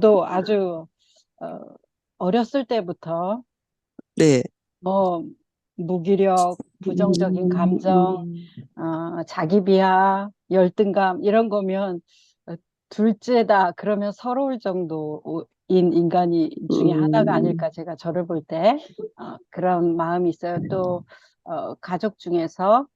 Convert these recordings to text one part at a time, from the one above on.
또 아주 어, 어렸을 때부터 네. 뭐 무기력, 부정적인 감정, 음, 자기 비하, 열등감 이런 거면 어, 둘째다 그러면 서러울 정도인 인간이 중에 하나가 음, 아닐까 제가 저를 볼 때 그런 마음이 있어요. 또 가족 중에서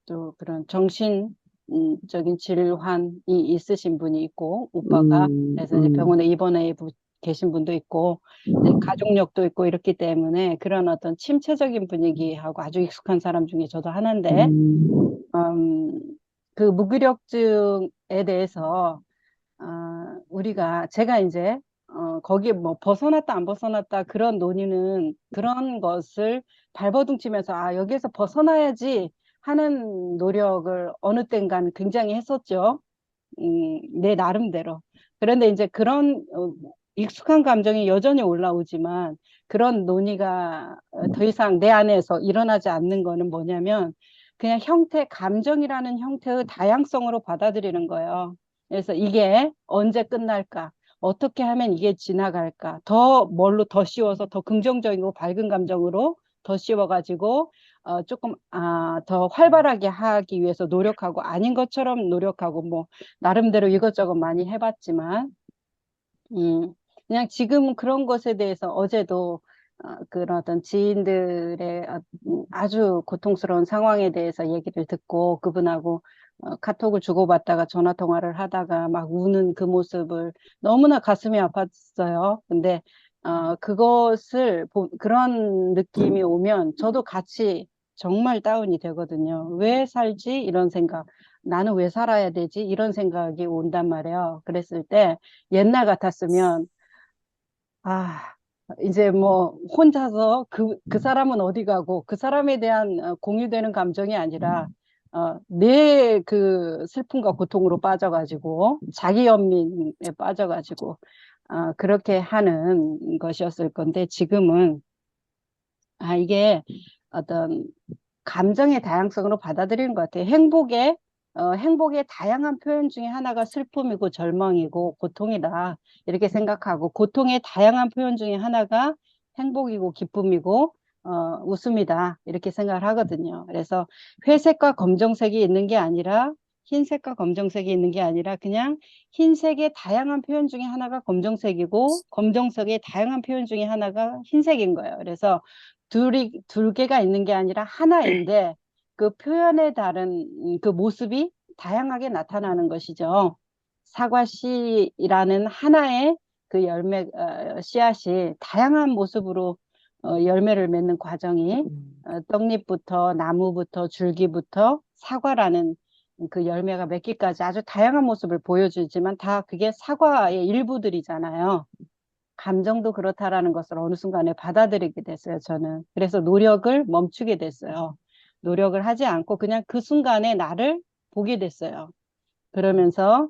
또 그런 정신적인 질환이 있으신 분이 있고 오빠가 음, 그래서 이제 음, 병원에 입원해 계신 분도 있고 이제 가족력도 있고 이렇기 때문에 그런 어떤 침체적인 분위기하고 아주 익숙한 사람 중에 저도 하나인데, 음, 음, 그 무기력증에 대해서, 제가 이제, 거기에 뭐 벗어났다 안 벗어났다 그런 논의는 그런 것을 발버둥 치면서, 여기에서 벗어나야지 하는 노력을 어느 땐간 굉장히 했었죠. 내 나름대로. 그런데 이제 그런 익숙한 감정이 여전히 올라오지만 그런 논의가 더 이상 내 안에서 일어나지 않는 거는 뭐냐면 그냥 감정이라는 형태의 다양성으로 받아들이는 거예요. 그래서 이게 언제 끝날까? 어떻게 하면 이게 지나갈까? 더 뭘로 더 씌워서 더 긍정적이고 밝은 감정으로 더 씌워가지고 조금 더 활발하게 하기 위해서 노력하고 아닌 것처럼 노력하고 뭐 나름대로 이것저것 많이 해봤지만, 그냥 지금 그런 것에 대해서 어제도 그런 어떤 지인들의 아주 고통스러운 상황에 대해서 얘기를 듣고 그분하고 카톡을 주고받다가 전화 통화를 하다가 막 우는 그 모습을 너무나 가슴이 아팠어요. 근데 그런 느낌이 오면 저도 같이 정말 다운이 되거든요. 왜 살지? 이런 생각. 나는 왜 살아야 되지? 이런 생각이 온단 말이에요. 그랬을 때 옛날 같았으면, 아, 이제 뭐 혼자서 그 사람은 어디 가고 그 사람에 대한 공유되는 감정이 아니라 내 그 슬픔과 고통으로 빠져가지고 자기 연민에 빠져가지고 그렇게 하는 것이었을 건데 지금은 이게 어떤 감정의 다양성으로 받아들이는 것 같아요. 행복의 다양한 표현 중에 하나가 슬픔이고 절망이고 고통이다. 이렇게 생각하고, 고통의 다양한 표현 중에 하나가 행복이고 기쁨이고, 웃음이다. 이렇게 생각을 하거든요. 그래서 회색과 검정색이 있는 게 아니라, 흰색과 검정색이 있는 게 아니라, 그냥 흰색의 다양한 표현 중에 하나가 검정색이고, 검정색의 다양한 표현 중에 하나가 흰색인 거예요. 그래서 둘 개가 있는 게 아니라 하나인데 그 표현에 다른 그 모습이 다양하게 나타나는 것이죠. 사과씨라는 하나의 그 씨앗이 다양한 모습으로 열매를 맺는 과정이 떡잎부터 나무부터 줄기부터 사과라는 그 열매가 맺기까지 아주 다양한 모습을 보여주지만 다 그게 사과의 일부들이잖아요. 감정도 그렇다라는 것을 어느 순간에 받아들이게 됐어요, 저는. 그래서 노력을 멈추게 됐어요. 노력을 하지 않고 그냥 그 순간에 나를 보게 됐어요. 그러면서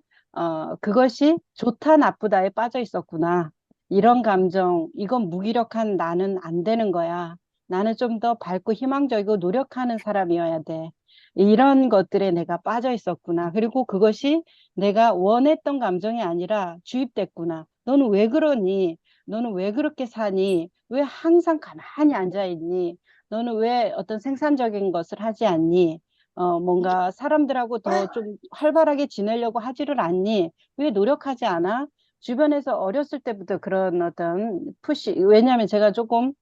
그것이 좋다 나쁘다에 빠져 있었구나. 이런 감정, 이건 무기력한 나는 안 되는 거야. 나는 좀 더 밝고 희망적이고 노력하는 사람이어야 돼. 이런 것들에 내가 빠져 있었구나. 그리고 그것이 내가 원했던 감정이 아니라 주입됐구나. 너는 왜 그러니? 너는 왜 그렇게 사니? 왜 항상 가만히 앉아 있니? 너는 왜 어떤 생산적인 것을 하지 않니? 뭔가 사람들하고 더 좀 활발하게 지내려고 하지를 않니? 왜 노력하지 않아? 주변에서 어렸을 때부터 그런 어떤 왜냐하면 제가 조금,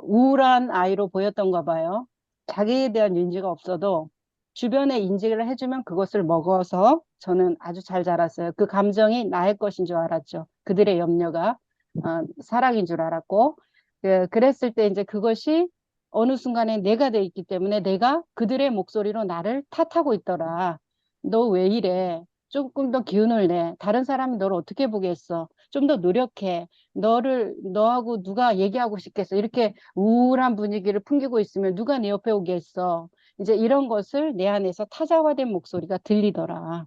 우울한 아이로 보였던가 봐요. 자기에 대한 인지가 없어도 주변에 인지를 해주면 그것을 먹어서 저는 아주 잘 자랐어요. 그 감정이 나의 것인 줄 알았죠. 그들의 염려가, 사랑인 줄 알았고, 그랬을 때 이제 그것이 어느 순간에 내가 돼 있기 때문에 내가 그들의 목소리로 나를 탓하고 있더라. 너 왜 이래? 조금 더 기운을 내. 다른 사람이 너를 어떻게 보겠어? 좀 더 노력해. 너하고 누가 얘기하고 싶겠어? 이렇게 우울한 분위기를 풍기고 있으면 누가 네 옆에 오겠어? 이제 이런 것을 내 안에서 타자화된 목소리가 들리더라.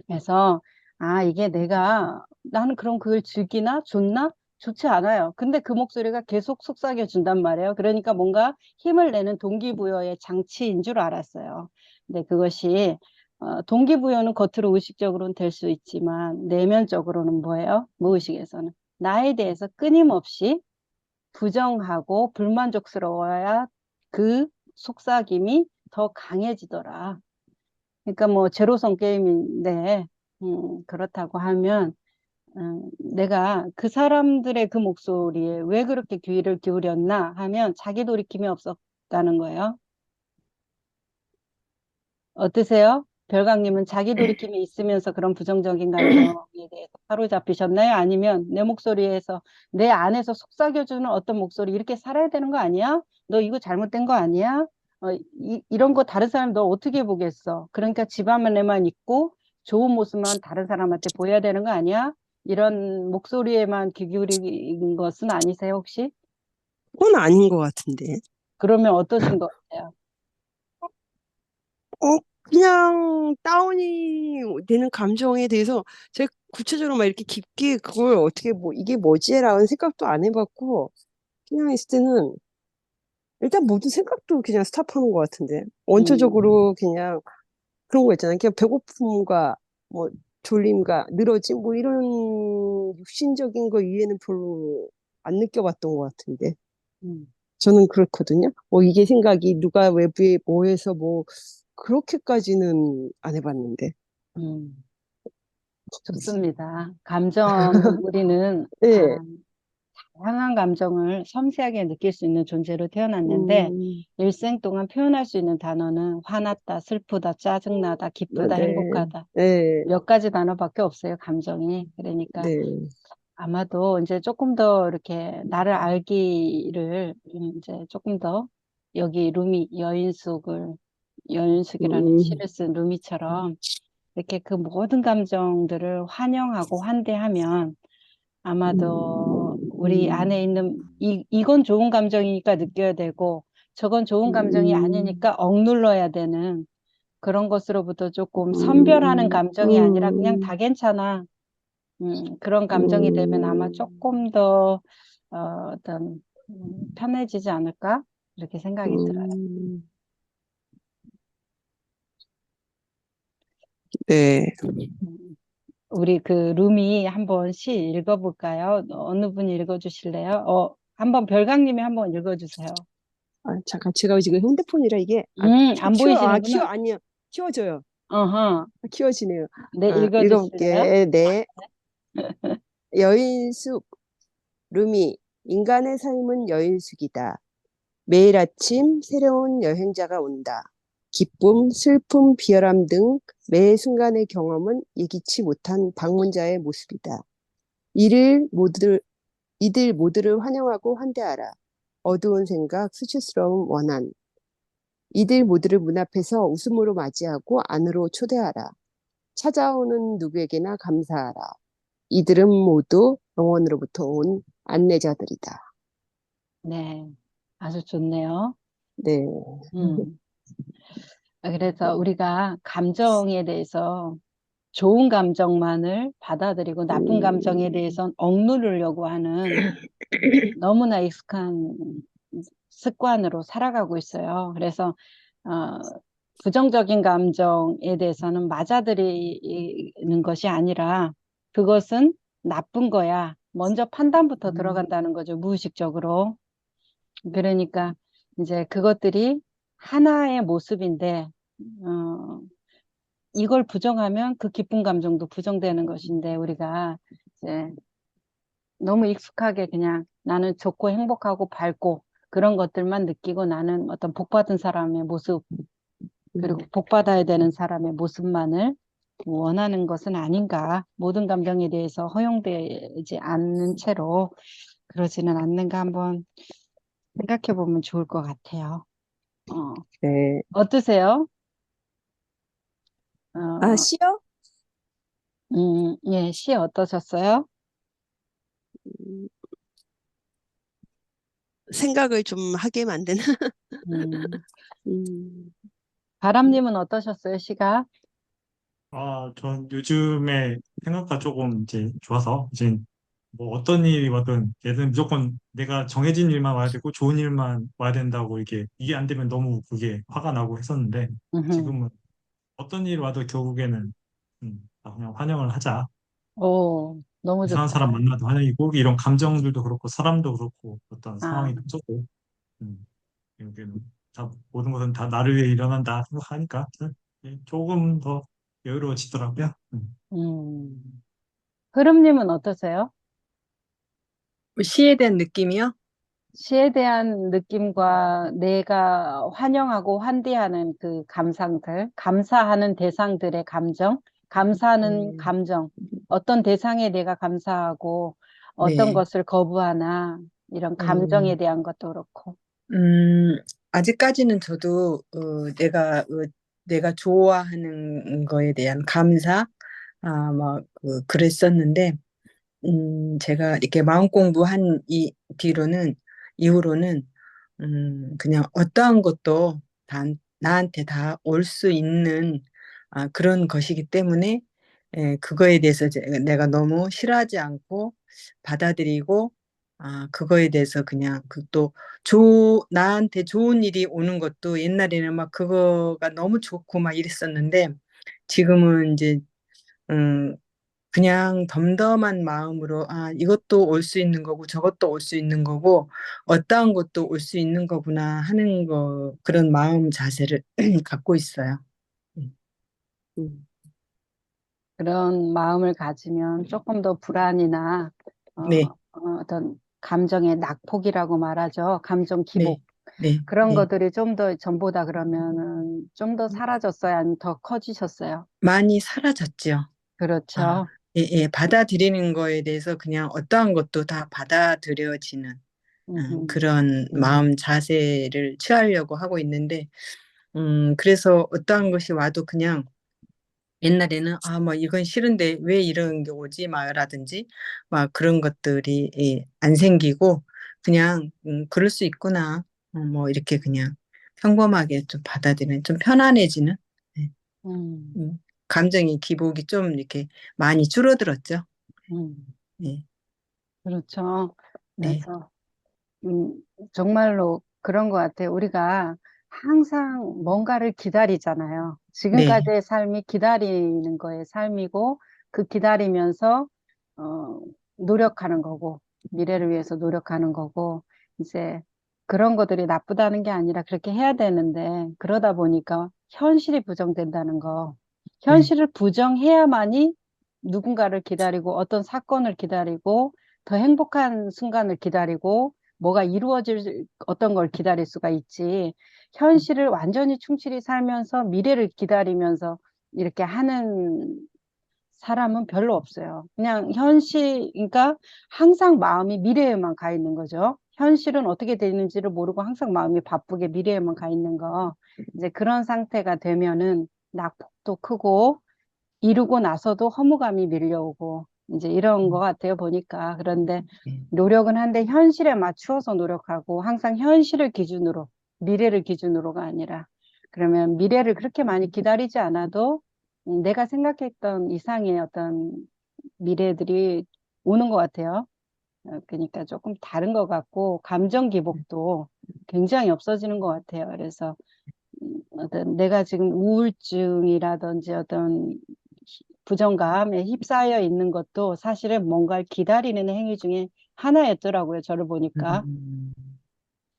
그래서 이게 나는 그럼 그걸 즐기나 좋나? 좋지 않아요. 근데 그 목소리가 계속 속삭여 준단 말이에요. 그러니까 뭔가 힘을 내는 동기부여의 장치인 줄 알았어요. 근데 그것이 동기부여는 겉으로 의식적으로는 될 수 있지만 내면적으로는 뭐예요? 무의식에서는 나에 대해서 끊임없이 부정하고 불만족스러워야 그 속삭임이 더 강해지더라. 그러니까 뭐 제로섬 게임인데 그렇다고 하면 내가 그 사람들의 그 목소리에 왜 그렇게 귀를 기울였나 하면 자기 돌이킴이 없었다는 거예요. 어떠세요? 별강님은 자기 돌이킴이 있으면서 그런 부정적인 감정에 대해서 사로잡히셨나요? 아니면 내 목소리에서 내 안에서 속삭여주는 어떤 목소리 이렇게 살아야 되는 거 아니야? 너 이거 잘못된 거 아니야? 이런 거 다른 사람 너 어떻게 보겠어? 그러니까 집 안에만 있고 좋은 모습만 다른 사람한테 보여야 되는 거 아니야? 이런 목소리에만 귀 기울인 것은 아니세요, 혹시? 그건 아닌 것 같은데. 그러면 어떠신 것 같아요? 그냥 다운이 되는 감정에 대해서 제가 구체적으로 막 이렇게 깊게 그걸 어떻게 뭐 이게 뭐지라는 생각도 안 해봤고 그냥 있을 때는 일단 모든 생각도 그냥 스탑하는 것 같은데 음, 원초적으로 그냥 그런 거 있잖아요. 그냥 배고픔과 뭐 졸림과 늘어짐 뭐 이런 육신적인 거 이외에는 별로 안 느껴봤던 것 같은데 음, 저는 그렇거든요. 뭐 이게 생각이 누가 외부에 뭐 해서 뭐 그렇게까지는 안 해봤는데. 음. 좋습니다. 감정은 우리는 예. 다양한 감정을 섬세하게 느낄 수 있는 존재로 태어났는데 음, 일생 동안 표현할 수 있는 단어는 화났다, 슬프다, 짜증나다, 기쁘다, 네, 행복하다. 네, 몇 가지 단어밖에 없어요, 감정이. 그러니까 네, 아마도 이제 조금 더 이렇게 나를 알기를 이제 조금 더 여기 여인숙이라는 음, 시를 쓴 루미처럼 이렇게 그 모든 감정들을 환영하고 환대하면 아마도 우리 안에 있는 이건 좋은 감정이니까 느껴야 되고 저건 좋은 감정이 음, 아니니까 억눌러야 되는 그런 것으로부터 조금 선별하는 음, 감정이 아니라 그냥 음, 다 괜찮아. 그런 감정이 되면 아마 음, 조금 더 어떤 편해지지 않을까? 이렇게 생각이 들어요. 음, 네. 음, 우리 그 루미 한번 시 읽어볼까요? 어느 분이 읽어주실래요? 한번 별강님이 한번 읽어주세요. 잠깐, 제가 지금 핸드폰이라 이게, 안 보이시는구나. 아니요. 키워져요. 어허. 키워지네요. 네, 읽어주실래요? 읽어볼게. 네. 여인숙, 루미. 인간의 삶은 여인숙이다. 매일 아침 새로운 여행자가 온다. 기쁨, 슬픔, 비열함 등 매 순간의 경험은 예기치 못한 방문자의 모습이다. 이를 모두를, 이들 모두를 환영하고 환대하라. 어두운 생각, 수치스러운 원한. 이들 모두를 문 앞에서 웃음으로 맞이하고 안으로 초대하라. 찾아오는 누구에게나 감사하라. 이들은 모두 영원으로부터 온 안내자들이다. 네, 아주 좋네요. 네. 음. 그래서 우리가 감정에 대해서 좋은 감정만을 받아들이고 나쁜 감정에 음, 대해서는 억누르려고 하는 너무나 익숙한 습관으로 살아가고 있어요. 그래서 어, 부정적인 감정에 대해서는 맞아들이는 것이 아니라 그것은 나쁜 거야. 먼저 판단부터 들어간다는 거죠. 무의식적으로. 그러니까 이제 그것들이 하나의 모습인데 어, 이걸 부정하면 그 기쁜 감정도 부정되는 것인데 우리가 이제 너무 익숙하게 그냥 나는 좋고 행복하고 밝고 그런 것들만 느끼고 나는 어떤 복받은 사람의 모습 그리고 복받아야 되는 사람의 모습만을 원하는 것은 아닌가. 모든 감정에 대해서 허용되지 않는 채로 그러지는 않는가 한번 생각해 보면 좋을 것 같아요. 어, 네. 어떠세요? 어, 씨요? 예, 시 어떠셨어요? 음, 생각을 좀 하게 만드는. 음, 음, 바람님은 어떠셨어요, 시가? 전 요즘에 생각가 조금 이제 좋아서 이제 뭐 어떤 일이 와든 얘는 무조건 내가 정해진 일만 와야 되고 좋은 일만 와야 된다고 이게 안 되면 너무 그게 화가 나고 했었는데 음흠. 지금은 어떤 일이 와도 결국에는 그냥 환영을 하자. 오, 너무 이상한 좋다. 사람 만나도 환영이고 이런 감정들도 그렇고 사람도 그렇고 어떤 아, 상황이 닥쳐도 음, 여기는 다 모든 것은 다 나를 위해 일어난다 생각하니까 조금 더 여유로워지더라고요. 음. 흐름님은 어떠세요? 시에 대한 느낌이요? 시에 대한 느낌과 내가 환영하고 환대하는 그 감상들, 감사하는 대상들의 감정, 감사하는 음, 감정, 어떤 대상에 내가 감사하고 어떤 네. 것을 거부하나, 이런 감정에 음, 대한 것도 그렇고. 음, 아직까지는 저도 내가 좋아하는 거에 대한 감사, 그랬었는데, 제가 이렇게 마음 공부한 이후로는, 그냥 어떠한 것도 다, 나한테 다 올 수 있는, 그런 것이기 때문에, 그거에 대해서 내가 너무 싫어하지 않고 받아들이고, 그거에 대해서 그냥 나한테 좋은 일이 오는 것도 옛날에는 막 그거가 너무 좋고 막 이랬었는데, 지금은 이제, 음, 그냥 덤덤한 마음으로 이것도 올 수 있는 거고 저것도 올 수 있는 거고 어떠한 것도 올 수 있는 거구나 하는 그런 마음 자세를 갖고 있어요. 음, 음. 그런 마음을 가지면 조금 더 불안이나 네, 어떤 감정의 낙폭이라고 말하죠. 감정 네, 기복. 네, 그런 네. 것들이 좀 더 전보다 그러면은 좀 더 사라졌어요? 아니면 더 커지셨어요? 많이 사라졌죠. 아, 그렇죠. 예, 예. 받아들이는 거에 대해서 그냥 어떠한 것도 다 받아들여지는 음흠. 그런 마음 자세를 취하려고 하고 있는데, 그래서 어떠한 것이 와도 그냥 옛날에는 뭐 이건 싫은데 왜 이런 게 오지 마라든지 막 그런 것들이 안 생기고 그냥 그럴 수 있구나 뭐 이렇게 그냥 평범하게 좀 받아들이는 좀 편안해지는 네. 음, 감정의 기복이 좀 이렇게 많이 줄어들었죠. 음, 네, 그렇죠. 네, 그래서 음, 정말로 그런 것 같아요. 우리가 항상 뭔가를 기다리잖아요. 네, 지금까지의 삶이 기다리는 거의 삶이고, 그 기다리면서, 어, 노력하는 거고, 미래를 위해서 노력하는 거고, 이제 그런 것들이 나쁘다는 게 아니라 그렇게 해야 되는데, 그러다 보니까 현실이 부정된다는 거. 네, 현실을 부정해야만이 누군가를 기다리고, 어떤 사건을 기다리고, 더 행복한 순간을 기다리고, 뭐가 이루어질 어떤 걸 기다릴 수가 있지. 현실을 완전히 충실히 살면서 미래를 기다리면서 이렇게 하는 사람은 별로 없어요. 그냥 그러니까 항상 마음이 미래에만 가 있는 거죠. 현실은 어떻게 되는지를 모르고 항상 마음이 바쁘게 미래에만 가 있는 거. 이제 그런 상태가 되면은 낙폭도 크고 이루고 나서도 허무감이 밀려오고 이제 이런 것 같아요 보니까. 그런데 네, 노력은 한데 현실에 맞추어서 노력하고 항상 현실을 기준으로, 미래를 기준으로가 아니라, 그러면 미래를 그렇게 많이 기다리지 않아도 내가 생각했던 이상의 어떤 미래들이 오는 것 같아요. 그러니까 조금 다른 것 같고 감정 기복도 굉장히 없어지는 것 같아요. 그래서 어떤 내가 지금 우울증이라든지 어떤 부정감에 휩싸여 있는 것도 사실은 뭔가를 기다리는 행위 중에 하나였더라고요. 저를 보니까. 음,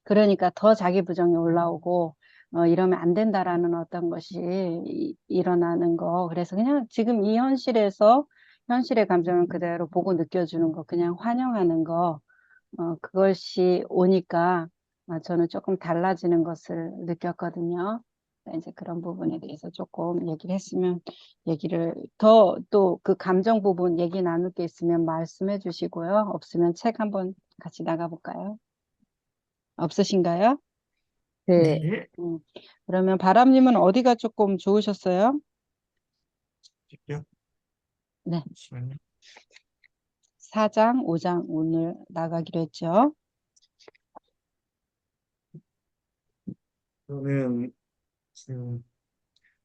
그러니까 더 자기 부정이 올라오고 이러면 안 된다라는 어떤 것이 일어나는 거. 그래서 그냥 지금 이 현실에서 현실의 감정을 그대로 보고 느껴주는 거, 그냥 환영하는 거. 그것이 오니까 저는 조금 달라지는 것을 느꼈거든요. 이제 그런 부분에 대해서 조금 얘기를 했으면 얘기를 더 또 그 감정 부분 얘기 나눌 게 있으면 말씀해 주시고요. 없으면 책 한번 같이 나가볼까요? 없으신가요? 네. 네. 음, 그러면 바람님은 어디가 조금 좋으셨어요? 드릴게요. 네, 잠시만요. 4장, 5장 오늘 나가기로 했죠. 저는 지금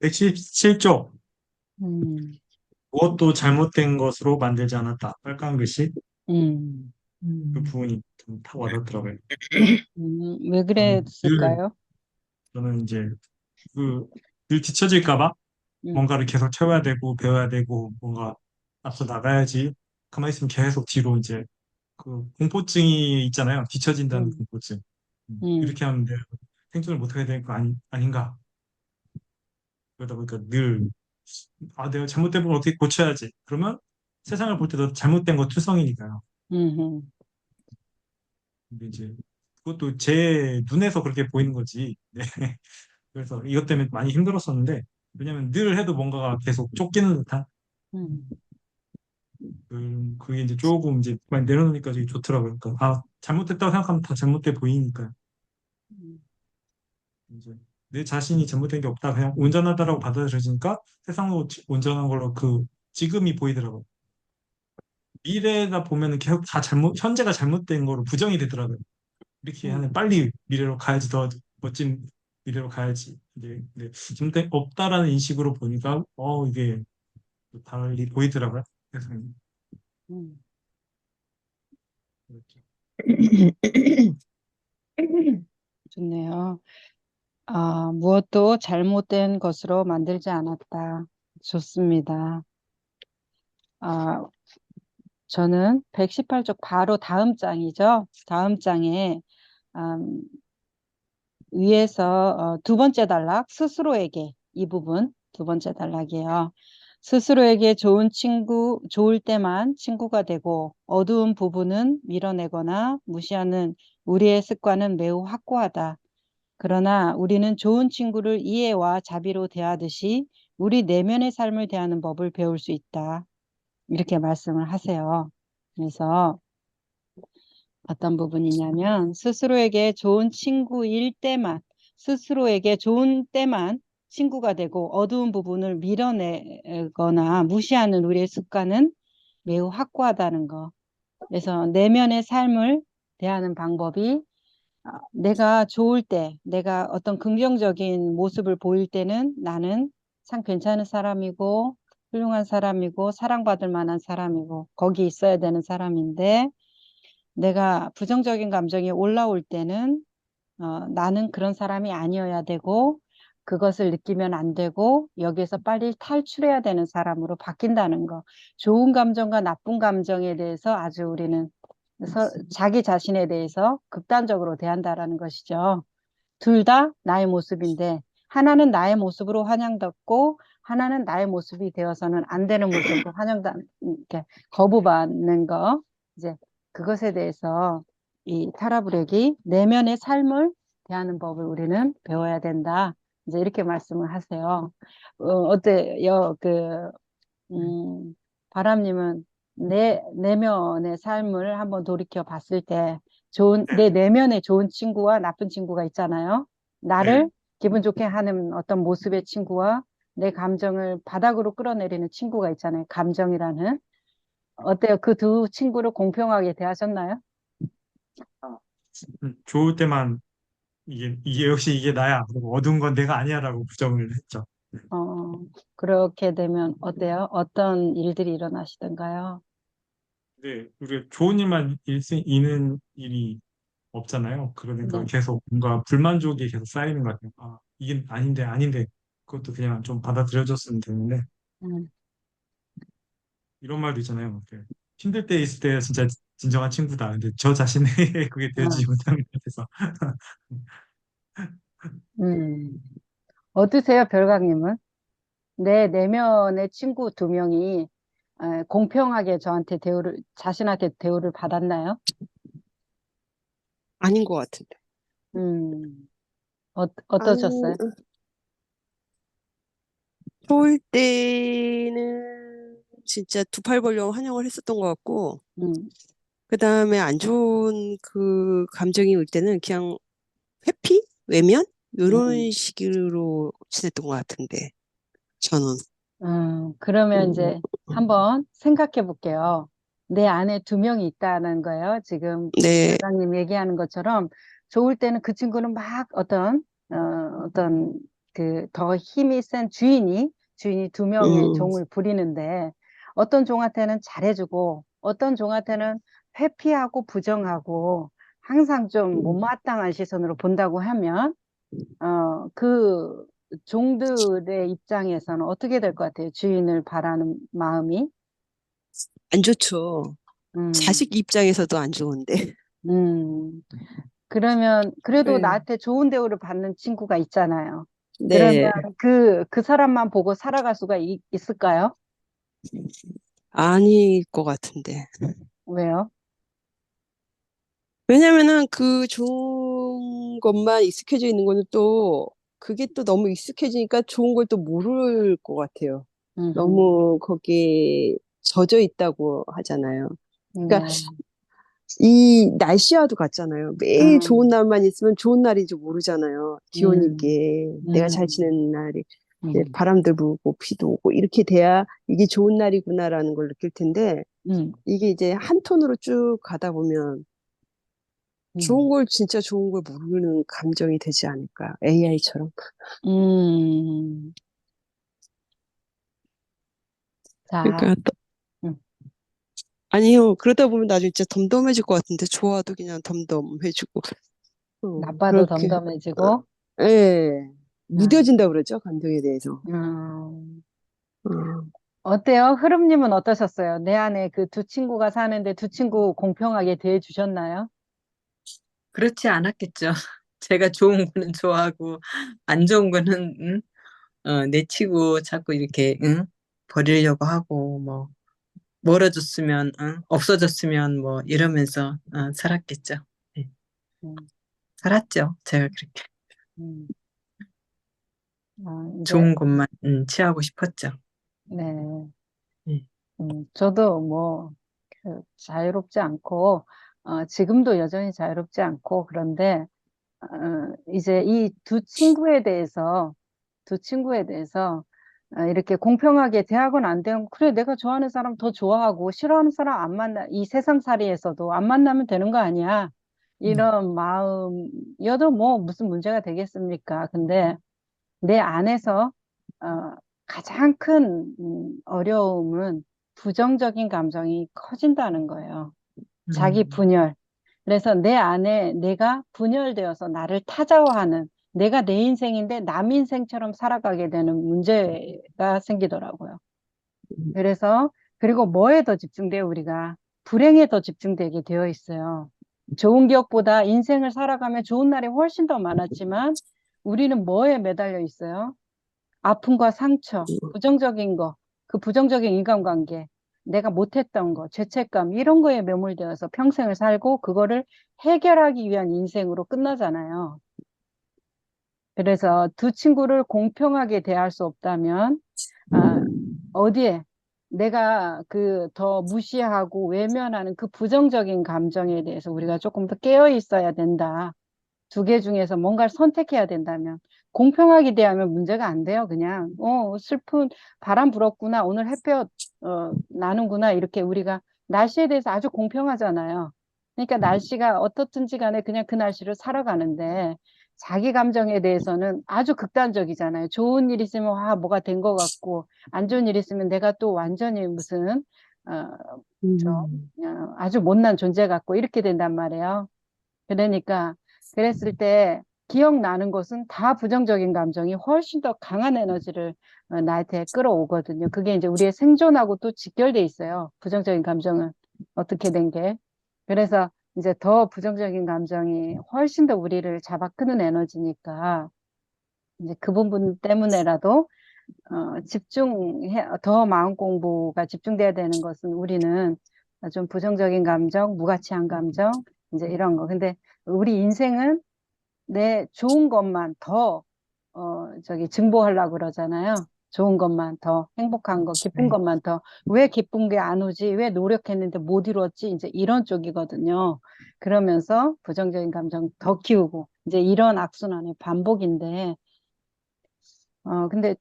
117쪽 음, 무엇도 잘못된 것으로 만들지 않았다. 빨간 글씨 음, 그 음, 부분이 좀 탁 와닿더라고요. 왜 저는 늘 그랬을까요? 저는 이제 그 늘 뒤처질까 봐 음, 뭔가를 계속 채워야 되고 배워야 되고 뭔가 앞서 나가야지. 가만히 있으면 계속 뒤로 이제 그 공포증이 있잖아요. 뒤처진다는 음, 공포증. 음, 이렇게 하면 내가 생존을 못하게 되는 거 아닌가. 그러다 보니까 늘 내가 잘못된 걸 어떻게 고쳐야지. 그러면 세상을 볼 때도 잘못된 거 투성이니까요. 음, 근데 이제 그것도 제 눈에서 그렇게 보이는 거지. 네. 그래서 이것 때문에 많이 힘들었었는데 왜냐면 늘 해도 뭔가가 계속 쫓기는 듯한 음, 그게 이제 조금 이제 많이 내려놓으니까 되게 좋더라고요. 그러니까 잘못했다고 생각하면 다 잘못돼 보이니까 음, 이제 내 자신이 잘못된 게 없다 그냥 온전하다라고 받아들여지니까 세상도 온전한 걸로 그 지금이 보이더라고요. 미래가 보면은 계속 다 현재가 잘못된 거로 부정이 되더라고요. 이렇게 음, 하는 빨리 미래로 가야지 더 멋진 미래로 가야지. 이제 근데 잘못된 없다라는 인식으로 보니까 이게 또 달리 보이더라고요. 그래서 음. 그렇죠. 좋네요. 무엇도 잘못된 것으로 만들지 않았다. 좋습니다. 아, 저는 118쪽 바로 다음 장이죠. 다음 장에 음, 위에서 두 번째 단락 스스로에게 이 부분 두 번째 단락이에요. 스스로에게 좋은 친구, 좋을 때만 친구가 되고 어두운 부분은 밀어내거나 무시하는 우리의 습관은 매우 확고하다. 그러나 우리는 좋은 친구를 이해와 자비로 대하듯이 우리 내면의 삶을 대하는 법을 배울 수 있다. 이렇게 말씀을 하세요. 그래서 어떤 부분이냐면 스스로에게 좋은 친구일 때만 스스로에게 좋은 때만 친구가 되고 어두운 부분을 밀어내거나 무시하는 우리의 습관은 매우 확고하다는 거. 그래서 내면의 삶을 대하는 방법이 내가 좋을 때, 내가 어떤 긍정적인 모습을 보일 때는 나는 참 괜찮은 사람이고 훌륭한 사람이고 사랑받을 만한 사람이고 거기 있어야 되는 사람인데 내가 부정적인 감정이 올라올 때는 나는 그런 사람이 아니어야 되고 그것을 느끼면 안 되고 여기에서 빨리 탈출해야 되는 사람으로 바뀐다는 거. 좋은 감정과 나쁜 감정에 대해서 아주 우리는 자기 자신에 대해서 극단적으로 대한다라는 것이죠. 둘 다 나의 모습인데 하나는 나의 모습으로 환영받고 하나는 나의 모습이 되어서는 안 되는 모습으로 이렇게 거부받는 거. 이제 그것에 대해서 이 타라브렉이 내면의 삶을 대하는 법을 우리는 배워야 된다. 이제 이렇게 말씀을 하세요. 어때요? 바람님은 내 내면의 삶을 한번 돌이켜 봤을 때 네, 내 내면에 좋은 친구와 나쁜 친구가 있잖아요. 네. 나를 기분 좋게 하는 어떤 모습의 친구와 내 감정을 바닥으로 끌어내리는 친구가 있잖아요. 감정이라는. 어때요? 그 두 친구를 공평하게 대하셨나요? 좋을 때만 이게 역시 이게 나야. 그리고 어두운 건 내가 아니야라고 부정을 했죠. 네. 어, 그렇게 되면 어때요? 어떤 일들이 일어나시던가요? 근데 우리가 좋은 일만 있는 일이 없잖아요. 그러니까 네. 계속 뭔가 불만족이 계속 쌓이는 것 같아요. 이게 아닌데 그것도 그냥 좀 받아들여줬으면 되는데 음, 이런 말도 있잖아요. 힘들 때 있을 때 진짜 진정한 친구다. 근데 저 자신에게 그게 되지 아, 못하는 것 같아서 음. 어떠세요, 별강님은? 내 내면의 친구 두 명이 공평하게 자신한테 대우를 받았나요? 아닌 것 같은데. 음, 아니, 어떠셨어요? 좋을 때는 진짜 두 팔 벌려 환영을 했었던 것 같고, 음, 그 다음에 안 좋은 그 감정이 올 때는 그냥 회피? 외면? 이런 음, 식으로 지냈던 것 같은데, 저는. 그러면 이제 한번 생각해 볼게요. 내 안에 두 명이 있다는 거예요. 지금 네, 별강님 얘기하는 것처럼 좋을 때는 그 친구는 막 어떤 더 힘이 센 주인이 두 명의 음, 종을 부리는데 어떤 종한테는 잘해주고 어떤 종한테는 회피하고 부정하고 항상 좀 음, 못마땅한 시선으로 본다고 하면 그 종들의 입장에서는 어떻게 될 것 같아요? 주인을 바라는 마음이? 안 좋죠. 음, 자식 입장에서도 안 좋은데. 음. 그러면 그래도 네. 나한테 좋은 대우를 받는 친구가 있잖아요. 그러면 네. 그 사람만 보고 살아갈 수가 있을까요? 아닐 것 같은데. 왜요? 왜냐면은 그 좋은 것만 익숙해져 있는 거는 또 그게 또 너무 익숙해지니까 좋은 걸 또 모를 것 같아요. 음, 너무 거기에 젖어 있다고 하잖아요. 그러니까 네. 이 날씨와도 같잖아요. 매일 좋은 음, 날만 있으면 좋은 날인지 모르잖아요. 기온이 음, 있게 내가 잘 음, 지내는 날이 이제 음, 바람도 불고 비도 오고 이렇게 돼야 이게 좋은 날이구나라는 걸 느낄 텐데 음, 이게 이제 한 톤으로 쭉 가다 보면 좋은 음, 걸 진짜 좋은 걸 모르는 감정이 되지 않을까? AI처럼. 음. 자, 그러니까 음, 아니요. 그러다 보면 나중에 진짜 덤덤해질 것 같은데 좋아도 그냥 덤덤해지고 나빠도 그렇게 덤덤해지고, 예 음, 무뎌진다 그러죠 감정에 대해서. 음. 어, 어때요? 흐름님은 어떠셨어요? 내 안에 그 두 친구가 사는데 두 친구 공평하게 대해주셨나요? 그렇지 않았겠죠. 제가 좋은 거는 좋아하고 안 좋은 거는 내치고 자꾸 이렇게 버리려고 하고 뭐 멀어졌으면 없어졌으면 뭐 이러면서 살았겠죠. 네, 음, 살았죠. 제가 그렇게 음. 이제, 좋은 것만 취하고 싶었죠. 네. 네. 저도 뭐, 자유롭지 않고, 지금도 여전히 자유롭지 않고, 그런데, 이제 이 두 친구에 대해서, 이렇게 공평하게 대하건 안 대하건, 그래, 내가 좋아하는 사람 더 좋아하고, 싫어하는 사람 안 만나, 이 세상살이에서도 안 만나면 되는 거 아니야. 음, 이런 마음이어도 뭐 무슨 문제가 되겠습니까? 근데 내 안에서 어, 가장 큰 어려움은 부정적인 감정이 커진다는 거예요. 자기 음, 분열. 그래서 내 안에 내가 분열되어서 나를 타자화하는 내가 내 인생인데 남 인생처럼 살아가게 되는 문제가 생기더라고요. 음, 그래서 그리고 뭐에 더 집중돼요, 우리가? 불행에 더 집중되게 되어 있어요. 좋은 기억보다 인생을 살아가면 좋은 날이 훨씬 더 많았지만 우리는 뭐에 매달려 있어요? 아픔과 상처, 부정적인 거, 그 부정적인 인간관계, 내가 못했던 거, 죄책감, 이런 거에 매몰되어서 평생을 살고 그거를 해결하기 위한 인생으로 끝나잖아요. 그래서 두 친구를 공평하게 대할 수 없다면, 아, 어디에 내가 그 더 무시하고 외면하는 그 부정적인 감정에 대해서 우리가 조금 더 깨어 있어야 된다. 두 개 중에서 뭔가를 선택해야 된다면 공평하게 대하면 문제가 안 돼요. 그냥 슬픈 바람 불었구나. 오늘 햇볕 나는구나. 이렇게 우리가 날씨에 대해서 아주 공평하잖아요. 그러니까 날씨가 어떻든지 간에 그냥 그 날씨를 살아가는데 자기 감정에 대해서는 아주 극단적이잖아요. 좋은 일 있으면 와 뭐가 된 것 같고 안 좋은 일 있으면 내가 또 완전히 무슨 어, 좀 음, 아주 못난 존재 같고 이렇게 된단 말이에요. 그러니까 그랬을 때 기억나는 것은 다 부정적인 감정이 훨씬 더 강한 에너지를 나한테 끌어오거든요. 그게 이제 우리의 생존하고 또 직결돼 있어요. 부정적인 감정은 어떻게 된 게. 그래서 이제 더 부정적인 감정이 훨씬 더 우리를 잡아끄는 에너지니까 이제 그 부분 때문에라도 더 마음 공부가 집중돼야 되는 것은 우리는 좀 부정적인 감정, 무가치한 감정, 이제 이런 거. 근데 우리 인생은 내 좋은 것만 더, 증보하려고 그러잖아요. 좋은 것만 더, 행복한 거, 기쁜 네. 것만 더. 왜 기쁜 게 안 오지? 왜 노력했는데 못 이루었지? 이제 이런 쪽이거든요. 그러면서 부정적인 감정 더 키우고, 이제 이런 악순환의 반복인데, 근데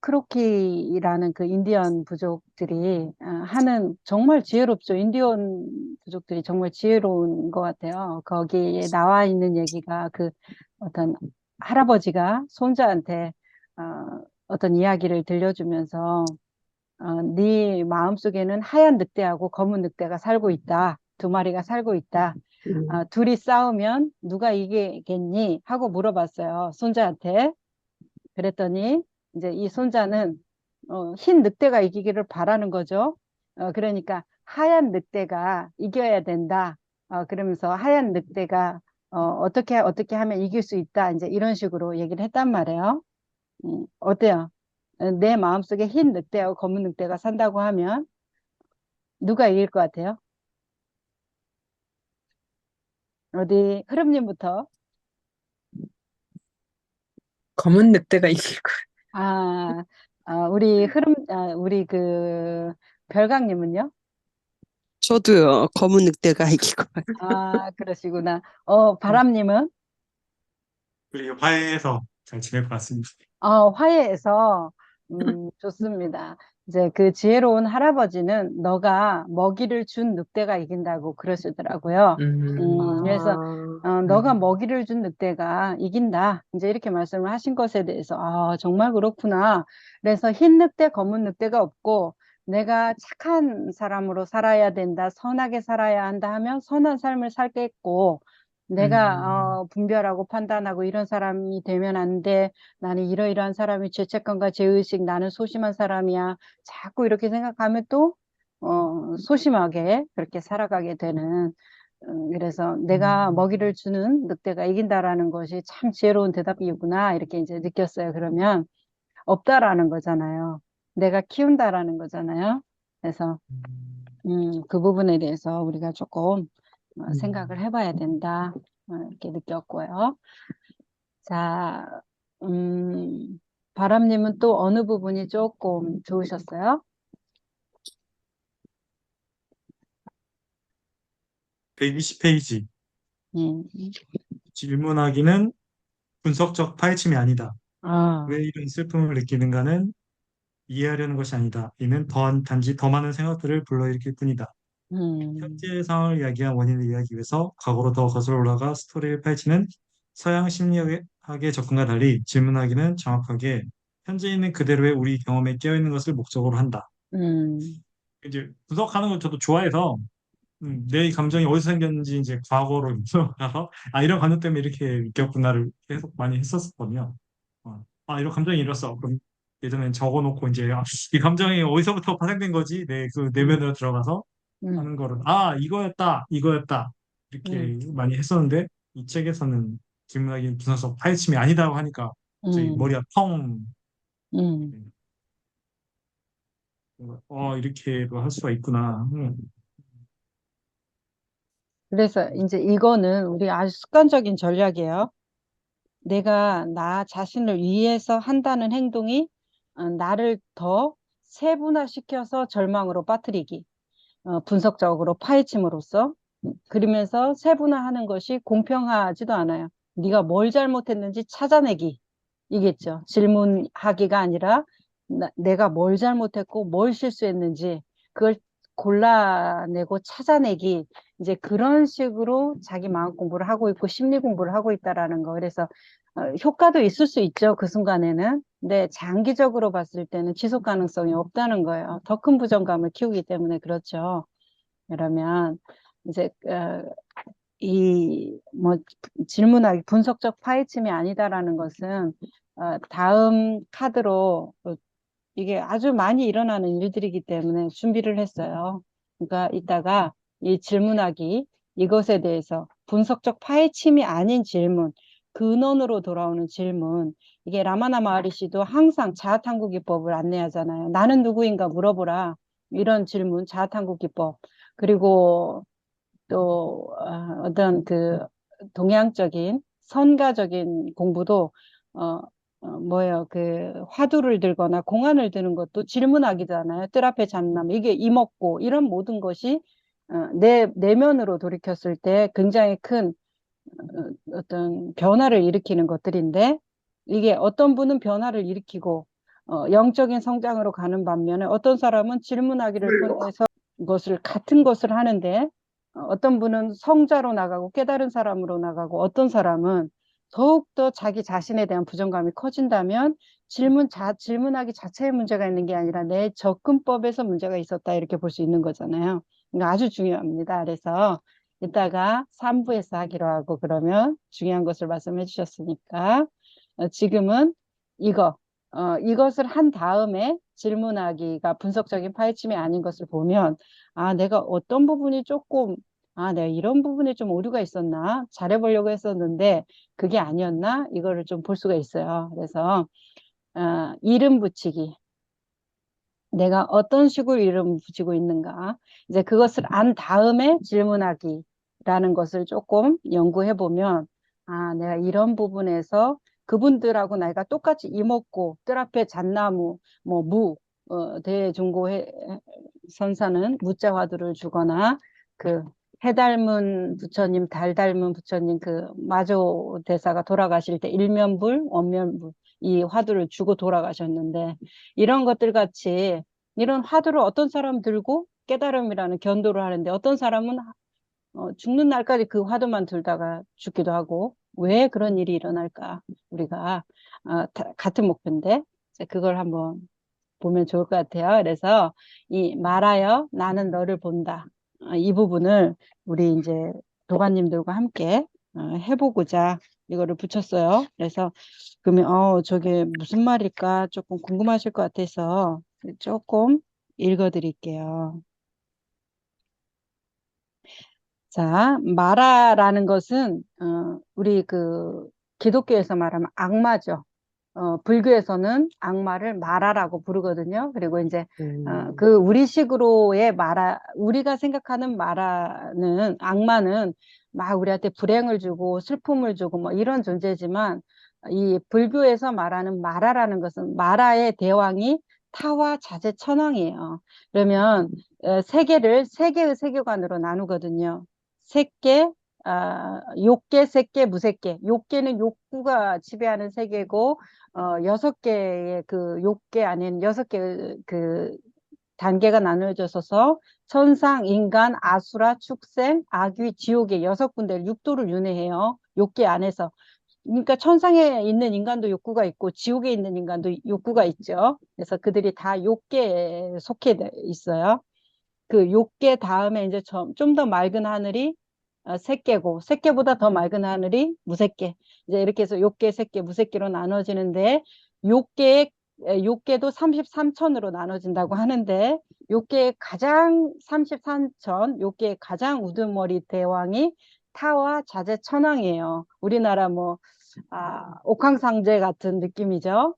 크로키라는 그 인디언 부족들이 하는 정말 지혜롭죠. 인디언 부족들이 정말 지혜로운 것 같아요. 거기에 나와 있는 얘기가 그 어떤 할아버지가 손자한테 어떤 이야기를 들려주면서 네 마음속에는 하얀 늑대하고 검은 늑대가 살고 있다. 두 마리가 살고 있다. 둘이 싸우면 누가 이기겠니? 하고 물어봤어요. 손자한테. 그랬더니 이제 이 손자는 흰 늑대가 이기기를 바라는 거죠. 그러니까 하얀 늑대가 이겨야 된다. 그러면서 하얀 늑대가 어떻게 하면 이길 수 있다. 이제 이런 식으로 얘기를 했단 말이에요. 어때요? 내 마음속에 흰 늑대하고 검은 늑대가 산다고 하면 누가 이길 것 같아요? 어디 흐름님부터. 검은 늑대가 이길 거. 아, 우리 그 별강님은요? 저도요. 검은 늑대가 이길 것 같아요. 그러시구나. 바람님은? 우리 화해해서 잘 지낼 것 같습니다. 화해해서, 좋습니다. 이제 그 지혜로운 할아버지는 너가 먹이를 준 늑대가 이긴다고 그러시더라고요. 그래서, 너가 먹이를 준 늑대가 이긴다. 이제 이렇게 말씀을 하신 것에 대해서, 정말 그렇구나. 그래서 흰 늑대, 검은 늑대가 없고, 내가 착한 사람으로 살아야 된다, 선하게 살아야 한다 하면 선한 삶을 살겠고, 내가 분별하고 판단하고 이런 사람이 되면 안 돼. 나는 이러이러한 사람이 죄책감과 죄의식, 나는 소심한 사람이야. 자꾸 이렇게 생각하면 또 소심하게 그렇게 살아가게 되는. 그래서 내가 먹이를 주는 늑대가 이긴다라는 것이 참 지혜로운 대답이구나 이렇게 이제 느꼈어요. 그러면 없다라는 거잖아요. 내가 키운다라는 거잖아요. 그래서 그 부분에 대해서 우리가 조금 생각을 해봐야 된다 이렇게 느꼈고요. 자, 바람님은 또 어느 부분이 조금 좋으셨어요? 120페이지. 음. 질문하기는 분석적 파헤침이 아니다. 아, 왜 이런 슬픔을 느끼는가는 이해하려는 것이 아니다. 이는 단지 더 많은 생각들을 불러일으킬 뿐이다. 음, 현재의 상황을 이야기한 원인을 이해하기 위해서 과거로 더 거슬러 올라가 스토리를 파헤치는 서양 심리학의 접근과 달리 질문하기는 정확하게 현재 있는 그대로의 우리 경험에 깨어있는 것을 목적으로 한다. 음, 이제 분석하는 걸 저도 좋아해서 내 감정이 어디서 생겼는지 이제 과거로 가서 이런 감정 때문에 이렇게 느꼈구나를 계속 많이 했었거든요. 이런 감정이 일었어. 그럼 예전엔 적어놓고 이제 이 감정이 어디서부터 파생된 거지? 내 그 내면으로 들어가서 음, 하는 거를 이거였다 음, 이렇게 많이 했었는데 이 책에서는 질문하기 분석적 파헤침이 아니다고 하니까 저희 음, 머리가 펑 음. 이렇게도 할 수가 있구나. 그래서 이제 이거는 우리 아주 습관적인 전략이에요. 내가 나 자신을 위해서 한다는 행동이 나를 더 세분화시켜서 절망으로 빠뜨리기. 분석적으로 파헤침으로써 그러면서 세분화하는 것이 공평하지도 않아요. 네가 뭘 잘못했는지 찾아내기 이겠죠. 질문하기가 아니라 내가 뭘 잘못했고 뭘 실수했는지 그걸 골라내고 찾아내기 이제 그런 식으로 자기 마음 공부를 하고 있고 심리 공부를 하고 있다라는 거. 그래서 효과도 있을 수 있죠. 그 순간에는. 근데 장기적으로 봤을 때는 지속 가능성이 없다는 거예요. 더 큰 부정감을 키우기 때문에 그렇죠. 그러면 이제 이 뭐 질문하기 분석적 파헤침이 아니다라는 것은 다음 카드로 이게 아주 많이 일어나는 일들이기 때문에 준비를 했어요. 그러니까 이따가 이 질문하기 이것에 대해서 분석적 파헤침이 아닌 질문, 근원으로 돌아오는 질문. 이게 라마나 마하리시도 항상 자아탐구 기법을 안내하잖아요. 나는 누구인가 물어보라. 이런 질문, 자아탐구 기법. 그리고 또 어떤 그 동양적인 선가적인 공부도 뭐예요? 그 화두를 들거나 공안을 드는 것도 질문하기잖아요. 뜰 앞에 잔나무 이게 이먹고 이런 모든 것이 내 내면으로 돌이켰을 때 굉장히 큰 어떤 변화를 일으키는 것들인데 이게 어떤 분은 변화를 일으키고 영적인 성장으로 가는 반면에 어떤 사람은 질문하기를 통해서 것을 같은 것을 하는데 어떤 분은 성자로 나가고 깨달은 사람으로 나가고 어떤 사람은 더욱더 자기 자신에 대한 부정감이 커진다면 질문하기 자체에 문제가 있는 게 아니라 내 접근법에서 문제가 있었다 이렇게 볼 수 있는 거잖아요. 그러니까 아주 중요합니다. 그래서 이따가 3부에서 하기로 하고 그러면 중요한 것을 말씀해 주셨으니까 지금은 이것을 한 다음에 질문하기가 분석적인 파헤침이 아닌 것을 보면 내가 어떤 부분이 조금 내가 이런 부분에 좀 오류가 있었나 잘해보려고 했었는데 그게 아니었나 이거를 좀 볼 수가 있어요. 그래서 이름 붙이기 내가 어떤 식으로 이름 붙이고 있는가 이제 그것을 안 다음에 질문하기라는 것을 조금 연구해 보면 내가 이런 부분에서 그분들하고 내가 똑같이 이먹고 뜰 앞에 잣나무 대중고 선사는 무자 화두를 주거나 그 해 닮은 부처님 달 닮은 부처님 그 마조 대사가 돌아가실 때 일면불 원면불 이 화두를 주고 돌아가셨는데 이런 것들 같이 이런 화두를 어떤 사람 들고 깨달음이라는 견도를 하는데 어떤 사람은 죽는 날까지 그 화두만 들다가 죽기도 하고 왜 그런 일이 일어날까 우리가 같은 목표인데 그걸 한번 보면 좋을 것 같아요. 그래서 이 말하여 나는 너를 본다 이 부분을 우리 이제 도가님들과 함께 해보고자 이거를 붙였어요. 그래서 그러면 저게 무슨 말일까 조금 궁금하실 것 같아서 조금 읽어드릴게요. 자, 마라라는 것은 우리 그 기독교에서 말하면 악마죠. 불교에서는 악마를 마라라고 부르거든요. 그리고 이제 그 우리식으로의 마라, 우리가 생각하는 마라는 악마는 막 우리한테 불행을 주고 슬픔을 주고 뭐 이런 존재지만 이 불교에서 말하는 마라라는 것은 마라의 대왕이 타와 자재 천왕이에요. 그러면 세계를 세 개의 세계관으로 나누거든요. 색계, 욕계, 색계, 무색계. 욕계는 욕구가 지배하는 세계고, 6개의 그 욕계 안에는 6개의 그 단계가 나누어져서 천상, 인간, 아수라, 축생, 악귀, 지옥의 6군데 육도를 윤회해요. 욕계 안에서. 그러니까 천상에 있는 인간도 욕구가 있고 지옥에 있는 인간도 욕구가 있죠. 그래서 그들이 다 욕계에 속해 있어요. 그 욕계 다음에 이제 좀 더 맑은 하늘이 색계고 색계보다 더 맑은 하늘이 무색계 이제 이렇게 해서 욕계, 색계, 무색계로 나눠지는데 욕계도 33천으로 나눠진다고 하는데 욕계의 가장 33천 욕계의 가장 우두머리 대왕이 타와 자재 천왕이에요. 우리나라 뭐 옥황상제 같은 느낌이죠.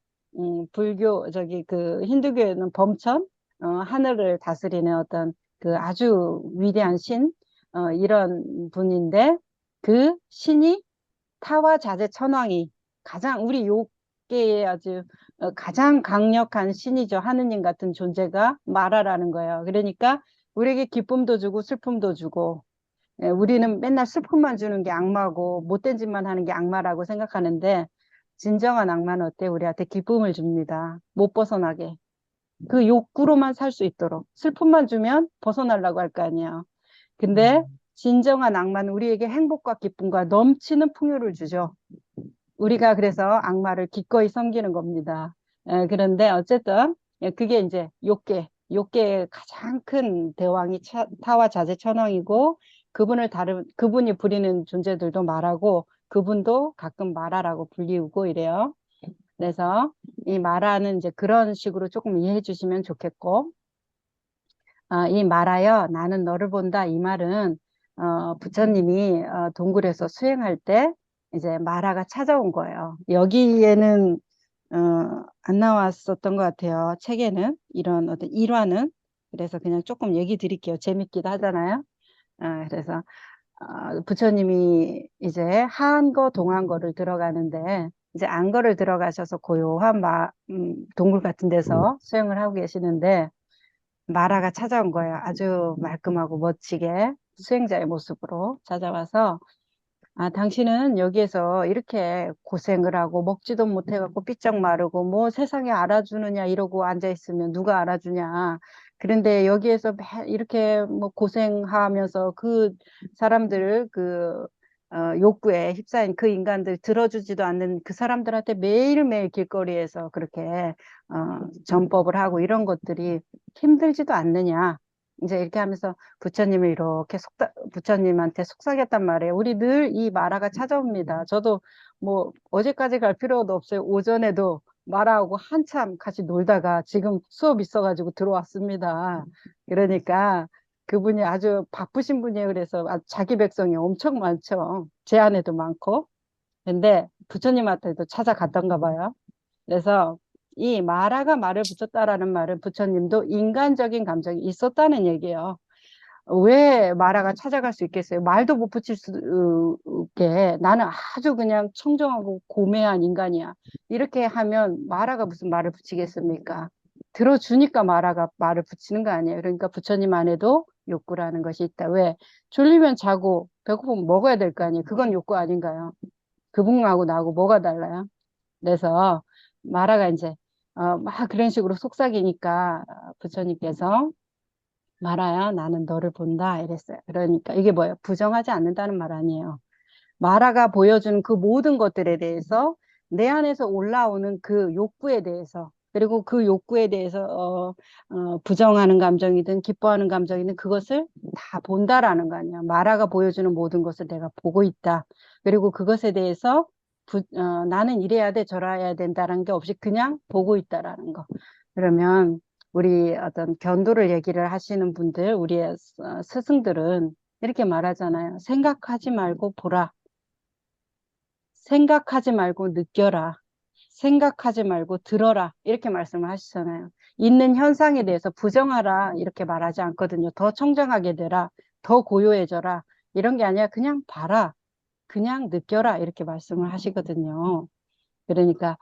불교 그 힌두교에는 범천 하늘을 다스리는 어떤 그 아주 위대한 신 이런 분인데 그 신이 타와 자재 천왕이 가장 우리 욕계의 아주 가장 강력한 신이죠. 하느님 같은 존재가 마라라는 거예요. 그러니까 우리에게 기쁨도 주고 슬픔도 주고 우리는 맨날 슬픔만 주는 게 악마고 못된 짓만 하는 게 악마라고 생각하는데 진정한 악마는 어때? 우리한테 기쁨을 줍니다. 못 벗어나게. 그 욕구로만 살 수 있도록. 슬픔만 주면 벗어나려고 할 거 아니에요. 근데 진정한 악마는 우리에게 행복과 기쁨과 넘치는 풍요를 주죠. 우리가 그래서 악마를 기꺼이 섬기는 겁니다. 그런데 어쨌든 그게 이제 욕계의 가장 큰 대왕이 타와 자재 천왕이고 그분이 부리는 존재들도 말하고 그분도 가끔 마라라고 불리우고 이래요. 그래서 이 마라는 이제 그런 식으로 조금 이해해 주시면 좋겠고 이 말하여 나는 너를 본다 이 말은 부처님이 동굴에서 수행할 때 이제 마라가 찾아온 거예요. 여기에는 안 나왔었던 것 같아요. 책에는 이런 어떤 일화는 그래서 그냥 조금 얘기 드릴게요. 재밌기도 하잖아요. 그래서 부처님이 이제 한거 동한거를 들어가는데 이제 안거를 들어가셔서 고요한 동굴 같은 데서 수행을 하고 계시는데 마라가 찾아온 거예요. 아주 말끔하고 멋지게 수행자의 모습으로 찾아와서 당신은 여기에서 이렇게 고생을 하고 먹지도 못해갖고 삐쩍 마르고 뭐 세상에 알아주느냐 이러고 앉아있으면 누가 알아주냐. 그런데 여기에서 이렇게 뭐 고생하면서 그 사람들을 욕구에 휩싸인 그 인간들 들어주지도 않는 그 사람들한테 매일매일 길거리에서 그렇게 전법을 하고 이런 것들이 힘들지도 않느냐. 이제 이렇게 하면서 부처님을 이렇게 부처님한테 속삭였단 말이에요. 우리 늘 이 마라가 찾아옵니다. 저도 뭐 어제까지 갈 필요도 없어요. 오전에도 마라하고 한참 같이 놀다가 지금 수업 있어가지고 들어왔습니다. 그러니까 그분이 아주 바쁘신 분이에요. 그래서 자기 백성이 엄청 많죠. 제 안에도 많고. 근데 부처님한테도 찾아갔던가 봐요. 그래서 이 마라가 말을 붙였다라는 말은 부처님도 인간적인 감정이 있었다는 얘기예요. 왜 마라가 찾아갈 수 있겠어요? 말도 못 붙일 수 있게 나는 아주 그냥 청정하고 고매한 인간이야. 이렇게 하면 마라가 무슨 말을 붙이겠습니까? 들어주니까 마라가 말을 붙이는 거 아니에요. 그러니까 부처님 안에도 욕구라는 것이 있다. 왜? 졸리면 자고 배고프면 먹어야 될 거 아니에요. 그건 욕구 아닌가요? 그분하고 나하고 뭐가 달라요? 그래서 마라가 이제 막 그런 식으로 속삭이니까 부처님께서 마라야 나는 너를 본다 이랬어요. 그러니까 이게 뭐예요? 부정하지 않는다는 말 아니에요. 마라가 보여주는 그 모든 것들에 대해서 내 안에서 올라오는 그 욕구에 대해서 그리고 그 욕구에 대해서 부정하는 감정이든 기뻐하는 감정이든 그것을 다 본다라는 거 아니야. 마라가 보여주는 모든 것을 내가 보고 있다. 그리고 그것에 대해서 나는 이래야 돼 저래야 된다는 게 없이 그냥 보고 있다라는 거. 그러면 우리 어떤 견도를 얘기를 하시는 분들, 우리의 스승들은 이렇게 말하잖아요. 생각하지 말고 보라. 생각하지 말고 느껴라. 생각하지 말고 들어라. 이렇게 말씀을 하시잖아요. 있는 현상에 대해서 부정하라. 이렇게 말하지 않거든요. 더 청정하게 되라. 더 고요해져라. 이런 게 아니라 그냥 봐라. 그냥 느껴라. 이렇게 말씀을 하시거든요. 그러니까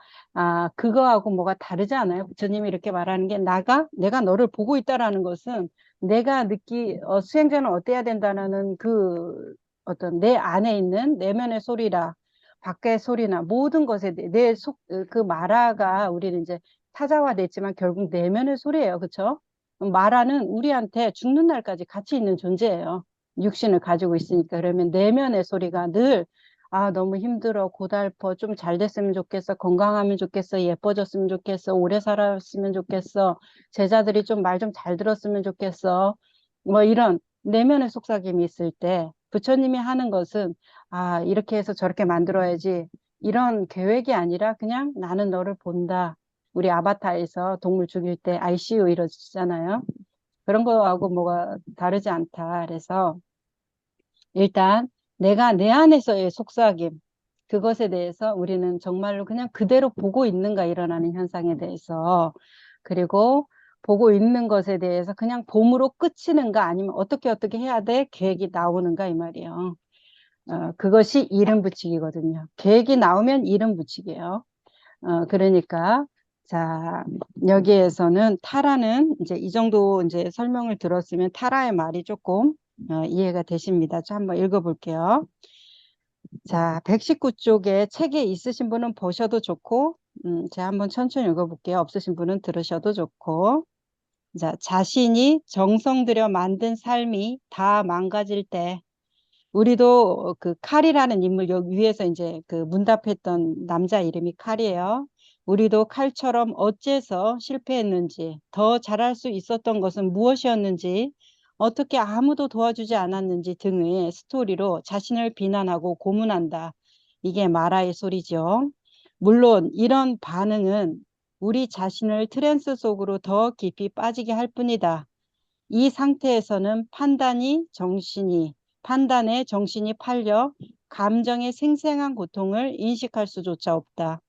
그거하고 뭐가 다르지 않아요? 부처님이 이렇게 말하는 게 내가 너를 보고 있다라는 것은 내가 수행자는 어때야 된다는 그 어떤 내 안에 있는 내면의 소리라 밖의 소리나 모든 것에 대해 그 마라가 우리는 이제 타자화됐지만 결국 내면의 소리예요. 그렇죠? 마라는 우리한테 죽는 날까지 같이 있는 존재예요. 육신을 가지고 있으니까. 그러면 내면의 소리가 늘 너무 힘들어, 고달퍼, 좀 잘 됐으면 좋겠어, 건강하면 좋겠어, 예뻐졌으면 좋겠어, 오래 살았으면 좋겠어, 제자들이 좀 말 좀 잘 들었으면 좋겠어. 뭐 이런 내면의 속삭임이 있을 때 부처님이 하는 것은 이렇게 해서 저렇게 만들어야지 이런 계획이 아니라 그냥 나는 너를 본다. 우리 아바타에서 동물 죽일 때 ICU 이러잖아요. 그런 거하고 뭐가 다르지 않다. 그래서 일단 내가 내 안에서의 속삭임, 그것에 대해서 우리는 정말로 그냥 그대로 보고 있는가 일어나는 현상에 대해서 그리고 보고 있는 것에 대해서 그냥 봄으로 그치는가 아니면 어떻게 해야 돼? 계획이 나오는가 이 말이에요. 그것이 이름 붙이기거든요. 계획이 나오면 이름 붙이기예요. 그러니까 자 여기에서는 타라는 이제 이 정도 이제 설명을 들었으면 타라의 말이 조금 이해가 되십니다. 자, 한번 읽어볼게요. 자, 119쪽에 책에 있으신 분은 보셔도 좋고, 제가 한번 천천히 읽어볼게요. 없으신 분은 들으셔도 좋고. 자, 자신이 정성 들여 만든 삶이 다 망가질 때, 우리도 그 칼이라는 인물 여기 위에서 이제 그 문답했던 남자 이름이 칼이에요. 우리도 칼처럼 어째서 실패했는지, 더 잘할 수 있었던 것은 무엇이었는지, 어떻게 아무도 도와주지 않았는지 등의 스토리로 자신을 비난하고 고문한다. 이게 마라의 소리죠. 물론 이런 반응은 우리 자신을 트랜스 속으로 더 깊이 빠지게 할 뿐이다. 이 상태에서는 판단에 정신이 팔려 감정의 생생한 고통을 인식할 수조차 없다.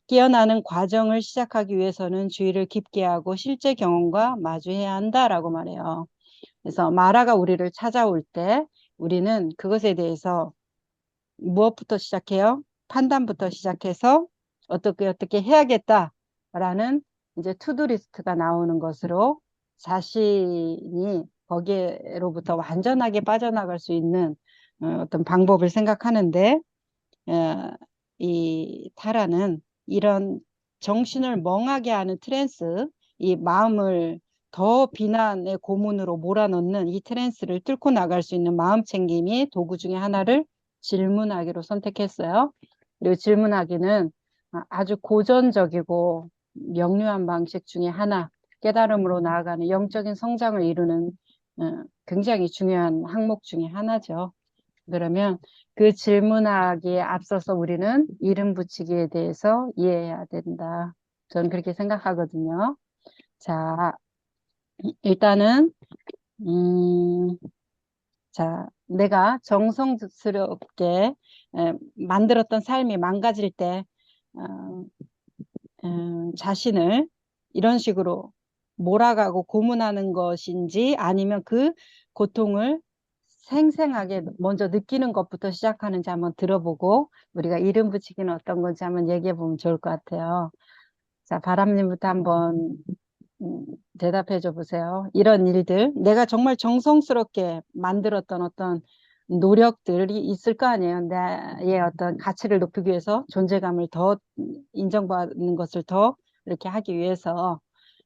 깨어나는 과정을 시작하기 위해서는 주의를 깊게 하고 실제 경험과 마주해야 한다라고 말해요. 그래서 마라가 우리를 찾아올 때 우리는 그것에 대해서 무엇부터 시작해요? 판단부터 시작해서 어떻게 해야겠다라는 이제 투두리스트가 나오는 것으로 자신이 거기로부터 완전하게 빠져나갈 수 있는 어떤 방법을 생각하는데 이 타라는 이런 정신을 멍하게 하는 트랜스, 이 마음을 더 비난의 고문으로 몰아넣는 이 트랜스를 뚫고 나갈 수 있는 마음 챙김이 도구 중에 하나를 질문하기로 선택했어요. 그리고 질문하기는 아주 고전적이고 명료한 방식 중에 하나, 깨달음으로 나아가는 영적인 성장을 이루는 굉장히 중요한 항목 중에 하나죠. 그러면 그 질문하기에 앞서서 우리는 이름 붙이기에 대해서 이해해야 된다. 저는 그렇게 생각하거든요. 자, 일단은 자, 내가 정성스럽게 만들었던 삶이 망가질 때 어, 자신을 이런 식으로 몰아가고 고문하는 것인지 아니면 그 고통을 생생하게 먼저 느끼는 것부터 시작하는지 한번 들어보고 우리가 이름 붙이기는 어떤 건지 한번 얘기해 보면 좋을 것 같아요. 자, 바람님부터 한번 음, 대답해 줘 보세요. 이런 일들, 내가 정말 정성스럽게 만들었던 어떤 노력들이 있을 거 아니에요. 나의 어떤 가치를 높이기 위해서 존재감을 더 인정받는 것을 더 이렇게 하기 위해서.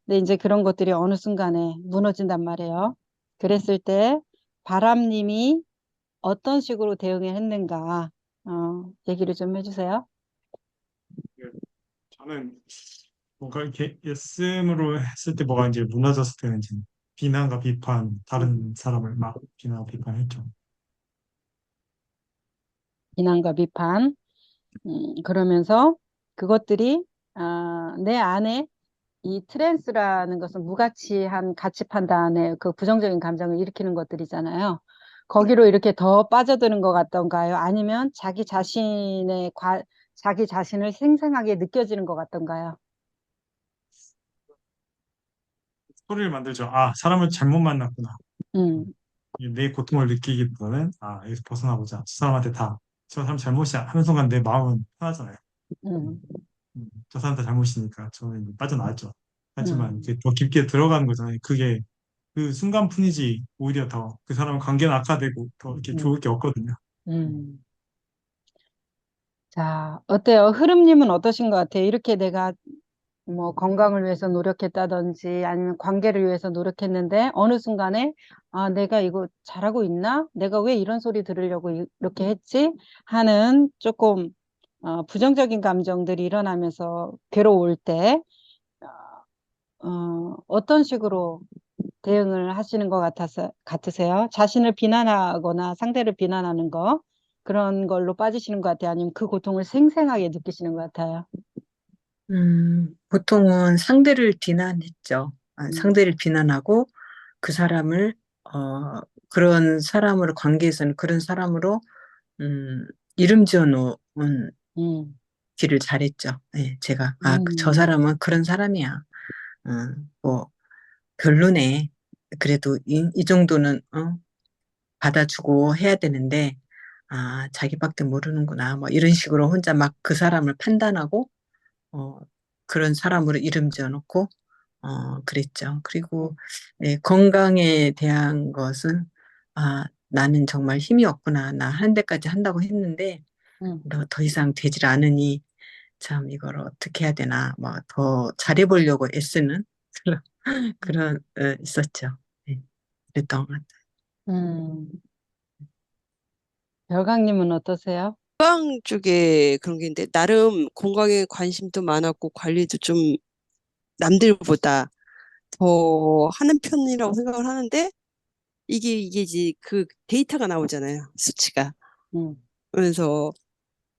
근데 이제 그런 것들이 어느 순간에 무너진단 말이에요. 그랬을 때 바람님이 어떤 식으로 대응을 했는가, 얘기를 좀 해주세요. 저는 뭔가 이렇게 예스으로 했을 때 뭐가 이제 무너졌을 때는 이제 비난과 비판, 다른 사람을 막 비난과 비판했죠. 비난과 비판. 그러면서 그것들이 내 안에 이 트랜스라는 것은 무가치한 가치 판단의 그 부정적인 감정을 일으키는 것들이잖아요. 거기로 이렇게 더 빠져드는 것 같던가요? 아니면 자기 자신을 생생하게 느껴지는 것 같던가요? 소리를 만들죠. 아, 사람을 잘못 만났구나. 음, 내 고통을 느끼기보다는 아, 여기서 벗어나보자. 저 사람한테 저 사람 잘못이야 하는 순간 내 마음은 편하잖아요. 음, 저 사람한테 잘못이니까 저는 이제 빠져나왔죠. 하지만 음, 이제 더 깊게 들어가는 거잖아요. 그게 그 순간뿐이지 오히려 더 그 사람 관계는 악화되고 더 이렇게 음, 좋을 게 없거든요. 음. 자, 어때요? 흐름님은 어떠신 것 같아요? 이렇게 내가 뭐 건강을 위해서 노력했다든지 아니면 관계를 위해서 노력했는데 어느 순간에 내가 이거 잘하고 있나? 내가 왜 이런 소리 들으려고 이렇게 했지? 하는 조금 부정적인 감정들이 일어나면서 괴로울 때 어떤 식으로 대응을 하시는 것 같으세요? 자신을 비난하거나 상대를 비난하는 거 그런 걸로 빠지시는 것 같아요? 아니면 그 고통을 생생하게 느끼시는 것 같아요? 보통은 상대를 비난했죠. 음, 상대를 비난하고 그 사람을, 어, 그런 사람으로 관계에서는 그런 사람으로, 이름 지어 놓은 음, 길을 잘했죠. 예, 제가, 저 음. 사람은 그런 사람이야. 어, 뭐, 별로네. 그래도 이 정도는, 받아주고 해야 되는데, 자기밖에 모르는구나. 뭐, 이런 식으로 혼자 막 그 사람을 판단하고, 어, 그런 사람으로 이름 지어놓고, 그랬죠. 그리고 네, 건강에 대한 것은, 나는 정말 힘이 없구나. 나 하는 데까지 한다고 했는데, 음. 더 이상 되질 않으니, 참, 이걸 어떻게 해야 되나. 뭐, 더 잘해보려고 애쓰는 음, 있었죠. 네, 그랬던 것 같아요. 음. 별강님은 어떠세요? 건강 쪽에 그런 게 있는데 나름 건강에 관심도 많았고 관리도 좀 남들보다 더 하는 편이라고 생각을 하는데 이게 이제 그 데이터가 나오잖아요. 수치가. 음, 그래서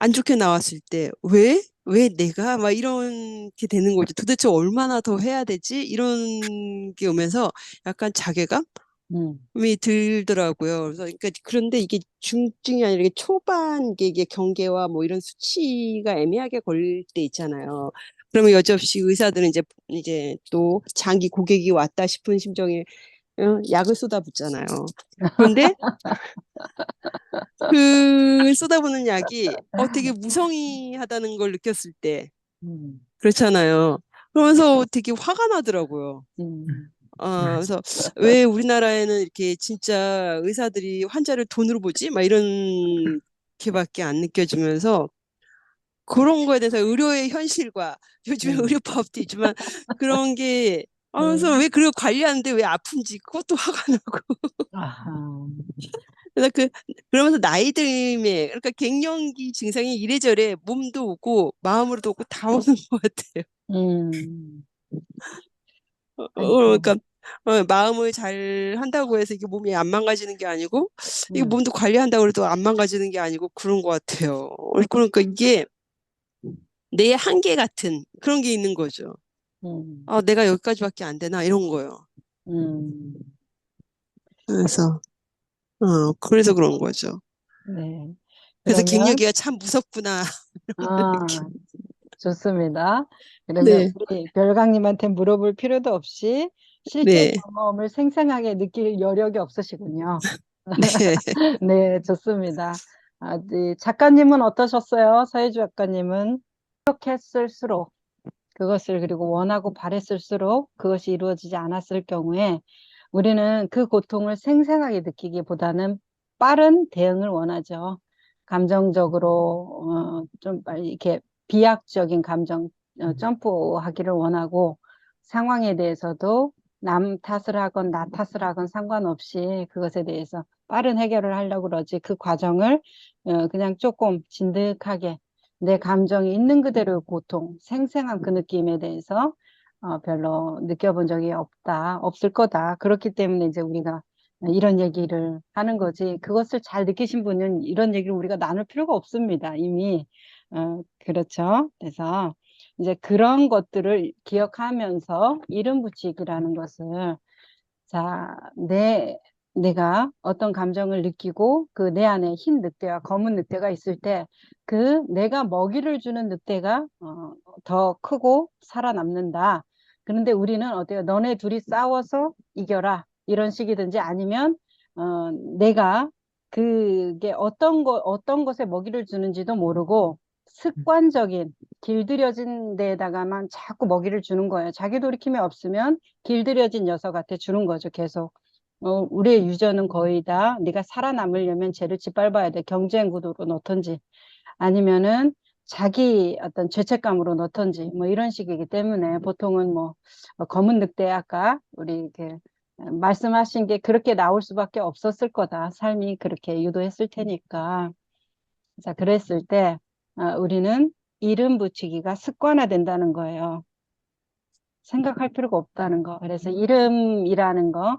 안 좋게 나왔을 때 왜? 왜 내가? 막 이런 게 되는 거지. 도대체 얼마나 더 해야 되지? 이런 게 오면서 약간 자괴감이 음, 들더라고요. 그래서 그러니까 그런데 이게 중증이 아니라 이게 초반 이게 경계와 뭐 이런 수치가 애매하게 걸릴 때 있잖아요. 그러면 여지없이 의사들은 이제 또 장기 고객이 왔다 싶은 심정에 약을 쏟아붓잖아요. 그런데 그 쏟아부는 약이 되게 무성의하다는 걸 느꼈을 때 음, 그렇잖아요. 그러면서 되게 화가 나더라고요. 음, 맞아. 그래서 왜 우리나라에는 이렇게 진짜 의사들이 환자를 돈으로 보지? 막 이런 게밖에 안 느껴지면서 그런 거에 대해서 의료의 현실과 요즘에 음, 의료법도 있지만 그런 게 그래서 음. 왜 그걸 관리하는데 왜 아픈지 그것도 화가 나고 아하, 그래서 그러면서 나이 들면 그러니까 갱년기 증상이 이래저래 몸도 오고 마음으로도 오고 다 오는 것 같아요. 음, 그러니까 아이고, 마음을 잘 한다고 해서 이게 몸이 안 망가지는 게 아니고, 이게 음, 몸도 관리한다고 해도 안 망가지는 게 아니고 그런 것 같아요. 그러니까 이게 내 한계 같은 그런 게 있는 거죠. 음, 내가 여기까지밖에 안 되나 이런 거요. 음. 그래서 그래서 그런 거죠. 네. 그래서 그러면, 갱년기가 참 무섭구나. 이렇게. 아, 좋습니다. 그러면 네, 우리 별강님한테 물어볼 필요도 없이 실제 네, 경험을 생생하게 느낄 여력이 없으시군요. 네. 네, 좋습니다. 네, 작가님은 어떠셨어요? 서혜주 작가님은 했을수록 그것을 그리고 원하고 바랬을수록 그것이 이루어지지 않았을 경우에 우리는 그 고통을 생생하게 느끼기보다는 빠른 대응을 원하죠. 감정적으로 좀 빨리 이렇게 비약적인 감정 점프하기를 원하고 상황에 대해서도 남 탓을 하건 나 탓을 하건 상관없이 그것에 대해서 빠른 해결을 하려고 그러지 그 과정을 그냥 조금 진득하게 내 감정이 있는 그대로의 고통, 생생한 그 느낌에 대해서 별로 느껴본 적이 없다, 없을 거다. 그렇기 때문에 이제 우리가 이런 얘기를 하는 거지. 그것을 잘 느끼신 분은 이런 얘기를 우리가 나눌 필요가 없습니다. 이미. 그렇죠. 그래서 이제 그런 것들을 기억하면서 이름 붙이기라는 것을 자, 내가 어떤 감정을 느끼고 그 내 안에 흰 늑대와 검은 늑대가 있을 때 그 내가 먹이를 주는 늑대가 더 크고 살아남는다. 그런데 우리는 어때요? 너네 둘이 싸워서 이겨라. 이런 식이든지 아니면 내가 그게 어떤 것에 먹이를 주는지도 모르고 습관적인 길들여진 데에다가만 자꾸 먹이를 주는 거예요. 자기 돌이킴이 없으면 길들여진 녀석한테 주는 거죠, 계속. 우리의 유전은 거의 다 네가 살아남으려면 쟤를 짓밟아야 돼. 경쟁 구도로 넣던지 아니면은 자기 어떤 죄책감으로 넣던지 뭐 이런 식이기 때문에 보통은 뭐 검은 늑대 아까 우리 이렇게 말씀하신 게 그렇게 나올 수밖에 없었을 거다. 삶이 그렇게 유도했을 테니까. 자, 그랬을 때 우리는 이름 붙이기가 습관화된다는 거예요. 생각할 필요가 없다는 거. 그래서 이름이라는 거,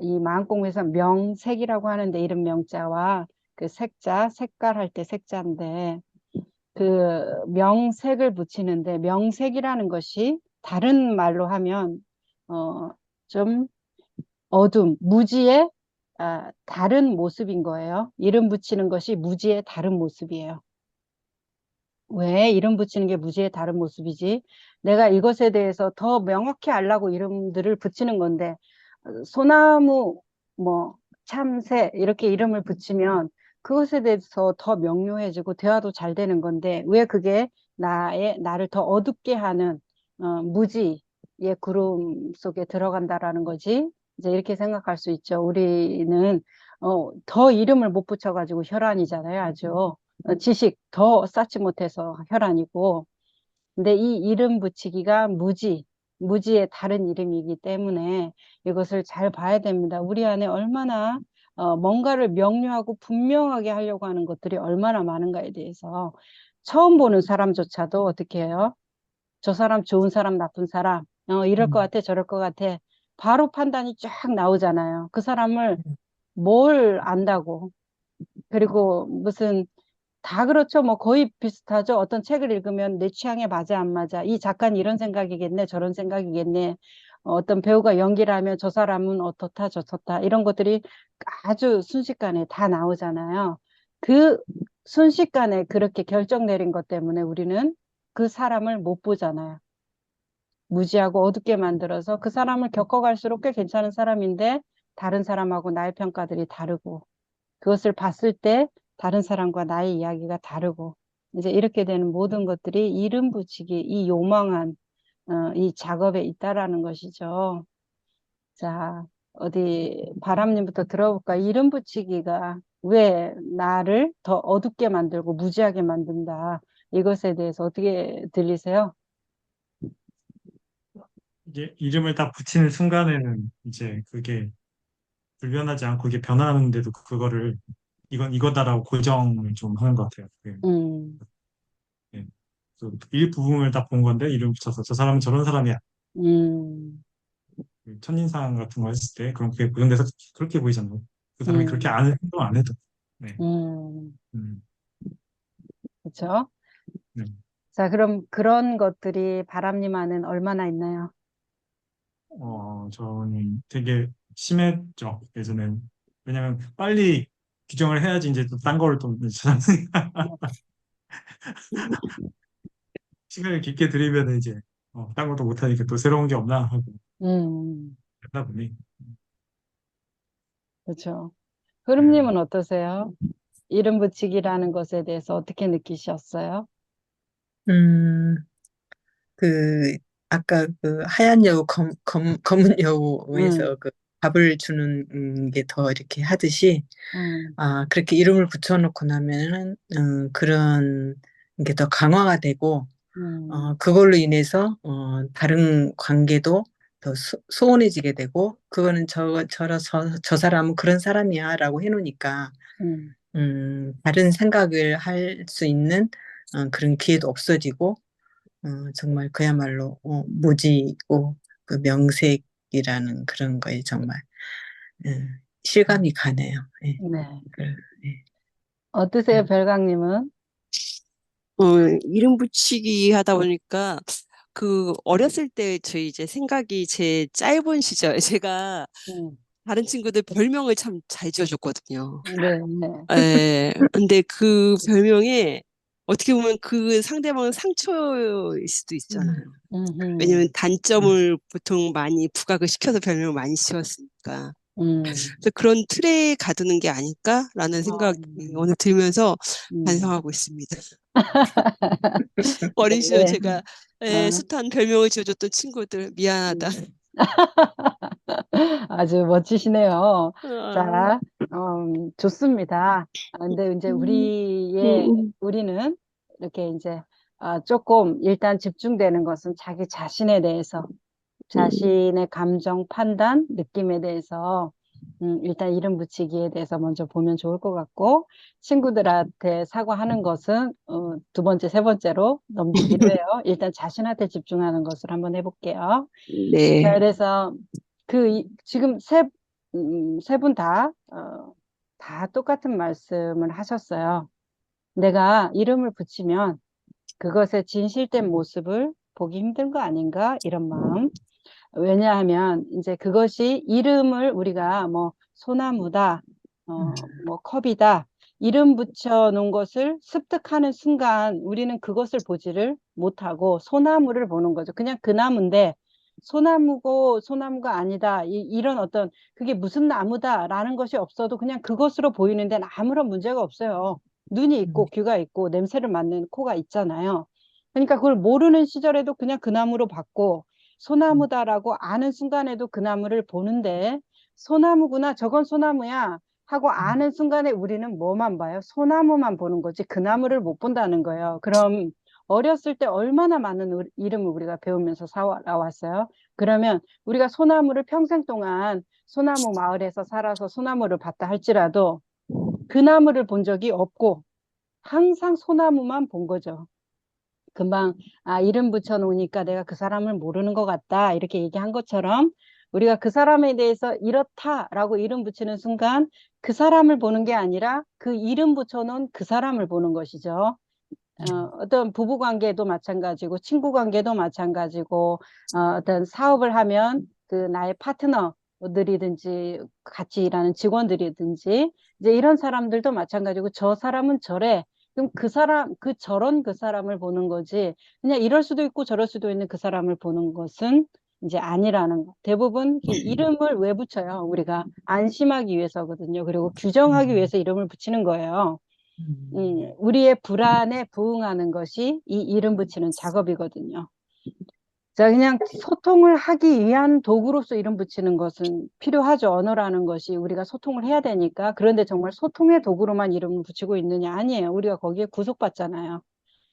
이 마음공부에서 명색이라고 하는데 이름 명자와 그 색자, 색깔 할 때 색자인데 그 명색을 붙이는데 명색이라는 것이 다른 말로 하면 좀 어둠, 무지의 다른 모습인 거예요. 이름 붙이는 것이 무지의 다른 모습이에요. 왜 이름 붙이는 게 무지의 다른 모습이지? 내가 이것에 대해서 더 명확히 알라고 이름들을 붙이는 건데, 소나무, 뭐, 참새, 이렇게 이름을 붙이면 그것에 대해서 더 명료해지고 대화도 잘 되는 건데, 왜 그게 나를 더 어둡게 하는, 무지의 구름 속에 들어간다라는 거지? 이제 이렇게 생각할 수 있죠. 우리는, 더 이름을 못 붙여가지고 혈안이잖아요, 아주. 지식 더 쌓지 못해서 혈안이고 근데 이 이름 붙이기가 무지의 다른 이름이기 때문에 이것을 잘 봐야 됩니다. 우리 안에 얼마나 뭔가를 명료하고 분명하게 하려고 하는 것들이 얼마나 많은가에 대해서 처음 보는 사람조차도 어떻게 해요? 저 사람 좋은 사람 나쁜 사람 이럴 것 같아 저럴 것 같아 바로 판단이 쫙 나오잖아요. 그 사람을 뭘 안다고 그리고 무슨 다 그렇죠. 뭐 거의 비슷하죠. 어떤 책을 읽으면 내 취향에 맞아 안 맞아. 이 작가는 이런 생각이겠네. 저런 생각이겠네. 어떤 배우가 연기를 하면 저 사람은 어떻다 저렇다. 이런 것들이 아주 순식간에 다 나오잖아요. 그 순식간에 그렇게 결정 내린 것 때문에 우리는 그 사람을 못 보잖아요. 무지하고 어둡게 만들어서 그 사람을 겪어갈수록 꽤 괜찮은 사람인데 다른 사람하고 나의 평가들이 다르고 그것을 봤을 때 다른 사람과 나의 이야기가 다르고 이제 이렇게 되는 모든 것들이 이름 붙이기 이 요망한 이 작업에 있다라는 것이죠. 자, 어디 바람님부터 들어볼까? 이름 붙이기가 왜 나를 더 어둡게 만들고 무지하게 만든다. 이것에 대해서 어떻게 들리세요? 이게 이름을 딱 붙이는 순간에는 이제 그게 불변하지 않고 이게 변하는데도 그거를 이건 이거다라고 고정을 좀 하는 것 같아요. 음, 예. 그래서 일부분을 딱 본 건데 이름 붙여서 저 사람은 저런 사람이야. 음, 그 첫인상 같은 거 했을 때 그런 게 고정돼서 그렇게 보이잖아요. 그 사람이 그렇게 음, 안 행동 안 해도. 네. 음, 음, 그렇죠? 네. 자, 그럼 그런 것들이 바람님 안은 얼마나 있나요? 저는 되게 심했죠, 예전엔. 왜냐면 빨리 규정을 해야지 이제 또 딴 거를 또 찾아보니까 시간을 깊게 들이면 이제 딴 것도 못하니까 또 새로운 게 없나 하고 음, 하다 보니 그렇죠. 네. 흐름님은 어떠세요? 이름 붙이기라는 것에 대해서 어떻게 느끼셨어요? 음, 그, 아까 그 하얀 여우, 검은 음, 여우에서 그 밥을 주는 게 더 이렇게 하듯이, 음, 그렇게 이름을 붙여놓고 나면은, 그런 게 더 강화가 되고, 음, 그걸로 인해서, 다른 관계도 더 소원해지게 되고, 그거는 저 사람은 그런 사람이야 라고 해놓으니까, 음, 다른 생각을 할 수 있는 그런 기회도 없어지고, 정말 그야말로 무지고 그 명색이라는 그런 거에 정말 실감이 가네요. 예. 네. 그, 예. 어떠세요, 별강님은? 어, 이름 붙이기 하다 보니까 그 어렸을 때 저희 이제 생각이 제 짧은 시절 제가 음, 다른 친구들 별명을 참 잘 지어줬거든요. 네, 네. 예, 근데 그 별명에 어떻게 보면 그 상대방은 상처일 수도 있잖아요. 왜냐면 음, 단점을 보통 많이 부각을 시켜서 별명을 많이 지었으니까. 음, 그래서 그런 틀에 가두는 게 아닐까라는 생각이 오늘 들면서 음. 반성하고 있습니다. 어린 시절 네. 제가 어, 숱한 별명을 지어줬던 친구들 미안하다. 음. 아주 멋지시네요. 아, 자, 좋습니다. 근데 이제 음, 음, 우리는 이렇게 이제 조금 일단 집중되는 것은 자기 자신에 대해서, 음, 자신의 감정, 판단, 느낌에 대해서 일단 이름 붙이기에 대해서 먼저 보면 좋을 것 같고, 친구들한테 사과하는 것은 두 번째, 세 번째로 넘기기로 해요. 일단 자신한테 집중하는 것을 한번 해볼게요. 자, 네. 그래서 지금 세 분 다 똑같은 말씀을 하셨어요. 내가 이름을 붙이면 그것의 진실된 모습을 보기 힘든 거 아닌가? 이런 마음. 왜냐하면 이제 그것이 이름을 우리가 뭐 소나무다, 뭐 컵이다, 이름 붙여 놓은 것을 습득하는 순간 우리는 그것을 보지를 못하고 소나무를 보는 거죠. 그냥 그 나무인데 소나무고 소나무가 아니다. 이런 어떤 그게 무슨 나무다라는 것이 없어도 그냥 그것으로 보이는 데는 아무런 문제가 없어요. 눈이 있고 귀가 있고 냄새를 맡는 코가 있잖아요. 그러니까 그걸 모르는 시절에도 그냥 그 나무로 봤고 소나무다라고 아는 순간에도 그 나무를 보는데 소나무구나 저건 소나무야 하고 아는 순간에 우리는 뭐만 봐요? 소나무만 보는 거지 그 나무를 못 본다는 거예요. 그럼 어렸을 때 얼마나 많은 이름을 우리가 배우면서 살아왔어요. 그러면 우리가 소나무를 평생 동안 소나무 마을에서 살아서 소나무를 봤다 할지라도 그 나무를 본 적이 없고 항상 소나무만 본 거죠. 금방 이름 붙여놓으니까 내가 그 사람을 모르는 것 같다 이렇게 얘기한 것처럼 우리가 그 사람에 대해서 이렇다라고 이름 붙이는 순간 그 사람을 보는 게 아니라 그 이름 붙여놓은 그 사람을 보는 것이죠. 어떤 부부 관계도 마찬가지고 친구 관계도 마찬가지고 어떤 사업을 하면 그 나의 파트너들이든지 같이 일하는 직원들이든지 이제 이런 사람들도 마찬가지고 저 사람은 저래. 그럼 그 사람을 보는 거지. 그냥 이럴 수도 있고 저럴 수도 있는 그 사람을 보는 것은 이제 아니라는 거. 대부분 이 이름을 왜 붙여요? 우리가 안심하기 위해서거든요. 그리고 규정하기 위해서 이름을 붙이는 거예요. 우리의 불안에 부응하는 것이 이 이름 붙이는 작업이거든요. 자, 그냥 소통을 하기 위한 도구로서 이름 붙이는 것은 필요하죠. 언어라는 것이 우리가 소통을 해야 되니까. 그런데 정말 소통의 도구로만 이름을 붙이고 있느냐? 아니에요. 우리가 거기에 구속받잖아요.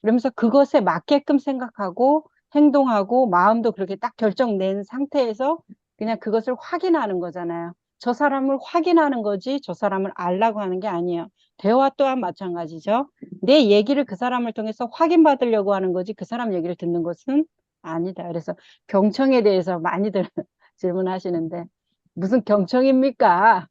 그러면서 그것에 맞게끔 생각하고 행동하고 마음도 그렇게 딱 결정낸 상태에서 그냥 그것을 확인하는 거잖아요. 저 사람을 확인하는 거지 저 사람을 알라고 하는 게 아니에요. 대화 또한 마찬가지죠. 내 얘기를 그 사람을 통해서 확인받으려고 하는 거지 그 사람 얘기를 듣는 것은 아니다. 그래서 경청에 대해서 많이들 질문하시는데 무슨 경청입니까?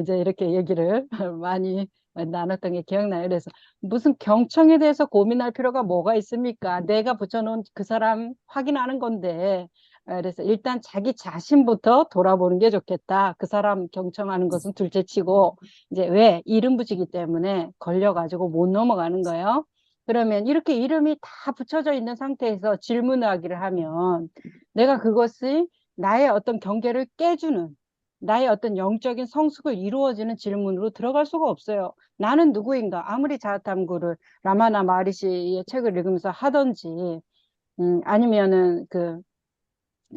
이제 이렇게 얘기를 많이 나눴던 게 기억나요. 그래서 무슨 경청에 대해서 고민할 필요가 뭐가 있습니까? 내가 붙여놓은 그 사람 확인하는 건데. 그래서 일단 자기 자신부터 돌아보는 게 좋겠다. 그 사람 경청하는 것은 둘째치고 이제 왜 이름 붙이기 때문에 걸려가지고 못 넘어가는 거예요. 그러면 이렇게 이름이 다 붙여져 있는 상태에서 질문하기를 하면 내가 그것이 나의 어떤 경계를 깨주는 나의 어떤 영적인 성숙을 이루어지는 질문으로 들어갈 수가 없어요. 나는 누구인가? 아무리 자아탐구를 라마나 마하리시의 책을 읽으면서 하든지 아니면은 그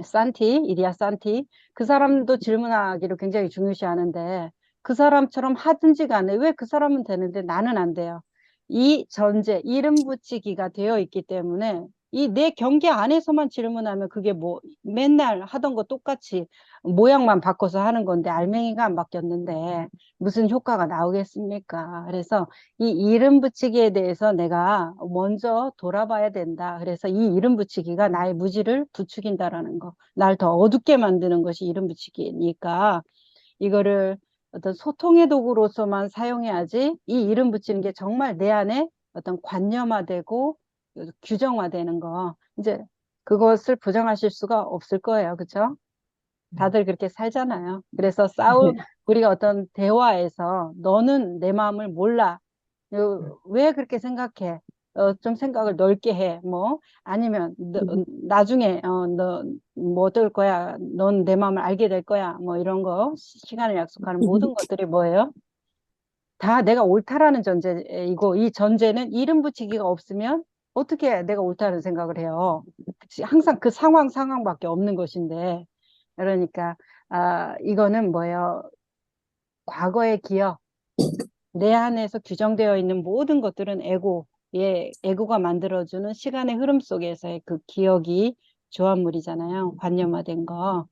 산티, 이리아 산티 그 사람도 질문하기를 굉장히 중요시하는데 그 사람처럼 하든지 간에 왜 그 사람은 되는데 나는 안 돼요. 이 전제, 이름 붙이기가 되어 있기 때문에 이 내 경계 안에서만 질문하면 그게 뭐 맨날 하던 거 똑같이 모양만 바꿔서 하는 건데 알맹이가 안 바뀌었는데 무슨 효과가 나오겠습니까? 그래서 이 이름 붙이기에 대해서 내가 먼저 돌아봐야 된다. 그래서 이 이름 붙이기가 나의 무지를 부추긴다라는 거. 날 더 어둡게 만드는 것이 이름 붙이기니까 이거를 어떤 소통의 도구로서만 사용해야지 이 이름 붙이는 게 정말 내 안에 어떤 관념화되고 규정화되는 거. 이제 그것을 부정하실 수가 없을 거예요. 그렇죠? 다들 그렇게 살잖아요. 그래서 우리가 어떤 대화에서 너는 내 마음을 몰라. 왜 그렇게 생각해? 좀 생각을 넓게 해. 뭐 아니면 나중에 너 뭐 어떨 거야? 넌 내 마음을 알게 될 거야. 뭐 이런 거 시간을 약속하는 모든 것들이 뭐예요? 다 내가 옳다라는 전제이고 이 전제는 이름 붙이기가 없으면 어떻게 내가 옳다는 생각을 해요? 항상 그 상황밖에 없는 것인데 그러니까 이거는 뭐예요? 과거의 기억, 내 안에서 규정되어 있는 모든 것들은 에고가 만들어주는 시간의 흐름 속에서의 그 기억이 조합물이잖아요. 관념화된 거.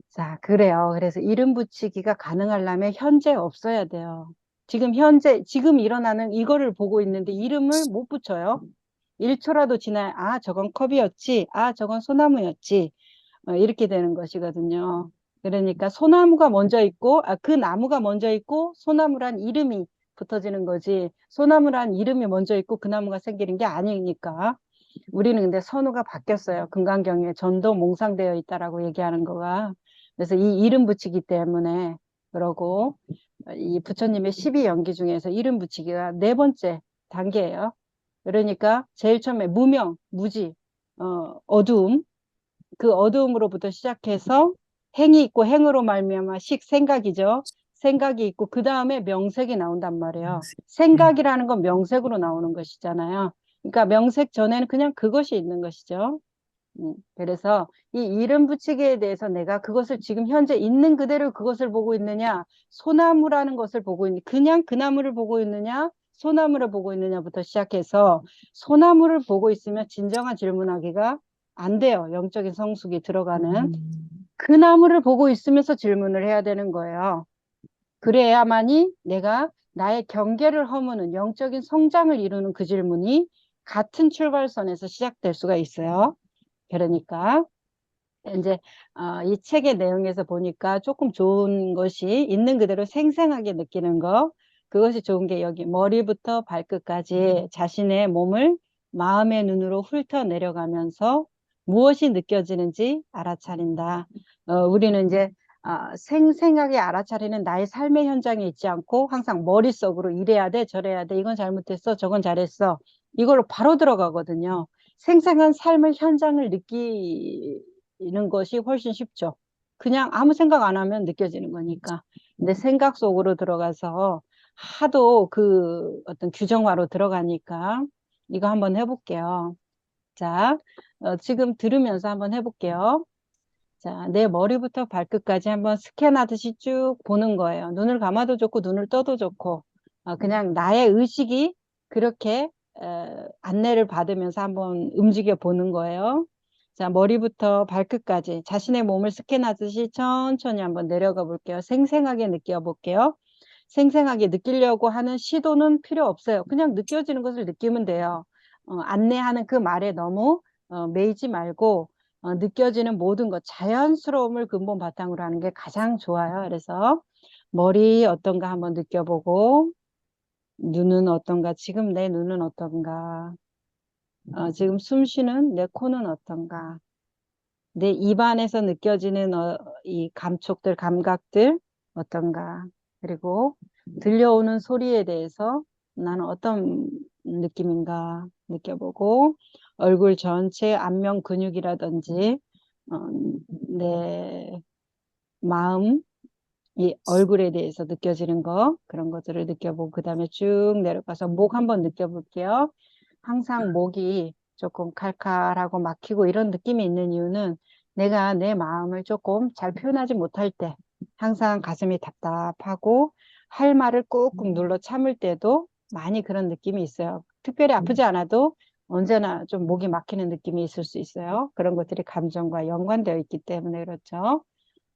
자, 그래요. 그래서 이름 붙이기가 가능하려면 현재 없어야 돼요. 지금 일어나는 이거를 보고 있는데 이름을 못 붙여요. 1초라도 지나야, 저건 컵이었지. 저건 소나무였지. 이렇게 되는 것이거든요. 그러니까 소나무가 먼저 있고, 그 나무가 먼저 있고, 소나무란 이름이 붙어지는 거지. 소나무란 이름이 먼저 있고, 그 나무가 생기는 게 아니니까. 우리는 근데 선우가 바뀌었어요. 금강경에 전도 몽상되어 있다라고 얘기하는 거가. 그래서 이 이름 붙이기 때문에 그러고 이 부처님의 12연기 중에서 이름 붙이기가 네 번째 단계예요. 그러니까 제일 처음에 무명, 무지, 어두움, 그 어두움으로부터 시작해서 행이 있고 행으로 말미암아 생각이죠. 생각이 있고 그 다음에 명색이 나온단 말이에요. 생각이라는 건 명색으로 나오는 것이잖아요. 그러니까 명색 전에는 그냥 그것이 있는 것이죠. 그래서 이 이름 붙이기에 대해서 내가 그것을 지금 현재 있는 그대로 그것을 보고 있느냐, 소나무라는 것을 보고 그냥 그 나무를 보고 있느냐, 소나무를 보고 있느냐부터 시작해서 소나무를 보고 있으면 진정한 질문하기가 안 돼요. 영적인 성숙이 들어가는. 그 나무를 보고 있으면서 질문을 해야 되는 거예요. 그래야만이 내가 나의 경계를 허무는 영적인 성장을 이루는 그 질문이 같은 출발선에서 시작될 수가 있어요. 그러니까 이제 이 책의 내용에서 보니까 조금 좋은 것이 있는 그대로 생생하게 느끼는 거, 그것이 좋은 게 여기 머리부터 발끝까지 자신의 몸을 마음의 눈으로 훑어 내려가면서 무엇이 느껴지는지 알아차린다. 우리는 이제 생생하게 알아차리는 나의 삶의 현장에 있지 않고 항상 머릿속으로 이래야 돼, 저래야 돼, 이건 잘못했어, 저건 잘했어, 이걸로 바로 들어가거든요. 생생한 삶의 현장을 느끼는 것이 훨씬 쉽죠. 그냥 아무 생각 안 하면 느껴지는 거니까. 근데 생각 속으로 들어가서 하도 그 어떤 규정화로 들어가니까 이거 한번 해볼게요. 자, 지금 들으면서 한번 해볼게요. 자, 내 머리부터 발끝까지 한번 스캔하듯이 쭉 보는 거예요. 눈을 감아도 좋고 눈을 떠도 좋고 그냥 나의 의식이 그렇게 안내를 받으면서 한번 움직여 보는 거예요. 자, 머리부터 발끝까지 자신의 몸을 스캔하듯이 천천히 한번 내려가 볼게요. 생생하게 느껴볼게요. 생생하게 느끼려고 하는 시도는 필요 없어요. 그냥 느껴지는 것을 느끼면 돼요. 안내하는 그 말에 너무 매이지 말고 느껴지는 모든 것, 자연스러움을 근본 바탕으로 하는 게 가장 좋아요. 그래서 머리 어떤가 한번 느껴보고, 눈은 어떤가, 지금 내 눈은 어떤가, 지금 숨 쉬는 내 코는 어떤가, 내 입안에서 느껴지는 이 감촉들, 감각들 어떤가, 그리고 들려오는 소리에 대해서 나는 어떤 느낌인가 느껴보고, 얼굴 전체 안면 근육이라든지 내 마음, 이 얼굴에 대해서 느껴지는 거, 그런 것들을 느껴보고, 그 다음에 쭉 내려가서 목 한번 느껴볼게요. 항상 목이 조금 칼칼하고 막히고 이런 느낌이 있는 이유는 내가 내 마음을 조금 잘 표현하지 못할 때, 항상 가슴이 답답하고 할 말을 꾹꾹 눌러 참을 때도 많이 그런 느낌이 있어요. 특별히 아프지 않아도 언제나 좀 목이 막히는 느낌이 있을 수 있어요. 그런 것들이 감정과 연관되어 있기 때문에 그렇죠.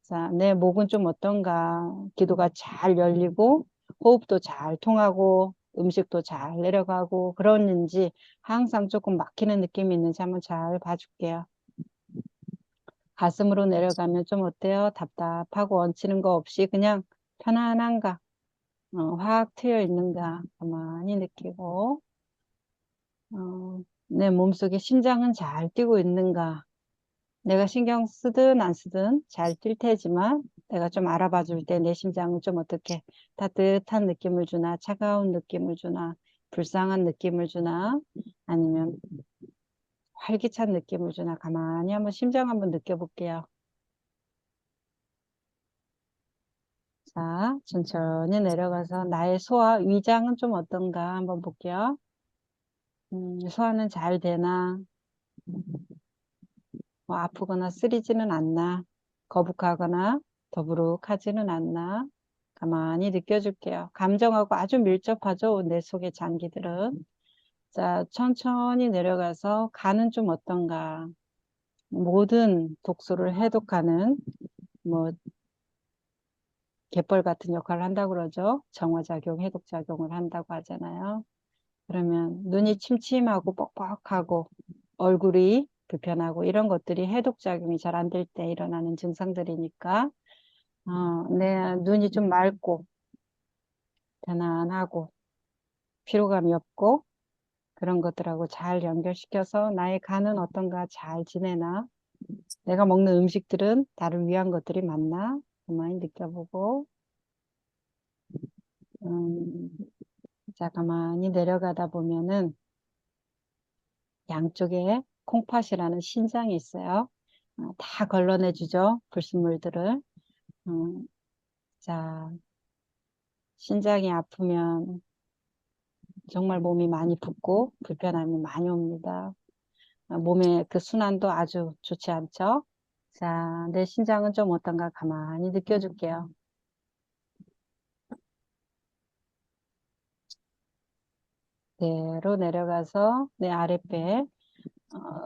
자, 내 목은 좀 어떤가? 기도가 잘 열리고 호흡도 잘 통하고 음식도 잘 내려가고 그러는지, 항상 조금 막히는 느낌이 있는지 한번 잘 봐줄게요. 가슴으로 내려가면 좀 어때요? 답답하고 얹히는 거 없이 그냥 편안한가? 확 트여 있는가? 가만히 느끼고, 내 몸속에 심장은 잘 뛰고 있는가? 내가 신경 쓰든 안 쓰든 잘 뛸 테지만, 내가 좀 알아봐 줄 때 내 심장은 좀 어떻게 따뜻한 느낌을 주나, 차가운 느낌을 주나, 불쌍한 느낌을 주나, 아니면 활기찬 느낌을 주나, 가만히 한번 심장 한번 느껴볼게요. 자, 천천히 내려가서 나의 소화, 위장은 좀 어떤가 한번 볼게요. 소화는 잘 되나, 뭐 아프거나 쓰리지는 않나, 거북하거나 더부룩하지는 않나, 가만히 느껴줄게요. 감정하고 아주 밀접하죠, 내 속의 장기들은. 자, 천천히 내려가서 간은 좀 어떤가. 모든 독소를 해독하는 뭐 갯벌 같은 역할을 한다고 그러죠. 정화작용, 해독작용을 한다고 하잖아요. 그러면 눈이 침침하고 뻑뻑하고 얼굴이 불편하고 이런 것들이 해독작용이 잘 안 될 때 일어나는 증상들이니까, 내 눈이 좀 맑고 편안하고 피로감이 없고 그런 것들하고 잘 연결시켜서 나의 간은 어떤가, 잘 지내나, 내가 먹는 음식들은 나를 위한 것들이 맞나 가만히 느껴보고, 음, 자, 가만히 내려가다 보면은 양쪽에 콩팥이라는 신장이 있어요. 다 걸러내주죠, 불순물들을. 자, 신장이 아프면 정말 몸이 많이 붓고 불편함이 많이 옵니다. 몸의 그 순환도 아주 좋지 않죠? 자, 내 신장은 좀 어떤가 가만히 느껴줄게요. 그대로 내려가서 내 아랫배,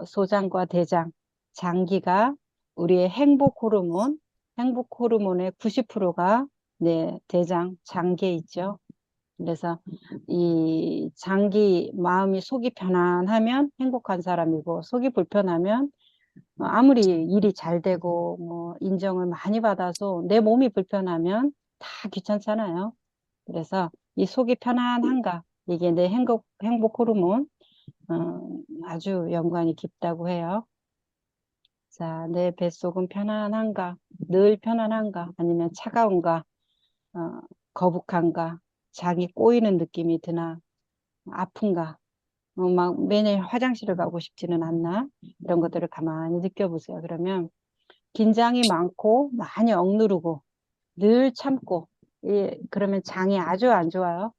소장과 대장, 장기가 우리의 행복 호르몬의 90%가 내 대장, 장기에 있죠. 그래서 이 장기, 마음이 속이 편안하면 행복한 사람이고, 속이 불편하면 아무리 일이 잘 되고 뭐 인정을 많이 받아서 내 몸이 불편하면 다 귀찮잖아요. 그래서 이 속이 편안한가, 이게 내 행복 호르몬, 아주 연관이 깊다고 해요. 자, 내 뱃속은 편안한가, 늘 편안한가, 아니면 차가운가, 어, 거북한가, 장이 꼬이는 느낌이 드나, 아픈가, 막 매일 화장실을 가고 싶지는 않나, 이런 것들을 가만히 느껴보세요. 그러면 긴장이 많고 많이 억누르고 늘 참고, 그러면 장이 아주 안 좋아요.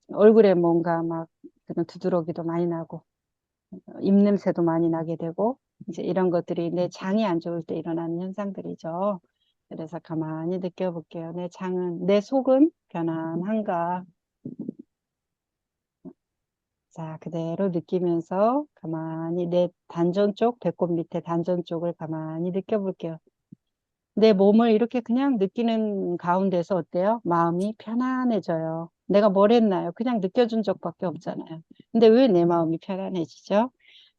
얼굴에 뭔가 막 그런 두드러기도 많이 나고 입냄새도 많이 나게 되고, 이제 이런 것들이 내 장이 안 좋을 때 일어나는 현상들이죠. 그래서 가만히 느껴볼게요. 내 속은 편안한가. 자, 그대로 느끼면서 가만히 내 단전 쪽, 배꼽 밑에 단전 쪽을 가만히 느껴볼게요. 내 몸을 이렇게 그냥 느끼는 가운데서 어때요? 마음이 편안해져요. 내가 뭘 했나요? 그냥 느껴준 적밖에 없잖아요. 근데 왜 내 마음이 편안해지죠?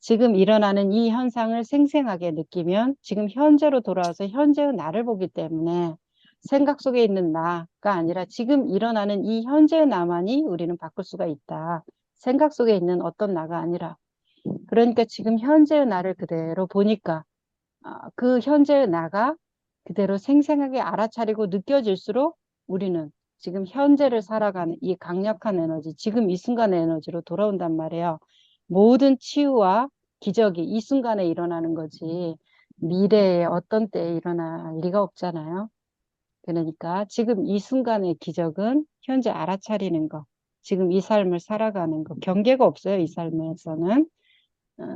지금 일어나는 이 현상을 생생하게 느끼면 지금 현재로 돌아와서 현재의 나를 보기 때문에 생각 속에 있는 나가 아니라 지금 일어나는 이 현재의 나만이 우리는 바꿀 수가 있다. 생각 속에 있는 어떤 나가 아니라. 그러니까 지금 현재의 나를 그대로 보니까 그 현재의 나가 그대로 생생하게 알아차리고 느껴질수록 우리는 지금 현재를 살아가는 이 강력한 에너지, 지금 이 순간의 에너지로 돌아온단 말이에요. 모든 치유와 기적이 이 순간에 일어나는 거지 미래에 어떤 때에 일어날 리가 없잖아요. 그러니까 지금 이 순간의 기적은 현재 알아차리는 거, 지금 이 삶을 살아가는 거, 경계가 없어요. 이 삶에서는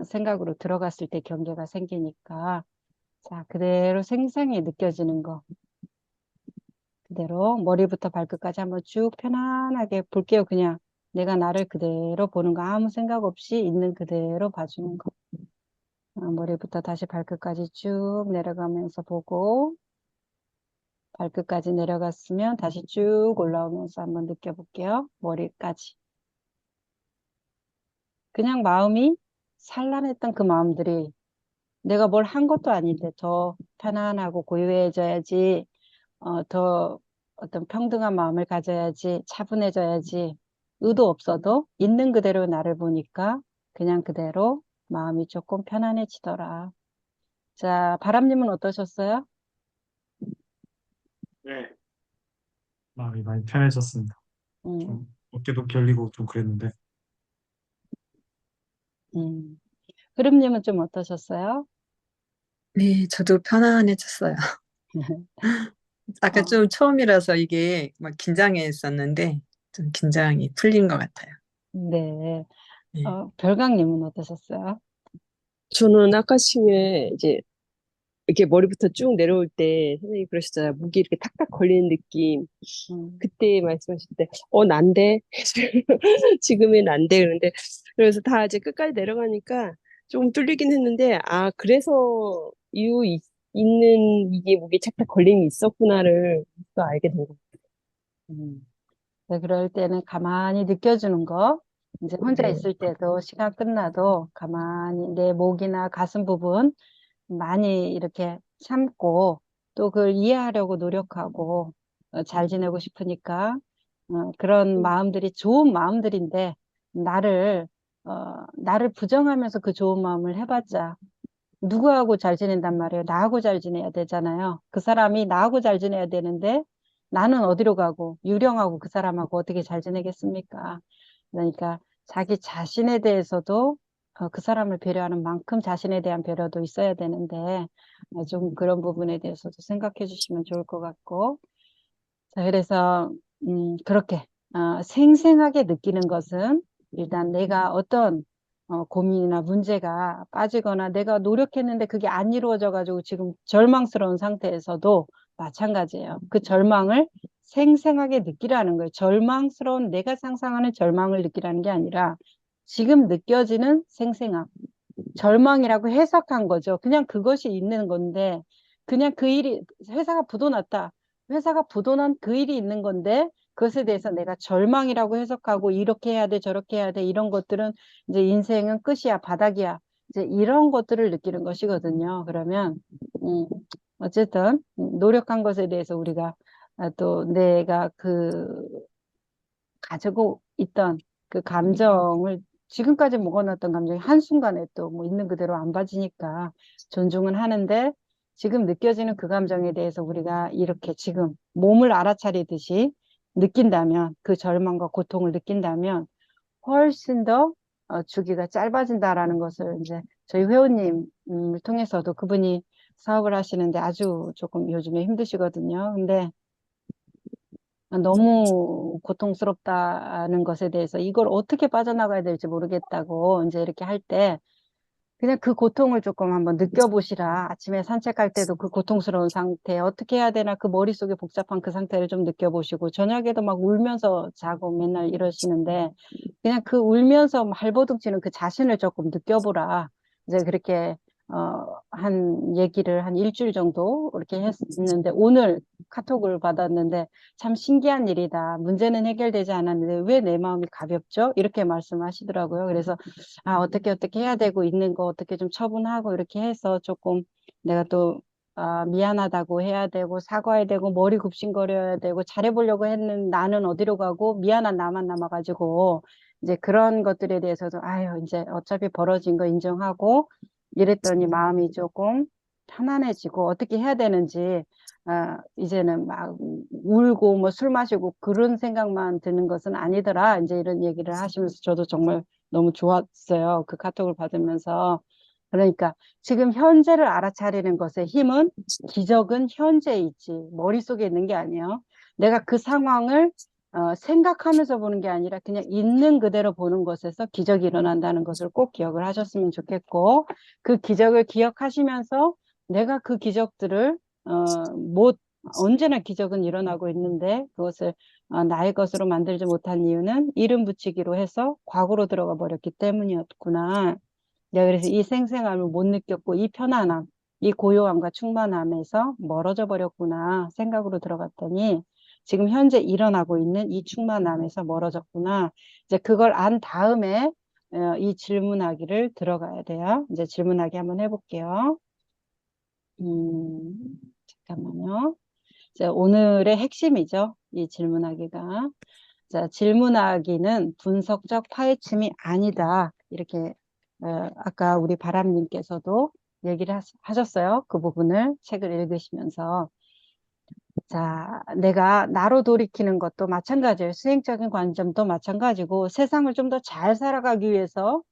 생각으로 들어갔을 때 경계가 생기니까 자, 그대로 생생히 느껴지는 거 그대로 머리부터 발끝까지 한번 쭉 편안하게 볼게요. 그냥 내가 나를 그대로 보는 거 아무 생각 없이 있는 그대로 봐주는 거. 머리부터 다시 발끝까지 쭉 내려가면서 보고 발끝까지 내려갔으면 다시 쭉 올라오면서 한번 느껴볼게요. 머리까지. 그냥 마음이 산란했던 그 마음들이 내가 뭘 한 것도 아닌데 더 편안하고 고요해져야지 더 어떤 평등한 마음을 가져야지, 차분해져야지, 의도 없어도 있는 그대로 나를 보니까 그냥 그대로 마음이 조금 편안해지더라. 자, 바람님은 어떠셨어요? 네. 마음이 많이 편해졌습니다. 음, 좀 어깨도 결리고 좀 그랬는데 음. 흐름님은 좀 어떠셨어요? 네, 저도 편안해졌어요. 아까 어, 좀 처음이라서 이게 막 긴장했었는데 좀 긴장이 풀린 것 같아요. 네. 네. 별강님은 어떠셨어요? 저는 아까 중에 이제 이렇게 머리부터 쭉 내려올 때 선생님이 그러셨잖아요. 목이 이렇게 탁탁 걸리는 느낌. 음, 그때 말씀하실 때, 난데? 지금은 안 돼. 그런데, 그래서 다 이제 끝까지 내려가니까 조금 뚫리긴 했는데, 그래서 있는 이게 목에 착착 걸림이 있었구나를 또 알게 된 것 같아요. 음. 네, 그럴 때는 가만히 느껴주는 거. 이제 혼자 네. 있을 때도 시간 끝나도 가만히 내 목이나 가슴 부분 많이 이렇게 참고 또 그걸 이해하려고 노력하고 잘 지내고 싶으니까 그런 음, 마음들이 좋은 마음들인데 나를 부정하면서 그 좋은 마음을 해봤자 누구하고 잘 지낸단 말이에요. 나하고 잘 지내야 되잖아요. 그 사람이 나하고 잘 지내야 되는데 나는 어디로 가고 유령하고 그 사람하고 어떻게 잘 지내겠습니까? 그러니까 자기 자신에 대해서도 그 사람을 배려하는 만큼 자신에 대한 배려도 있어야 되는데 좀 그런 부분에 대해서도 생각해 주시면 좋을 것 같고 자, 그래서 그렇게 생생하게 느끼는 것은 일단 내가 어떤 고민이나 문제가 빠지거나 내가 노력했는데 그게 안 이루어져 가지고 지금 절망스러운 상태에서도 마찬가지예요. 그 절망을 생생하게 느끼라는 거예요. 절망스러운 내가 상상하는 절망을 느끼라는 게 아니라 지금 느껴지는 생생함. 절망이라고 해석한 거죠. 그냥 그것이 있는 건데, 그냥 그 일이, 회사가 부도났다. 회사가 부도난 그 일이 있는 건데, 그것에 대해서 내가 절망이라고 해석하고, 이렇게 해야 돼, 저렇게 해야 돼, 이런 것들은 이제 인생은 끝이야, 바닥이야. 이제 이런 것들을 느끼는 것이거든요. 그러면, 음, 어쨌든, 노력한 것에 대해서 우리가 또 내가 가지고 있던 그 감정을 지금까지 먹어놨던 감정이 한순간에 또 뭐 있는 그대로 안 봐지니까 존중은 하는데 지금 느껴지는 그 감정에 대해서 우리가 이렇게 지금 몸을 알아차리듯이 느낀다면 그 절망과 고통을 느낀다면 훨씬 더 주기가 짧아진다라는 것을 이제 저희 회원님을 통해서도 그분이 사업을 하시는데 아주 조금 요즘에 힘드시거든요. 근데 너무 고통스럽다는 것에 대해서 이걸 어떻게 빠져나가야 될지 모르겠다고 이제 이렇게 할 때 그냥 그 고통을 조금 한번 느껴보시라. 아침에 산책할 때도 그 고통스러운 상태 어떻게 해야 되나 그 머릿속에 복잡한 그 상태를 좀 느껴보시고 저녁에도 막 울면서 자고 맨날 이러시는데 그냥 그 울면서 발버둥 치는 그 자신을 조금 느껴보라. 이제 그렇게 한 얘기를 한 일주일 정도 이렇게 했는데 오늘 카톡을 받았는데 참 신기한 일이다. 문제는 해결되지 않았는데 왜 내 마음이 가볍죠? 이렇게 말씀하시더라고요. 그래서 어떻게 해야 되고 있는 거 어떻게 좀 처분하고 이렇게 해서 조금 내가 또 미안하다고 해야 되고 사과해야 되고 머리 굽신거려야 되고 잘해보려고 했는 나는 어디로 가고 미안한 나만 남아가지고 이제 그런 것들에 대해서도 아유 이제 어차피 벌어진 거 인정하고 이랬더니 마음이 조금 편안해지고 어떻게 해야 되는지 이제는 막 울고 뭐 술 마시고 그런 생각만 드는 것은 아니더라. 이제 이런 얘기를 하시면서 저도 정말 너무 좋았어요. 그 카톡을 받으면서. 그러니까 지금 현재를 알아차리는 것의 힘은 기적은 현재에 있지 머릿속에 있는 게 아니에요. 내가 그 상황을 생각하면서 보는 게 아니라 그냥 있는 그대로 보는 것에서 기적이 일어난다는 것을 꼭 기억을 하셨으면 좋겠고 그 기적을 기억하시면서 내가 그 기적들을 못 언제나 기적은 일어나고 있는데 그것을 나의 것으로 만들지 못한 이유는 이름 붙이기로 해서 과거로 들어가 버렸기 때문이었구나. 내가 그래서 이 생생함을 못 느꼈고 이 편안함, 이 고요함과 충만함에서 멀어져 버렸구나 생각으로 들어갔더니 지금 현재 일어나고 있는 이 충만함에서 멀어졌구나. 이제 그걸 안 다음에 이 질문하기를 들어가야 돼요. 이제 질문하기 한번 해볼게요. 잠깐만요. 자, 오늘의 핵심이죠. 이 질문하기가. 자, 질문하기는 분석적 파헤침이 아니다. 이렇게 아까 우리 바람님께서도 얘기를 하셨어요. 그 부분을 책을 읽으시면서. 자, 내가 나로 돌이키는 것도 마찬가지예요. 수행적인 관점도 마찬가지고 세상을 좀 더 잘 살아가기 위해서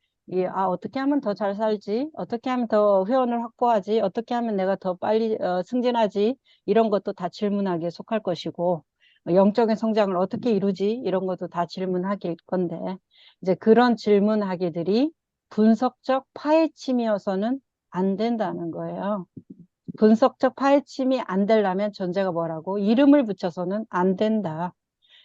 어떻게 하면 더 잘 살지? 어떻게 하면 더 회원을 확보하지? 어떻게 하면 내가 더 빨리 승진하지? 이런 것도 다 질문하기에 속할 것이고 영적인 성장을 어떻게 이루지? 이런 것도 다 질문하기일 건데 이제 그런 질문하기들이 분석적 파헤침이어서는 안 된다는 거예요. 분석적 파헤침이 안 되려면 전제가 뭐라고? 이름을 붙여서는 안 된다.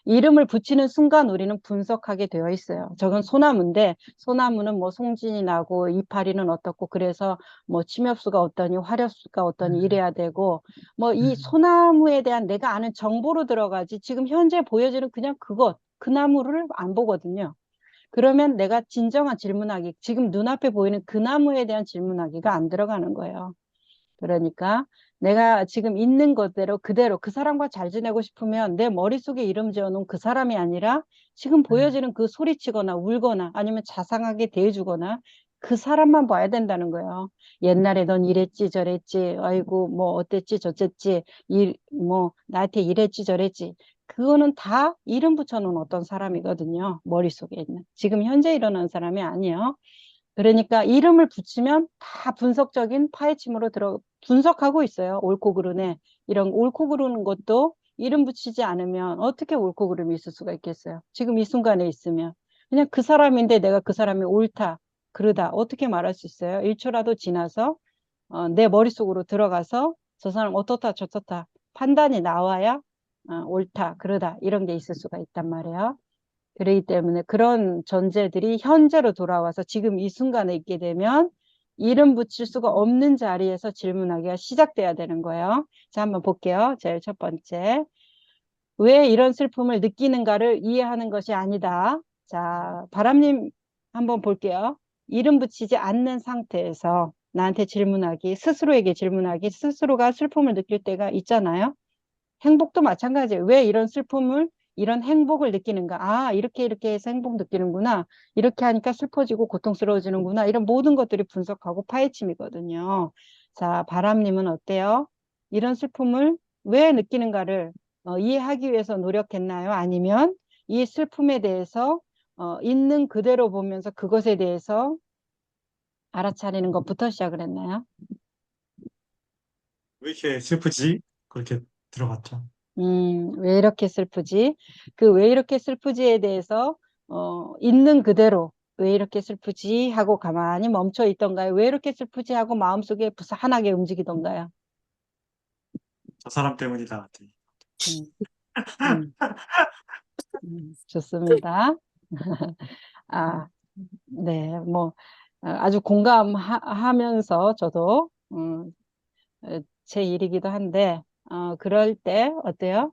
이름을 붙이는 순간 우리는 분석하게 되어 있어요. 저건 소나무인데 소나무는 뭐 송진이 나고 이파리는 어떻고 그래서 뭐 침엽수가 어떠니 화렵수가 어떠니 이래야 되고 뭐 이 소나무에 대한 내가 아는 정보로 들어가지 지금 현재 보여지는 그냥 그 나무를 안 보거든요. 그러면 내가 진정한 질문하기 지금 눈앞에 보이는 그 나무에 대한 질문하기가 안 들어가는 거예요. 그러니까 내가 지금 있는 것대로 그대로 그 사람과 잘 지내고 싶으면 내 머릿속에 이름 지어놓은 그 사람이 아니라 지금 보여지는 그 소리치거나 울거나 아니면 자상하게 대해주거나 그 사람만 봐야 된다는 거예요. 옛날에 넌 이랬지 저랬지 아이고 뭐 어땠지 저쨌지 뭐 나한테 이랬지 저랬지 그거는 다 이름 붙여놓은 어떤 사람이거든요. 머릿속에 있는 지금 현재 일어난 사람이 아니에요. 그러니까 이름을 붙이면 다 분석적인 파헤침으로 분석하고 있어요. 옳고 그르네. 이런 옳고 그르는 것도 이름 붙이지 않으면 어떻게 옳고 그름이 있을 수가 있겠어요. 지금 이 순간에 있으면. 그냥 그 사람인데 내가 그 사람이 옳다, 그르다. 어떻게 말할 수 있어요? 1초라도 지나서 내 머릿속으로 들어가서 저 사람 어떻다 저렇다 판단이 나와야 옳다, 그르다 이런 게 있을 수가 있단 말이에요. 그렇기 때문에 그런 전제들이 현재로 돌아와서 지금 이 순간에 있게 되면 이름 붙일 수가 없는 자리에서 질문하기가 시작돼야 되는 거예요. 자, 한번 볼게요. 제일 첫 번째. 왜 이런 슬픔을 느끼는가를 이해하는 것이 아니다. 자, 바람님 한번 볼게요. 이름 붙이지 않는 상태에서 나한테 질문하기, 스스로에게 질문하기, 스스로가 슬픔을 느낄 때가 있잖아요. 행복도 마찬가지예요. 왜 이런 슬픔을, 이런 행복을 느끼는가? 이렇게 해서 행복 느끼는구나. 이렇게 하니까 슬퍼지고 고통스러워지는구나. 이런 모든 것들이 분석하고 파헤침이거든요. 자, 바람님은 어때요? 이런 슬픔을 왜 느끼는가를 이해하기 위해서 노력했나요? 아니면 이 슬픔에 대해서 있는 그대로 보면서 그것에 대해서 알아차리는 것부터 시작을 했나요? 왜 이렇게 슬프지? 그렇게 들어갔죠. 왜 이렇게 슬프지? 그 왜 이렇게 슬프지에 대해서 있는 그대로 왜 이렇게 슬프지 하고 가만히 멈춰 있던가요? 왜 이렇게 슬프지 하고 마음속에 부산하게 움직이던가요? 저 사람 때문이다. 음, 음, 좋습니다. 아, 네, 뭐 아주 공감하면서 저도 제 일이기도 한데 그럴 때 어때요?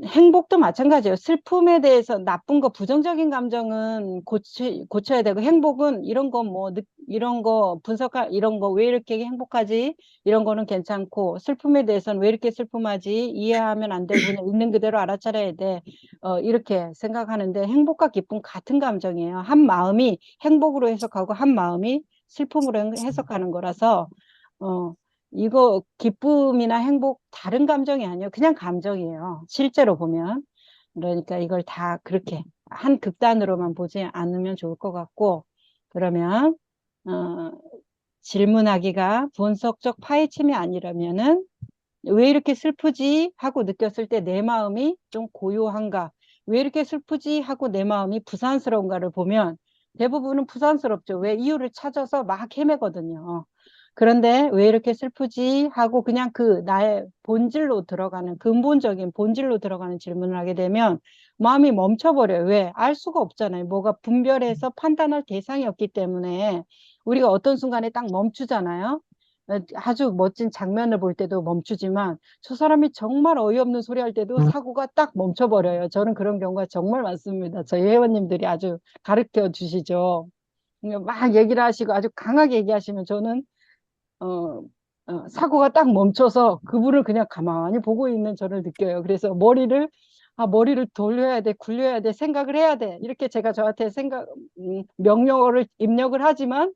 행복도 마찬가지예요. 슬픔에 대해서 나쁜 거, 부정적인 감정은 고쳐야 되고, 행복은 이런 거 뭐, 이런 거 이런 거 왜 이렇게 행복하지? 이런 거는 괜찮고, 슬픔에 대해서는 왜 이렇게 슬픔하지? 이해하면 안 되고, 그냥 있는 그대로 알아차려야 돼. 이렇게 생각하는데, 행복과 기쁨 같은 감정이에요. 한 마음이 행복으로 해석하고, 한 마음이 슬픔으로 해석하는 거라서, 어, 이거 기쁨이나 행복 다른 감정이 아니에요. 그냥 감정이에요. 실제로 보면. 그러니까 이걸 다 그렇게 한 극단으로만 보지 않으면 좋을 것 같고, 그러면 어, 질문하기가 분석적 파헤침이 아니라면은 왜 이렇게 슬프지 하고 느꼈을 때 내 마음이 좀 고요한가, 왜 이렇게 슬프지 하고 내 마음이 부산스러운가를 보면 대부분은 부산스럽죠. 왜? 이유를 찾아서 막 헤매거든요. 그런데 왜 이렇게 슬프지 하고 그냥 그 나의 본질로 들어가는, 근본적인 본질로 들어가는 질문을 하게 되면 마음이 멈춰버려요. 왜? 알 수가 없잖아요. 뭐가 분별해서 판단할 대상이 없기 때문에 우리가 어떤 순간에 딱 멈추잖아요. 아주 멋진 장면을 볼 때도 멈추지만 저 사람이 정말 어이없는 소리 할 때도 사고가 딱 멈춰버려요. 저는 그런 경우가 정말 많습니다. 저희 회원님들이 아주 가르쳐 주시죠. 막 얘기를 하시고 아주 강하게 얘기하시면 저는 어, 사고가 딱 멈춰서 그분을 그냥 가만히 보고 있는 저를 느껴요. 그래서 머리를 돌려야 돼, 굴려야 돼, 생각을 해야 돼. 이렇게 제가 저한테 명령어를 입력을 하지만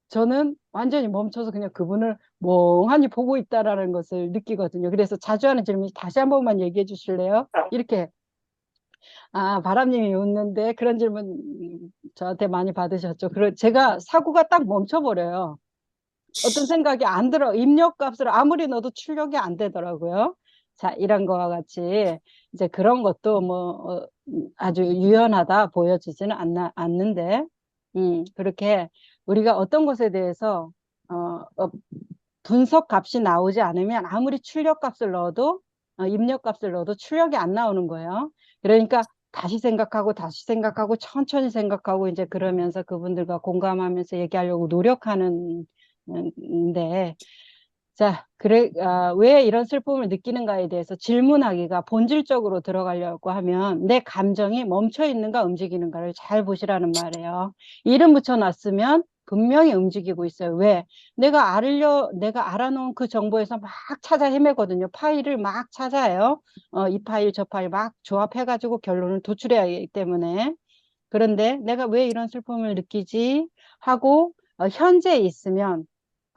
저는 완전히 멈춰서 그냥 그분을 멍하니 보고 있다라는 것을 느끼거든요. 그래서 자주 하는 질문이 다시 한 번만 얘기해 주실래요? 이렇게, 바람님이 웃는데 그런 질문 저한테 많이 받으셨죠. 제가 사고가 딱 멈춰버려요. 어떤 생각이 안 들어. 입력값을 아무리 넣어도 출력이 안 되더라고요. 자, 이런 거와 같이 이제 그런 것도 뭐 아주 유연하다 보여지지는 않는데, 그렇게 우리가 어떤 것에 대해서 분석 값이 나오지 않으면 아무리 출력 값을 넣어도 입력 값을 넣어도 출력이 안 나오는 거예요. 그러니까 다시 생각하고 다시 생각하고 천천히 생각하고 이제 그러면서 그분들과 공감하면서 얘기하려고 노력하는 데, 자, 왜 이런 슬픔을 느끼는가에 대해서 질문하기가 본질적으로 들어가려고 하면 내 감정이 멈춰 있는가 움직이는가를 잘 보시라는 말이에요. 이름 붙여놨으면 분명히 움직이고 있어요. 왜? 내가 알아놓은 그 정보에서 막 찾아 헤매거든요. 파일을 막 찾아요. 이 파일, 저 파일 막 조합해가지고 결론을 도출해야 하기 때문에. 그런데 내가 왜 이런 슬픔을 느끼지? 하고 현재에 있으면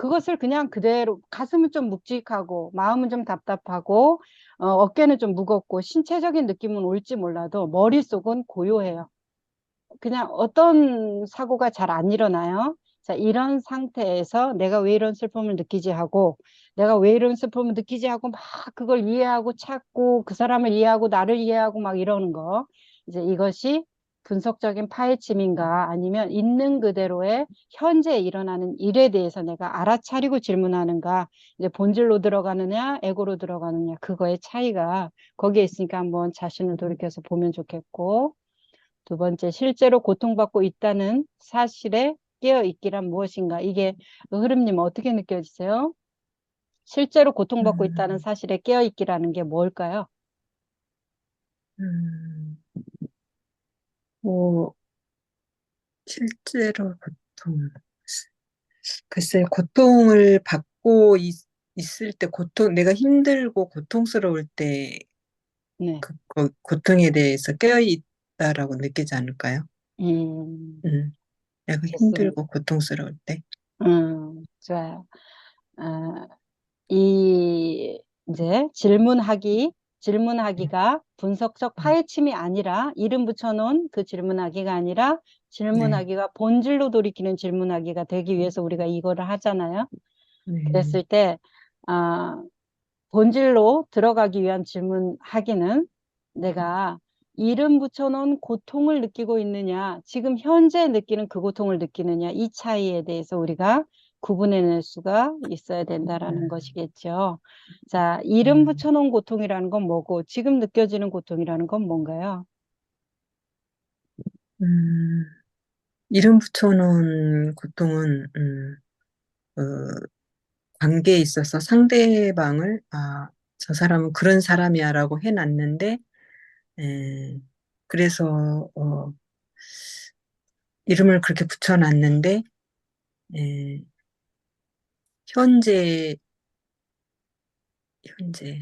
그것을 그냥 그대로, 가슴은 좀 묵직하고 마음은 좀 답답하고 어깨는 좀 무겁고 신체적인 느낌은 올지 몰라도 머릿속은 고요해요. 그냥 어떤 사고가 잘 안 일어나요. 자, 이런 상태에서 내가 왜 이런 슬픔을 느끼지 하고, 내가 왜 이런 슬픔을 느끼지 하고, 막 그걸 이해하고 찾고, 그 사람을 이해하고, 나를 이해하고 막 이러는 거. 이제 이것이 분석적인 파헤침인가, 아니면 있는 그대로의 현재 일어나는 일에 대해서 내가 알아차리고 질문하는가, 이제 본질로 들어가느냐, 에고로 들어가느냐, 그거의 차이가 거기에 있으니까 한번 자신을 돌이켜서 보면 좋겠고, 두 번째, 실제로 고통받고 있다는 사실에 깨어있기란 무엇인가? 이게 흐름님 어떻게 느껴지세요? 실제로 고통받고 있다는 음, 사실에 깨어있기라는 게 뭘까요? 음, 뭐, 실제로 고통. 글쎄, 고통을 받고 있을 때, 내가 힘들고 고통스러울 때, 네. 고통에 대해서 깨어있다라고 느끼지 않을까요? 음, 내가 좋습니다. 힘들고 고통스러울 때. 좋아요. 아, 이, 이제 질문하기가 분석적 파헤침이 아니라, 이름 붙여놓은 그 질문하기가 아니라, 네, 질문하기가 본질로 돌이키는 질문하기가 되기 위해서 우리가 이거를 하잖아요. 네, 그랬을 때, 아, 본질로 들어가기 위한 질문하기는 내가 이름 붙여놓은 고통을 느끼고 있느냐, 지금 현재 느끼는 그 고통을 느끼느냐, 이 차이에 대해서 우리가 구분해낼 수가 있어야 된다라는 음, 것이겠죠. 자, 이름 음, 붙여놓은 고통이라는 건 뭐고, 지금 느껴지는 고통이라는 건 뭔가요? 음. 이름 붙여놓은 고통은, 어, 관계에 있어서 상대방을, 저 사람은 그런 사람이야라고 해놨는데, 에, 그래서, 이름을 그렇게 붙여놨는데, 에, 현재, 현재,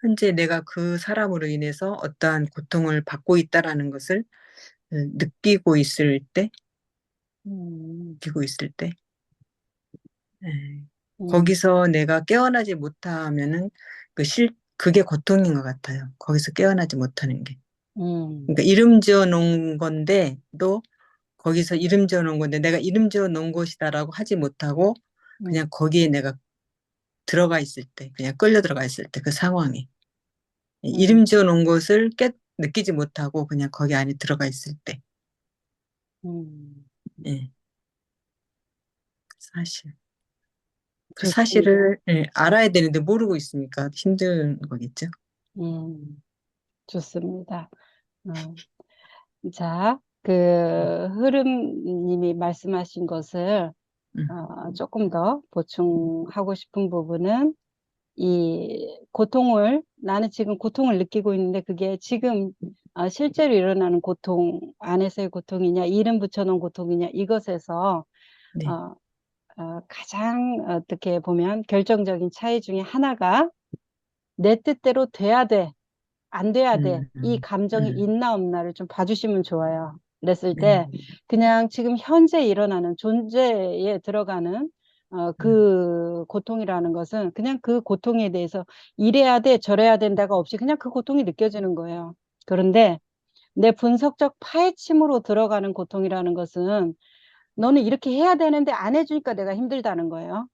현재 내가 그 사람으로 인해서 어떠한 고통을 받고 있다라는 것을 느끼고 있을 때, 음, 느끼고 있을 때, 에, 음, 거기서 내가 깨어나지 못하면은 그게 고통인 것 같아요. 거기서 깨어나지 못하는 게. 음, 그러니까 이름 지어 놓은 건데, 또 거기서 이름 지어 놓은 건데, 내가 이름 지어 놓은 곳이다라고 하지 못하고, 그냥 음, 거기에 내가 들어가 있을 때, 그냥 끌려 들어가 있을 때, 그 상황에. 음, 이름 지어 놓은 것을 느끼지 못하고, 그냥 거기 안에 들어가 있을 때. 음. 예, 사실. 그 좋습니다. 사실을 알아야 되는데 모르고 있으니까 힘든 거겠죠. 음, 좋습니다. 어, 자, 그 음, 흐름님이 말씀하신 것을 음, 조금 더 보충하고 싶은 부분은 이 고통을 나는 지금 고통을 느끼고 있는데 그게 지금 실제로 일어나는 고통 안에서의 고통이냐 이름 붙여놓은 고통이냐 이것에서 네. 어, 가장 어떻게 보면 결정적인 차이 중에 하나가 내 뜻대로 돼야 돼, 안 돼야 돼. 이 감정이 음, 있나 없나를 좀 봐주시면 좋아요. 그랬을 때 네. 그냥 지금 현재 일어나는 존재에 들어가는 음, 그 고통이라는 것은 그냥 그 고통에 대해서 이래야 돼, 저래야 된다가 없이 그냥 그 고통이 느껴지는 거예요. 그런데 내 분석적 파헤침으로 들어가는 고통이라는 것은 너는 이렇게 해야 되는데 안 해주니까 내가 힘들다는 거예요.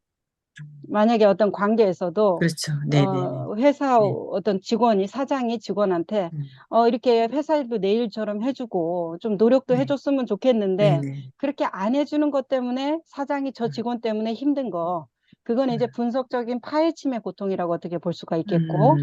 만약에 어떤 관계에서도 그렇죠. 네네네. 회사 네. 어떤 직원이 사장이 직원한테 음, 이렇게 회사 일도 내 일처럼 해주고 좀 노력도 네. 해줬으면 좋겠는데 네네. 그렇게 안 해주는 것 때문에 사장이 저 음, 직원 때문에 힘든 거 그건 이제 분석적인 파헤침의 고통이라고 어떻게 볼 수가 있겠고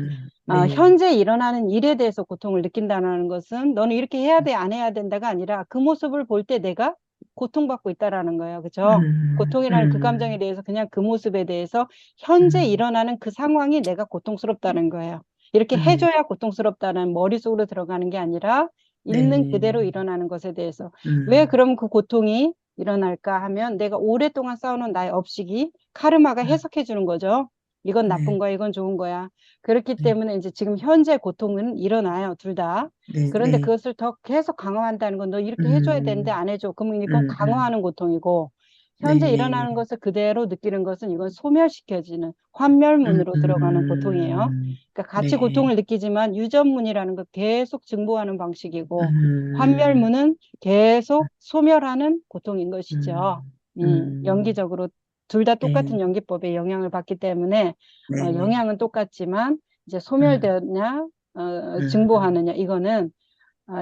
네. 현재 일어나는 일에 대해서 고통을 느낀다는 것은 너는 이렇게 해야 돼, 안 해야 된다가 아니라 그 모습을 볼 때 내가 고통받고 있다라는 거예요. 그죠? 고통이라는 그 감정에 대해서 그냥 그 모습에 대해서 현재 음, 일어나는 그 상황이 내가 고통스럽다는 거예요. 이렇게 음, 해줘야 고통스럽다는 머릿속으로 들어가는 게 아니라 있는 네. 그대로 일어나는 것에 대해서 왜 음, 그럼 그 고통이 일어날까 하면 내가 오랫동안 쌓아놓은 나의 업식이 카르마가 음, 해석해 주는 거죠. 이건 나쁜 네. 거야, 이건 좋은 거야. 그렇기 네. 때문에 이제 지금 현재 고통은 일어나요, 둘 다. 네. 그런데 네. 그것을 더 계속 강화한다는 건 너 이렇게 해줘야 되는데 음, 안 해줘. 그러면 이건 강화하는 고통이고 현재 일어나는 네네네. 것을 그대로 느끼는 것은 이건 소멸시켜지는 환멸문으로 들어가는 고통이에요. 음, 그러니까 같이 네. 고통을 느끼지만 유전문이라는 거 계속 증보하는 방식이고 음, 환멸문은 계속 소멸하는 고통인 것이죠. 음, 연기적으로 둘 다 네. 똑같은 연기법에 영향을 받기 때문에 네네. 영향은 똑같지만 이제 음, 소멸되느냐 음, 증보하느냐 이거는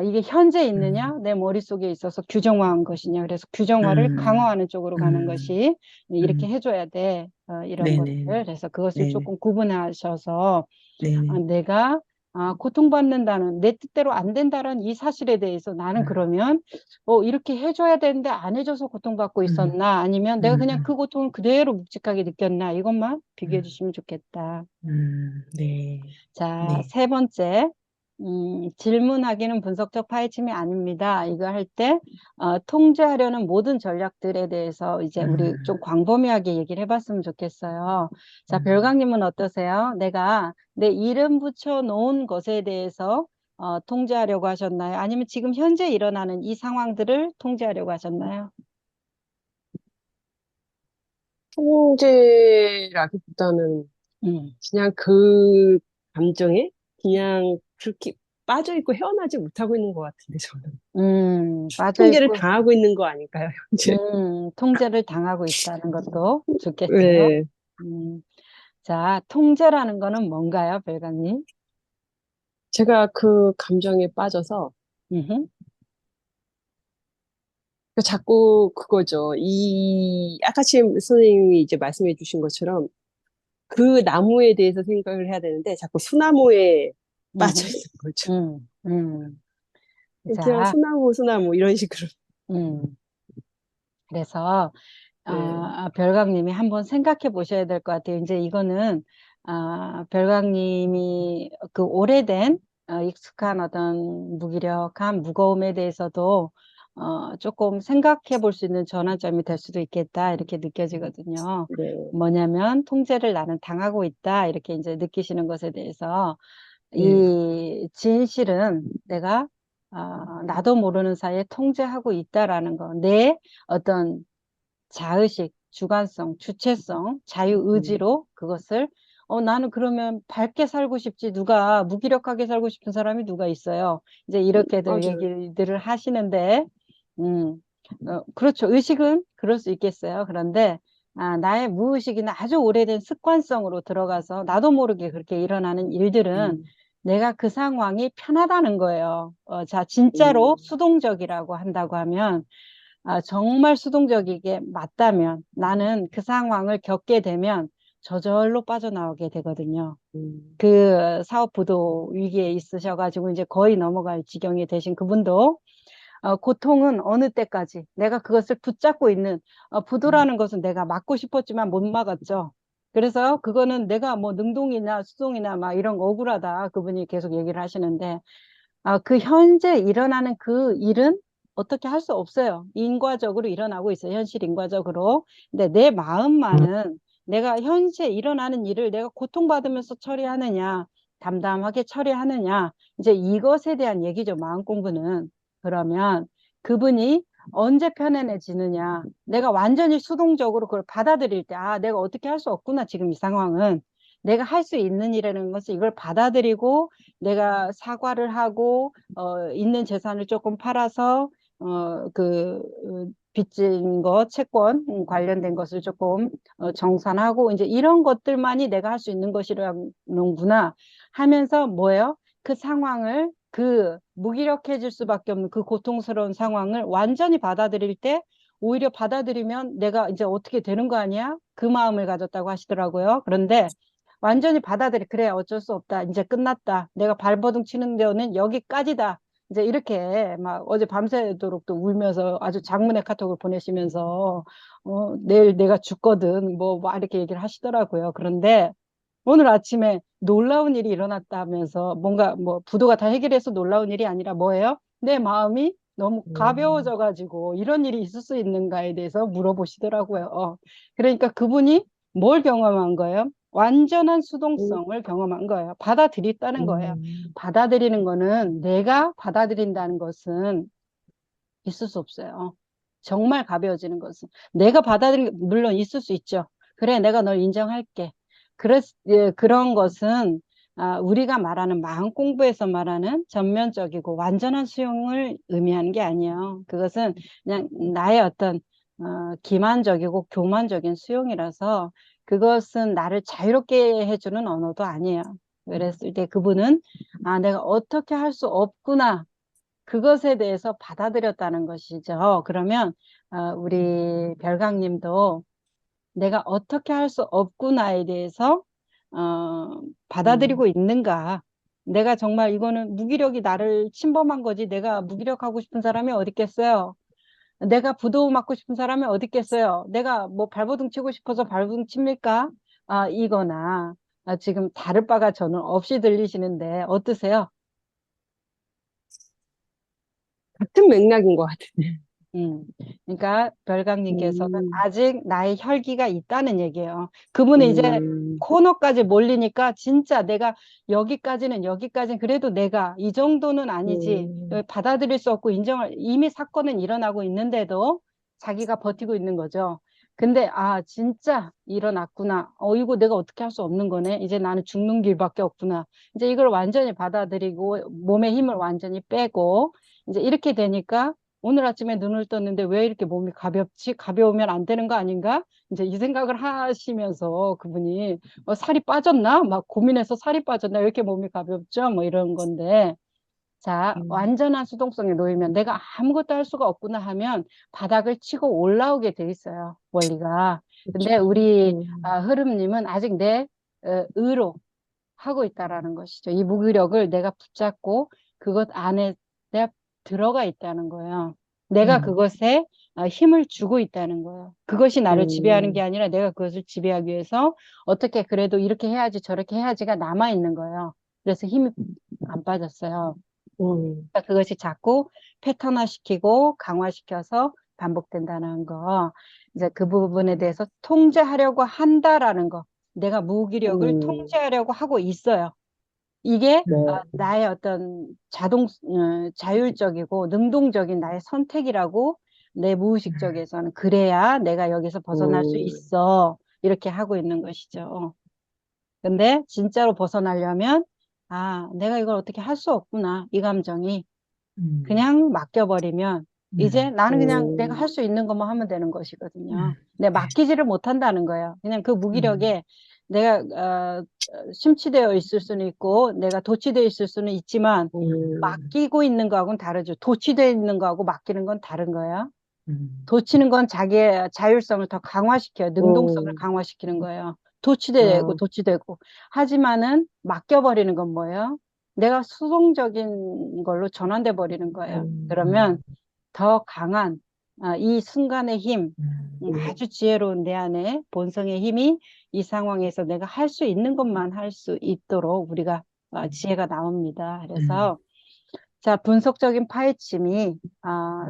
이게 현재 음, 있느냐, 내 머릿속에 있어서 규정화한 것이냐. 그래서 규정화를 음, 강화하는 쪽으로 가는 음, 것이 이렇게 음, 해줘야 돼. 이런 것들. 네네. 그래서 그것을 네네. 조금 구분하셔서 네네. 내가 고통받는다는 내 뜻대로 안 된다는 이 사실에 대해서 나는 음, 그러면 이렇게 해줘야 되는데 안 해줘서 고통받고 음, 있었나 아니면 내가 그냥 음, 그 고통을 그대로 묵직하게 느꼈나 이것만 비교해 음, 주시면 좋겠다. 네. 자, 네. 세 번째, 질문하기는 분석적 파헤침이 아닙니다. 이거 할 때, 통제하려는 모든 전략들에 대해서 이제 우리 음, 좀 광범위하게 얘기를 해봤으면 좋겠어요. 자, 음. 별강님은 어떠세요? 내가 내 이름 붙여 놓은 것에 대해서 통제하려고 하셨나요? 아니면 지금 현재 일어나는 이 상황들을 통제하려고 하셨나요? 통제라기보다는 음, 그냥 그 감정에 그냥 그렇게 빠져있고 헤어나지 못하고 있는 것 같은데, 저는. 통제를 빠져있고, 당하고 있는 거 아닐까요, 현재? 통제를 당하고 있다는 것도 좋겠죠. 네. 음. 자, 통제라는 거는 뭔가요, 별강님? 제가 그 감정에 빠져서 음흠, 자꾸 그거죠. 아까 지금 선생님이 이제 말씀해 주신 것처럼 그 나무에 대해서 생각을 해야 되는데 자꾸 수나무에 빠져 음흠, 있는 거죠. 음, 음. 그냥 자, 소나무, 소나무 이런 식으로. 음. 그래서 네. 별강님이 한번 생각해 보셔야 될 것 같아요. 이제 이거는 별강님이 그 오래된 익숙한 어떤 무기력한 무거움에 대해서도 조금 생각해 볼 수 있는 전환점이 될 수도 있겠다 이렇게 느껴지거든요. 네. 뭐냐면 통제를 나는 당하고 있다 이렇게 이제 느끼시는 것에 대해서 네. 이 진실은 내가 나도 모르는 사이에 통제하고 있다라는 거. 내 어떤 자의식, 주관성, 주체성, 음. 자유의지로 그것을 나는 그러면 밝게 살고 싶지 누가 무기력하게 살고 싶은 사람이 누가 있어요. 이제 이렇게들 맞아요. 얘기들을 하시는데 음, 그렇죠. 의식은 그럴 수 있겠어요. 그런데 나의 무의식이나 아주 오래된 습관성으로 들어가서 나도 모르게 그렇게 일어나는 일들은 음. 내가 그 상황이 편하다는 거예요. 자, 진짜로 음. 수동적이라고 한다고 하면 정말 수동적이게 맞다면 나는 그 상황을 겪게 되면 저절로 빠져나오게 되거든요. 음. 그 사업부도 위기에 있으셔가지고 이제 거의 넘어갈 지경이 되신 그분도 고통은 어느 때까지 내가 그것을 붙잡고 있는 부도라는 것은 내가 막고 싶었지만 못 막았죠. 그래서 그거는 내가 뭐 능동이나 수동이나 막 이런 거 억울하다 그분이 계속 얘기를 하시는데 그 현재 일어나는 그 일은 어떻게 할 수 없어요. 인과적으로 일어나고 있어요. 현실 인과적으로. 근데 내 마음만은 내가 현재 일어나는 일을 내가 고통받으면서 처리하느냐, 담담하게 처리하느냐, 이제 이것에 대한 얘기죠. 마음 공부는. 그러면 그분이 언제 편안해지느냐, 내가 완전히 수동적으로 그걸 받아들일 때, 내가 어떻게 할 수 없구나, 지금 이 상황은. 내가 할 수 있는 일이라는 것은 이걸 받아들이고 내가 사과를 하고 있는 재산을 조금 팔아서 빚진 거 채권 관련된 것을 조금 정산하고 이제 이런 것들만이 내가 할 수 있는 것이라는구나 하면서 뭐예요? 그 상황을 그 무기력해질 수밖에 없는 그 고통스러운 상황을 완전히 받아들일 때 오히려 받아들이면 내가 이제 어떻게 되는 거 아니야? 그 마음을 가졌다고 하시더라고요. 그런데 완전히 그래, 어쩔 수 없다. 이제 끝났다. 내가 발버둥 치는 데는 여기까지다. 이제 이렇게 막 어제 밤새도록 또 울면서 아주 장문의 카톡을 보내시면서, 내일 내가 죽거든. 뭐 이렇게 얘기를 하시더라고요. 그런데 오늘 아침에 놀라운 일이 일어났다면서 뭔가 뭐 부도가 다 해결해서 놀라운 일이 아니라 뭐예요? 내 마음이 너무 음. 가벼워져 가지고 이런 일이 있을 수 있는가에 대해서 물어보시더라고요. 그러니까 그분이 뭘 경험한 거예요? 완전한 음. 수동성을 경험한 거예요. 받아들였다는 거예요. 음. 받아들이는 거는 내가 받아들인다는 것은 있을 수 없어요. 정말 가벼워지는 것은. 내가 물론 있을 수 있죠. 그래, 내가 널 인정할게. 그런 것은 우리가 말하는 마음 공부에서 말하는 전면적이고 완전한 수용을 의미하는 게 아니에요. 그것은 그냥 나의 어떤 기만적이고 교만적인 수용이라서 그것은 나를 자유롭게 해주는 언어도 아니에요. 그랬을 때 그분은 내가 어떻게 할 수 없구나. 그것에 대해서 받아들였다는 것이죠. 그러면 우리 별강님도 내가 어떻게 할 수 없구나에 대해서 음. 받아들이고 있는가? 내가 정말 이거는 무기력이 나를 침범한 거지. 내가 무기력하고 싶은 사람이 어디 있겠어요? 내가 부도 맞고 싶은 사람이 어디 있겠어요? 내가 뭐 발버둥 치고 싶어서 발버둥 칩니까? 이거나 지금 다를 바가 저는 없이 들리시는데 어떠세요? 같은 맥락인 것 같은데. 그러니까 별강님께서는 음. 아직 나의 혈기가 있다는 얘기예요. 그분은 이제 음. 코너까지 몰리니까 진짜 내가 여기까지는 그래도 내가 이 정도는 아니지 음. 받아들일 수 없고 인정할 이미 사건은 일어나고 있는데도 자기가 버티고 있는 거죠. 근데 진짜 일어났구나. 이거 내가 어떻게 할 수 없는 거네. 이제 나는 죽는 길밖에 없구나. 이제 이걸 완전히 받아들이고 몸의 힘을 완전히 빼고 이제 이렇게 되니까 오늘 아침에 눈을 떴는데 왜 이렇게 몸이 가볍지? 가벼우면 안 되는 거 아닌가? 이제 이 생각을 하시면서 그분이 살이 빠졌나? 막 고민해서 살이 빠졌나? 왜 이렇게 몸이 가볍죠? 뭐 이런 건데. 자, 음. 완전한 수동성에 놓이면 내가 아무것도 할 수가 없구나 하면 바닥을 치고 올라오게 돼 있어요. 원리가. 그렇죠. 근데 우리 음. 흐름님은 아직 내 의로 하고 있다라는 것이죠. 이 무기력을 내가 붙잡고 그것 안에 내가 들어가 있다는 거예요. 내가 그것에 힘을 주고 있다는 거예요. 그것이 나를 지배하는 게 음, 아니라 내가 그것을 지배하기 위해서 어떻게 그래도 이렇게 해야지 저렇게 해야지가 남아 있는 거예요. 그래서 힘이 안 빠졌어요. 그러니까 그것이 자꾸 패턴화시키고 강화시켜서 반복된다는 거. 이제 그 부분에 대해서 통제하려고 한다라는 거. 내가 무기력을 음, 통제하려고 하고 있어요. 이게 네, 나의 어떤 자율적이고 능동적인 나의 선택이라고 내 무의식적에서는 그래야 내가 여기서 벗어날 수 음, 있어. 이렇게 하고 있는 것이죠. 근데 진짜로 벗어나려면 내가 이걸 어떻게 할 수 없구나. 이 감정이 그냥 맡겨버리면 이제 나는 그냥 내가 할 수 있는 것만 하면 되는 것이거든요. 근데 맡기지를 못한다는 거예요. 그냥 그 무기력에 내가 심취되어 있을 수는 있고 내가 도취되어 있을 수는 있지만 음, 맡기고 있는 거하고는 다르죠. 도취되어 있는 거하고 맡기는 건 다른 거예요. 도치는 건 자기의 자율성을 더 강화시켜요. 능동성을 음, 강화시키는 거예요. 도취되고 아, 도취되고. 하지만은 맡겨버리는 건 뭐예요? 내가 수동적인 걸로 전환돼 버리는 거예요. 그러면 더 강한 이 순간의 힘, 아주 지혜로운 내 안에 본성의 힘이 이 상황에서 내가 할 수 있는 것만 할 수 있도록 우리가 지혜가 나옵니다. 그래서 자, 분석적인 파헤침이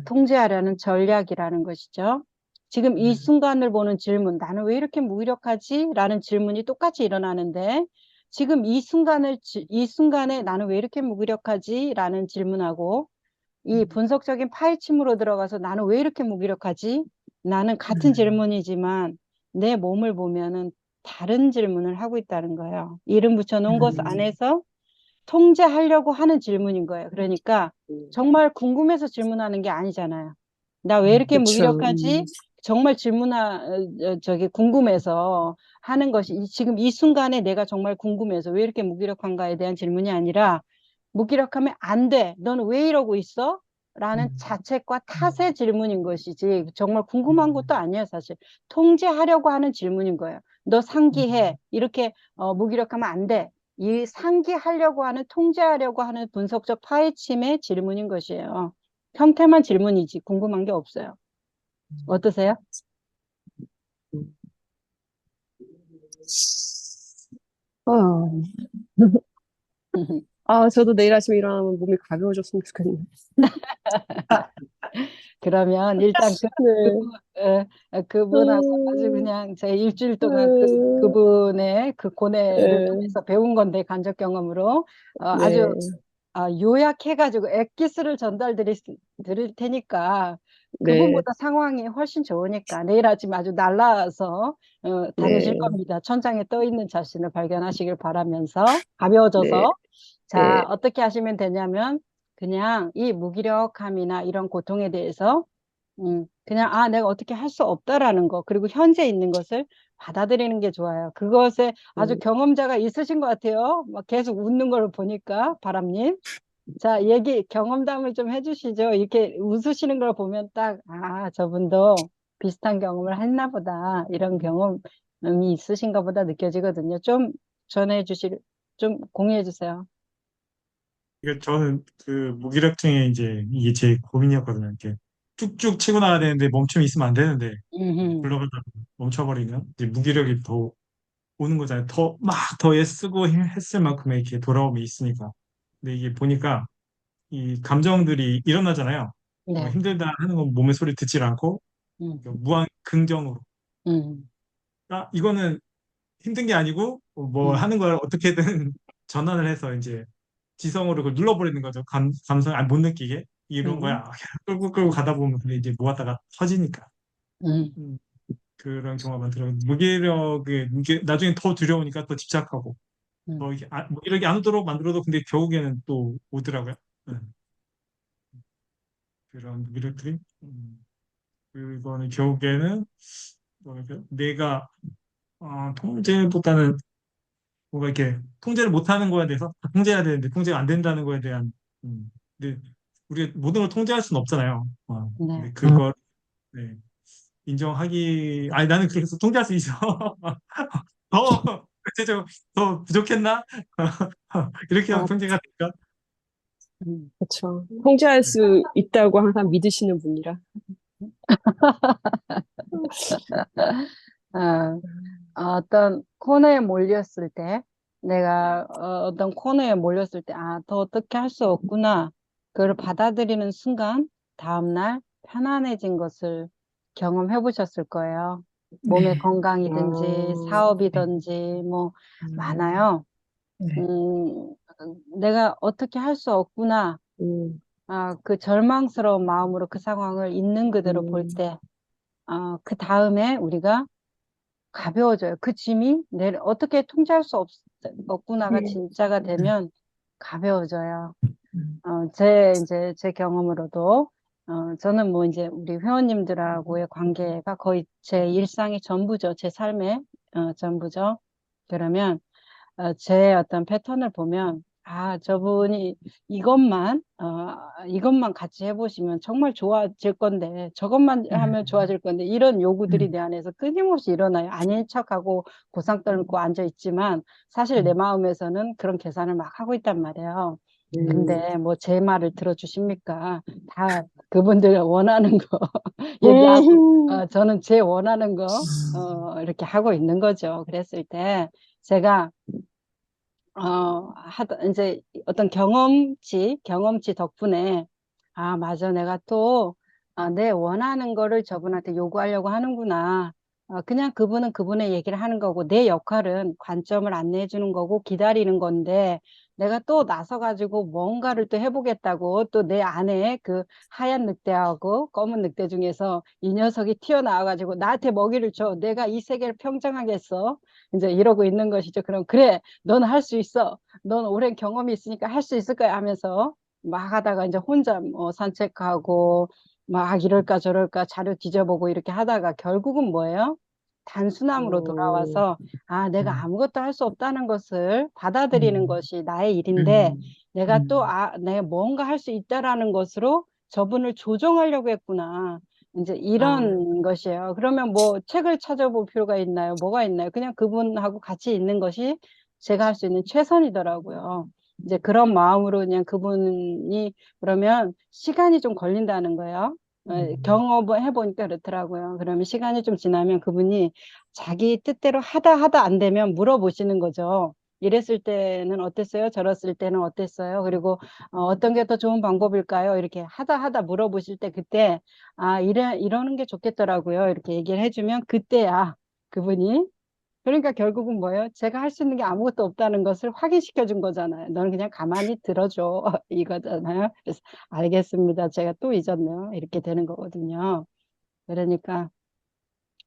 통제하려는 전략이라는 것이죠. 지금 이 순간을 보는 질문, 나는 왜 이렇게 무기력하지? 라는 질문이 똑같이 일어나는데, 지금 이 순간에 나는 왜 이렇게 무기력하지? 라는 질문하고, 이 분석적인 파헤침으로 들어가서 나는 왜 이렇게 무기력하지? 나는 같은 질문이지만 내 몸을 보면은 다른 질문을 하고 있다는 거예요. 이름 붙여놓은 것 안에서 통제하려고 하는 질문인 거예요. 그러니까 정말 궁금해서 질문하는 게 아니잖아요. 나 왜 이렇게 그쵸, 무기력하지? 정말 저기 궁금해서 하는 것이 지금 이 순간에 내가 정말 궁금해서 왜 이렇게 무기력한가에 대한 질문이 아니라 무기력하면 안 돼. 너는 왜 이러고 있어? 라는 자책과 탓의 질문인 것이지 정말 궁금한 것도 아니에요, 사실. 통제하려고 하는 질문인 거예요. 너 상기해. 이렇게 무기력하면 안 돼. 이 상기하려고 하는, 통제하려고 하는 분석적 파헤침의 질문인 것이에요. 형태만 질문이지 궁금한 게 없어요. 어떠세요? 아, 저도 내일 아침에 일어나면 몸이 가벼워졌으면 좋겠네. 그러면 일단 네, 그분하고 아주 음, 그냥 제 일주일 동안 음, 그분의 그 고뇌를 네, 통해서 배운 건데 간접 경험으로 아주 네, 요약해가지고 엑기스를 드릴 테니까 네, 그분보다 상황이 훨씬 좋으니까 내일 아침 아주 날라서 다니실 네, 겁니다. 천장에 떠 있는 자신을 발견하시길 바라면서 네, 가벼워져서 네, 자, 어떻게 하시면 되냐면 그냥 이 무기력함이나 이런 고통에 대해서 그냥 내가 어떻게 할 수 없다라는 거 그리고 현재 있는 것을 받아들이는 게 좋아요. 그것에 아주 네. 경험자가 있으신 것 같아요. 막 계속 웃는 걸 보니까 바람님. 자, 경험담을 좀 해주시죠. 이렇게 웃으시는 걸 보면 딱, 저분도 비슷한 경험을 했나 보다. 이런 경험이 있으신가 보다 느껴지거든요. 좀 좀 공유해 주세요. 이게 저는 그 무기력증에 이제 이게 제 고민이었거든요. 이렇게 쭉쭉 치고 나가야 되는데 멈춤이 있으면 안 되는데 음, 굴러가다가 멈춰버리면 이제 무기력이 더 오는 거잖아요. 더 애쓰고 했을 만큼의 이렇게 돌아옴이 있으니까. 근데 이게 보니까 이 감정들이 일어나잖아요. 네. 힘들다 하는 건 몸의 소리 듣질 않고 음, 무한 긍정으로. 음, 이거는 힘든 게 아니고 뭐 음, 하는 걸 어떻게든 전환을 해서 이제 지성으로 그걸 눌러버리는 거죠. 감성 못 느끼게 이런 음, 거야. 끌고 끌고 가다 보면 근데 이제 모았다가 터지니까. 음, 음, 그런 경험만 들어요. 무기력이 이게 나중에 더 두려우니까 더 집착하고 음. 이게 무기력이 안 오도록 만들어도 근데 결국에는 또 오더라고요. 그런 무기력들이. 그거는 결국에는 뭐랄까, 내가 통제보다는 뭔가 이렇게 통제를 못하는 거에 대해서 통제해야 되는데 통제가 안 된다는 거에 대한 근데 우리가 모든 걸 통제할 수는 없잖아요. 네. 근데 그걸 네, 인정하기 아니 나는 그래서 통제할 수 있어. 더 대체적으로 더 부족했나? 이렇게 하면 아, 통제가 될까? 그렇죠. 통제할 수 있다고 항상 믿으시는 분이라. 어, 어떤 코너에 몰렸을 때, 내가 어떤 코너에 몰렸을 때, 아, 더 어떻게 할 수 없구나. 그걸 받아들이는 순간, 다음날 편안해진 것을 경험해 보셨을 거예요. 몸의 네. 건강이든지, 아, 사업이든지, 뭐, 음, 많아요. 네. 음, 내가 어떻게 할 수 없구나. 음, 아, 그 절망스러운 마음으로 그 상황을 있는 그대로 볼 음, 때, 그 다음에 우리가 가벼워져요. 그 짐이 어떻게 통제할 수 없구나가 네. 진짜가 음, 되면 가벼워져요. 음, 이제 제 경험으로도, 저는 뭐 이제 우리 회원님들하고의 관계가 거의 제 일상의 전부죠. 제 삶의, 전부죠. 그러면, 제 어떤 패턴을 보면, 아, 저분이 이것만 같이 해보시면 정말 좋아질 건데, 저것만 하면 음, 좋아질 건데, 이런 요구들이 음, 내 안에서 끊임없이 일어나요. 아닌 척하고 고상 떨고 앉아 있지만, 사실 내 음, 마음에서는 그런 계산을 막 하고 있단 말이에요. 음, 근데 뭐 제 말을 들어주십니까? 다 그분들 원하는 거 얘기하고, 음, 저는 제 원하는 거, 음, 이렇게 하고 있는 거죠. 그랬을 때, 제가 이제 어떤 경험치 덕분에, 아, 맞아. 내가 또, 내 원하는 거를 저분한테 요구하려고 하는구나. 그냥 그분은 그분의 얘기를 하는 거고, 내 역할은 관점을 안내해 주는 거고, 기다리는 건데, 내가 또 나서가지고 뭔가를 또 해보겠다고, 또 내 안에 그 하얀 늑대하고 검은 늑대 중에서 이 녀석이 튀어나와가지고, 나한테 먹이를 줘. 내가 이 세계를 평정하겠어. 이제 이러고 있는 것이죠. 그럼, 그래. 너는 할 수 있어. 넌 오랜 경험이 있으니까 할 수 있을 거야 하면서 막 하다가 이제 혼자 뭐 산책하고 막 이럴까 저럴까 자료 뒤져보고 이렇게 하다가 결국은 뭐예요? 단순함으로 음, 돌아와서, 아, 내가 음, 아무것도 할 수 없다는 것을 받아들이는 음, 것이 나의 일인데, 음, 내가 또, 음. 내가 뭔가 할 수 있다라는 것으로 저분을 조종하려고 했구나. 이제 아, 이런 것이에요. 그러면 뭐 책을 찾아볼 필요가 있나요? 뭐가 있나요? 그냥 그분하고 같이 있는 것이 제가 할 수 있는 최선이더라고요. 이제 그런 마음으로 그냥 그분이, 그러면 시간이 좀 걸린다는 거예요. 경험을 해보니까 그렇더라고요. 그러면 시간이 좀 지나면 그분이 자기 뜻대로 하다 안 되면 물어보시는 거죠. 이랬을 때는 어땠어요? 저랬을 때는 어땠어요? 그리고 어떤 게 더 좋은 방법일까요? 이렇게 하다 물어보실 때 그때, 아, 이러는 게 좋겠더라고요. 이렇게 얘기를 해주면 그때야 그분이, 그러니까 결국은 뭐예요? 제가 할 수 있는 게 아무것도 없다는 것을 확인시켜 준 거잖아요. 너는 그냥 가만히 들어줘. 이거잖아요. 그래서 알겠습니다. 제가 또 잊었네요. 이렇게 되는 거거든요. 그러니까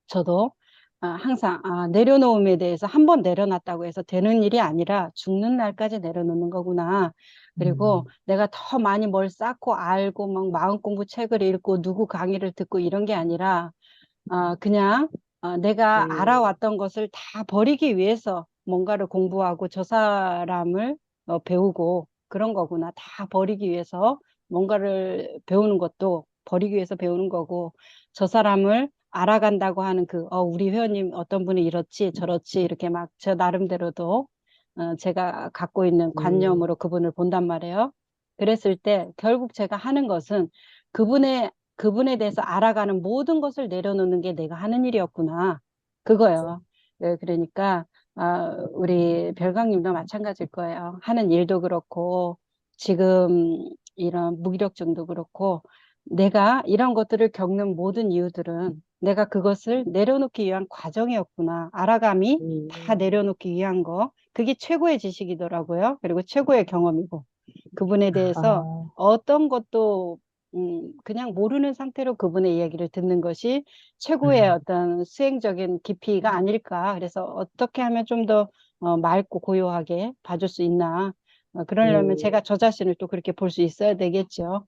저도 항상 내려놓음에 대해서 한 번 내려놨다고 해서 되는 일이 아니라 죽는 날까지 내려놓는 거구나. 그리고 음, 내가 더 많이 뭘 쌓고 알고 막 마음 공부 책을 읽고 누구 강의를 듣고 이런 게 아니라, 그냥 내가 음, 알아왔던 것을 다 버리기 위해서 뭔가를 공부하고 저 사람을 배우고 그런 거구나. 다 버리기 위해서 뭔가를 배우는 것도 버리기 위해서 배우는 거고, 저 사람을 알아간다고 하는 우리 회원님 어떤 분이 이렇지 저렇지 이렇게 막 저 나름대로도 제가 갖고 있는 음, 관념으로 그분을 본단 말이에요. 그랬을 때 결국 제가 하는 것은 그분에 대해서 알아가는 모든 것을 내려놓는 게 내가 하는 일이었구나. 그거요. 네, 그러니까, 우리 별강님도 마찬가지일 거예요. 하는 일도 그렇고, 지금 이런 무기력증도 그렇고, 내가 이런 것들을 겪는 모든 이유들은 내가 그것을 내려놓기 위한 과정이었구나. 알아감이 다 음. 내려놓기 위한 거. 그게 최고의 지식이더라고요. 그리고 최고의 경험이고. 그분에 대해서 아, 어떤 것도 그냥 모르는 상태로 그분의 이야기를 듣는 것이 최고의 음, 어떤 수행적인 깊이가 아닐까. 그래서 어떻게 하면 좀 더 맑고 고요하게 봐줄 수 있나. 그러려면 음, 제가 저 자신을 또 그렇게 볼 수 있어야 되겠죠.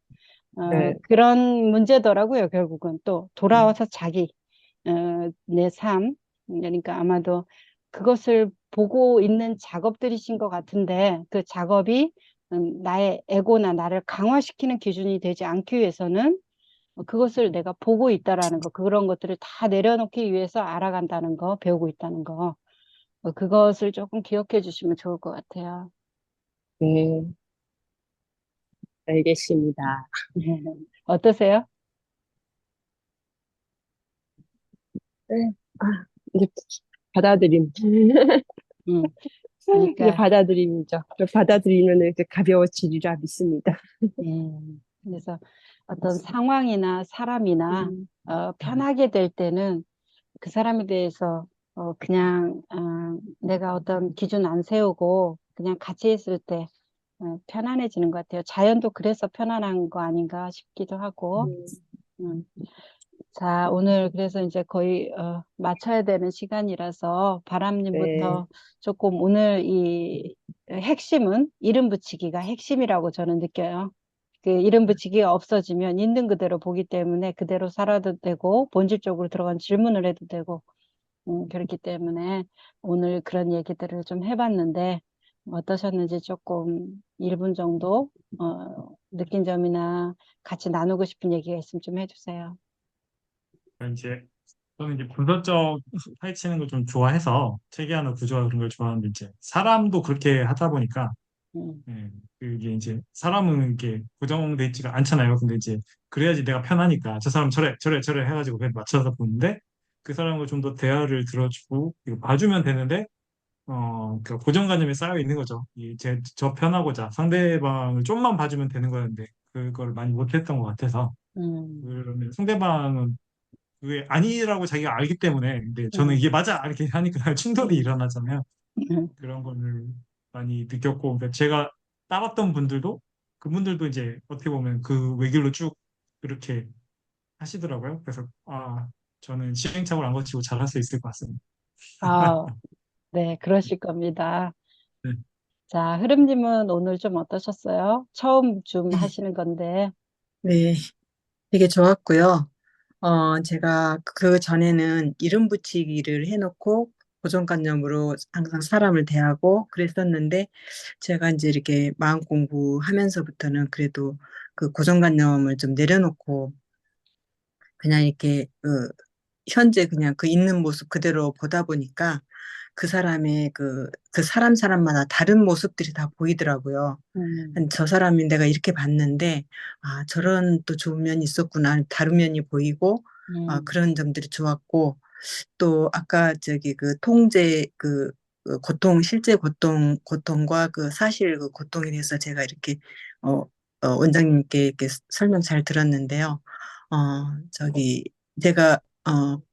네, 그런 문제더라고요, 결국은. 또 음, 돌아와서 내 삶. 그러니까 아마도 그것을 보고 있는 작업들이신 것 같은데, 그 작업이 나의 에고나 나를 강화시키는 기준이 되지 않기 위해서는 그것을 내가 보고 있다라는 거, 그런 것들을 다 내려놓기 위해서 알아간다는 거, 배우고 있다는 거, 그것을 조금 기억해 주시면 좋을 것 같아요. 네. 알겠습니다. 어떠세요? 네. 아, 이제 받아들임. 음, 이제 그러니까 받아들임이죠. 받아들이면 이제 가벼워지리라 믿습니다. 그래서 어떤 상황이나 사람이나 음, 편하게 될 때는 그 사람에 대해서 그냥 내가 어떤 기준 안 세우고 그냥 같이 있을 때 편안해지는 것 같아요. 자연도 그래서 편안한 거 아닌가 싶기도 하고. 음, 음. 자, 오늘 그래서 이제 거의 맞춰야 되는 시간이라서 네, 바람님부터 조금 오늘 이 핵심은 이름 붙이기가 핵심이라고 저는 느껴요. 그 이름 붙이기가 없어지면 있는 그대로 보기 때문에 그대로 살아도 되고 본질적으로 들어간 질문을 해도 되고 그렇기 때문에 오늘 그런 얘기들을 좀 해봤는데 어떠셨는지 조금 1분 정도 느낀 점이나 같이 나누고 싶은 얘기가 있으면 좀 해주세요. 이제 저는 이제 분석적 파헤치는 걸 좀 좋아해서 체계하는 구조와 그런 걸 좋아하는데 이제 사람도 그렇게 하다 보니까 음, 그게 이제 사람은 이게 고정돼 있지가 않잖아요. 근데 이제 그래야지 내가 편하니까 저 사람 저래 저래 저래 해가지고 그냥 맞춰서 보는데 그 사람과 좀 더 대화를 들어주고 이거 봐주면 되는데 그 고정관념에 쌓여 있는 거죠. 저 편하고자 상대방을 좀만 봐주면 되는 거였는데 그걸 많이 못했던 것 같아서 음, 그러면 상대방은 그게 아니라고 자기가 알기 때문에 근데 저는 음, 이게 맞아 이렇게 하니까 충돌이 음, 일어나잖아요. 음. 그런 거를 많이 느꼈고 그러니까 제가 따랐던 분들도 그분들도 이제 어떻게 보면 그 외길로 쭉 그렇게 하시더라고요. 그래서 저는 시행착오를 안 거치고 잘할 수 있을 것 같습니다. 아, 네, 그러실 겁니다. 네. 자, 흐름님은 오늘 좀 어떠셨어요? 처음 좀 네, 하시는 건데, 네, 되게 좋았고요. 제가 그 전에는 이름 붙이기를 해놓고 고정관념으로 항상 사람을 대하고 그랬었는데, 제가 이제 이렇게 마음 공부하면서부터는 그래도 그 고정관념을 좀 내려놓고 그냥 이렇게 현재 그냥 그 있는 모습 그대로 보다 보니까 그 사람의 그 사람마다 다른 모습들이 다 보이더라고요. 음, 저 사람이 내가 이렇게 봤는데, 저런 또 좋은 면이 있었구나. 다른 면이 보이고, 음, 그런 점들이 좋았고, 또 아까 저기 그 통제 고통, 실제 고통과 그 사실 그 고통에 대해서 제가 이렇게 어, 원장님께 이렇게 설명 잘 들었는데요. 저기 제가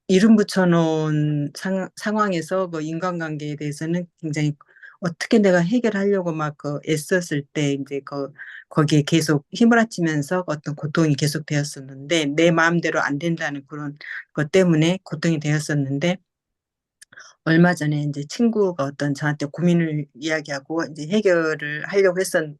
이름 붙여놓은 상황에서 그 인간관계에 대해서는 굉장히 어떻게 내가 해결하려고 막 애썼을 때 이제 거기에 계속 힘을 합치면서 어떤 고통이 계속 되었었는데 내 마음대로 안 된다는 그런 것 때문에 고통이 되었었는데 얼마 전에 이제 친구가 어떤 저한테 고민을 이야기하고 이제 해결을 하려고 했어서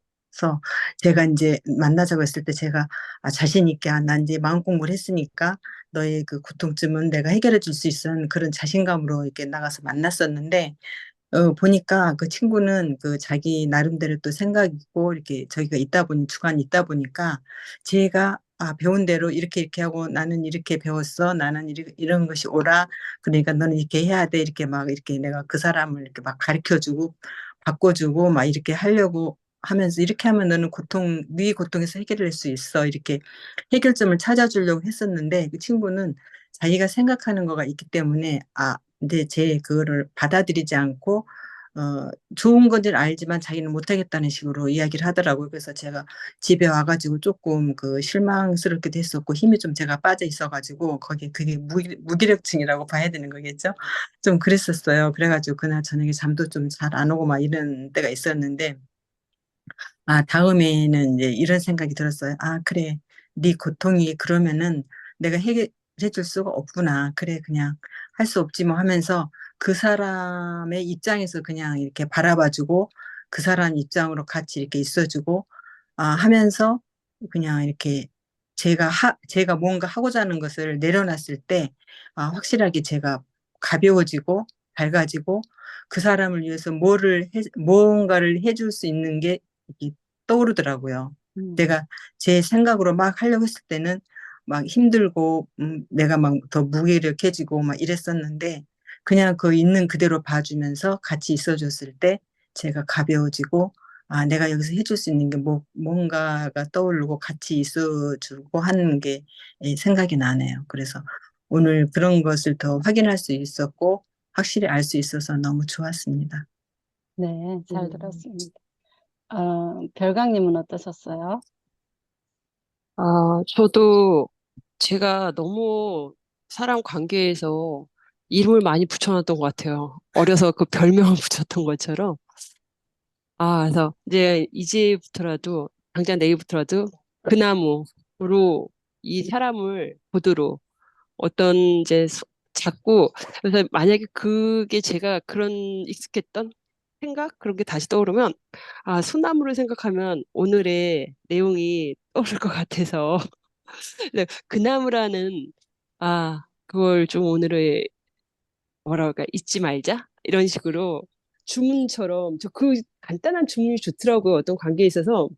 제가 이제 만나자고 했을 때 제가 자신 있게 난 이제 마음 공부를 했으니까 너의 그 고통쯤은 내가 해결해 줄 수 있어 그런 자신감으로 이렇게 나가서 만났었는데 보니까 그 친구는 그 자기 나름대로 또 생각이 있고 이렇게 저기가 있다 보니 주관이 있다 보니까 제가 배운 대로 이렇게 이렇게 하고 나는 이렇게 배웠어. 나는 이런 것이 옳아. 그러니까 너는 이렇게 해야 돼. 이렇게 막 이렇게 내가 그 사람을 이렇게 막 가르쳐 주고 바꿔주고 막 이렇게 하려고 하면서 이렇게 하면 너는 네 고통에서 해결할 수 있어. 이렇게 해결점을 찾아주려고 했었는데 그 친구는 자기가 생각하는 거가 있기 때문에 근데 제 그거를 받아들이지 않고 좋은 건지는 알지만 자기는 못하겠다는 식으로 이야기를 하더라고요. 그래서 제가 집에 와가지고 조금 그 실망스럽기도 했었고 힘이 좀 제가 빠져 있어가지고 거기에 그게 무기력증이라고 봐야 되는 거겠죠. 좀 그랬었어요. 그래가지고 그날 저녁에 잠도 좀 잘 안 오고 막 이런 때가 있었는데 다음에는 이제 이런 생각이 들었어요. 그래. 네 고통이 그러면은 내가 해결해 줄 수가 없구나. 그래, 그냥 할 수 없지 뭐 하면서 그 사람의 입장에서 그냥 이렇게 바라봐주고 그 사람 입장으로 같이 이렇게 있어주고 하면서 그냥 이렇게 제가 뭔가 하고자 하는 것을 내려놨을 때 확실하게 제가 가벼워지고 밝아지고 그 사람을 위해서 뭔가를 해줄 수 있는 게 이렇게 떠오르더라고요. 음, 내가 제 생각으로 막 하려고 했을 때는 막 힘들고 내가 막 더 무기력해지고 막 이랬었는데 그냥 그 있는 그대로 봐주면서 같이 있어줬을 때 제가 가벼워지고 내가 여기서 해줄 수 있는 게 뭔가가 떠오르고 같이 있어주고 하는 게 생각이 나네요. 그래서 오늘 그런 것을 더 확인할 수 있었고, 확실히 알 수 있어서 너무 좋았습니다. 네, 잘 음. 들었습니다. 별강님은 어떠셨어요? 저도 제가 너무 사람 관계에서 이름을 많이 붙여놨던 것 같아요. 어려서 그 별명을 붙였던 것처럼. 그래서 이제부터라도, 당장 내일부터라도 그 나무로 이 사람을 보도록 어떤 자꾸, 그래서 만약에 그게 제가 그런 익숙했던 생각? 그런 게 다시 떠오르면, 소나무를 생각하면 오늘의 내용이 떠오를 것 같아서. 근데 그 나무라는, 그걸 좀 오늘의 뭐라 그럴까, 잊지 말자? 이런 식으로 주문처럼, 저 그 간단한 주문이 좋더라고요. 어떤 관계에 있어서.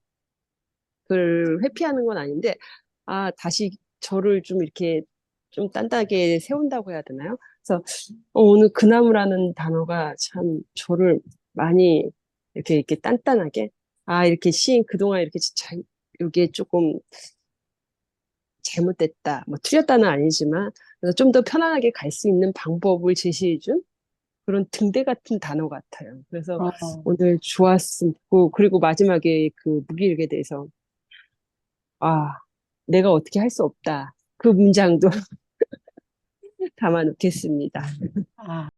그걸 회피하는 건 아닌데, 다시 저를 좀 이렇게 좀 단단하게 세운다고 해야 되나요? 그래서 오늘 그나무라는 단어가 참 저를 많이 이렇게 단단하게, 이렇게 시인 그동안 이렇게 이게 조금 잘못됐다, 뭐 틀렸다는 아니지만, 그래서 좀 더 편안하게 갈 수 있는 방법을 제시해준 그런 등대 같은 단어 같아요. 그래서 어, 오늘 좋았고, 그리고 마지막에 그 무기력에 대해서, 아, 내가 어떻게 할 수 없다. 그 문장도 담아 놓겠습니다. 아,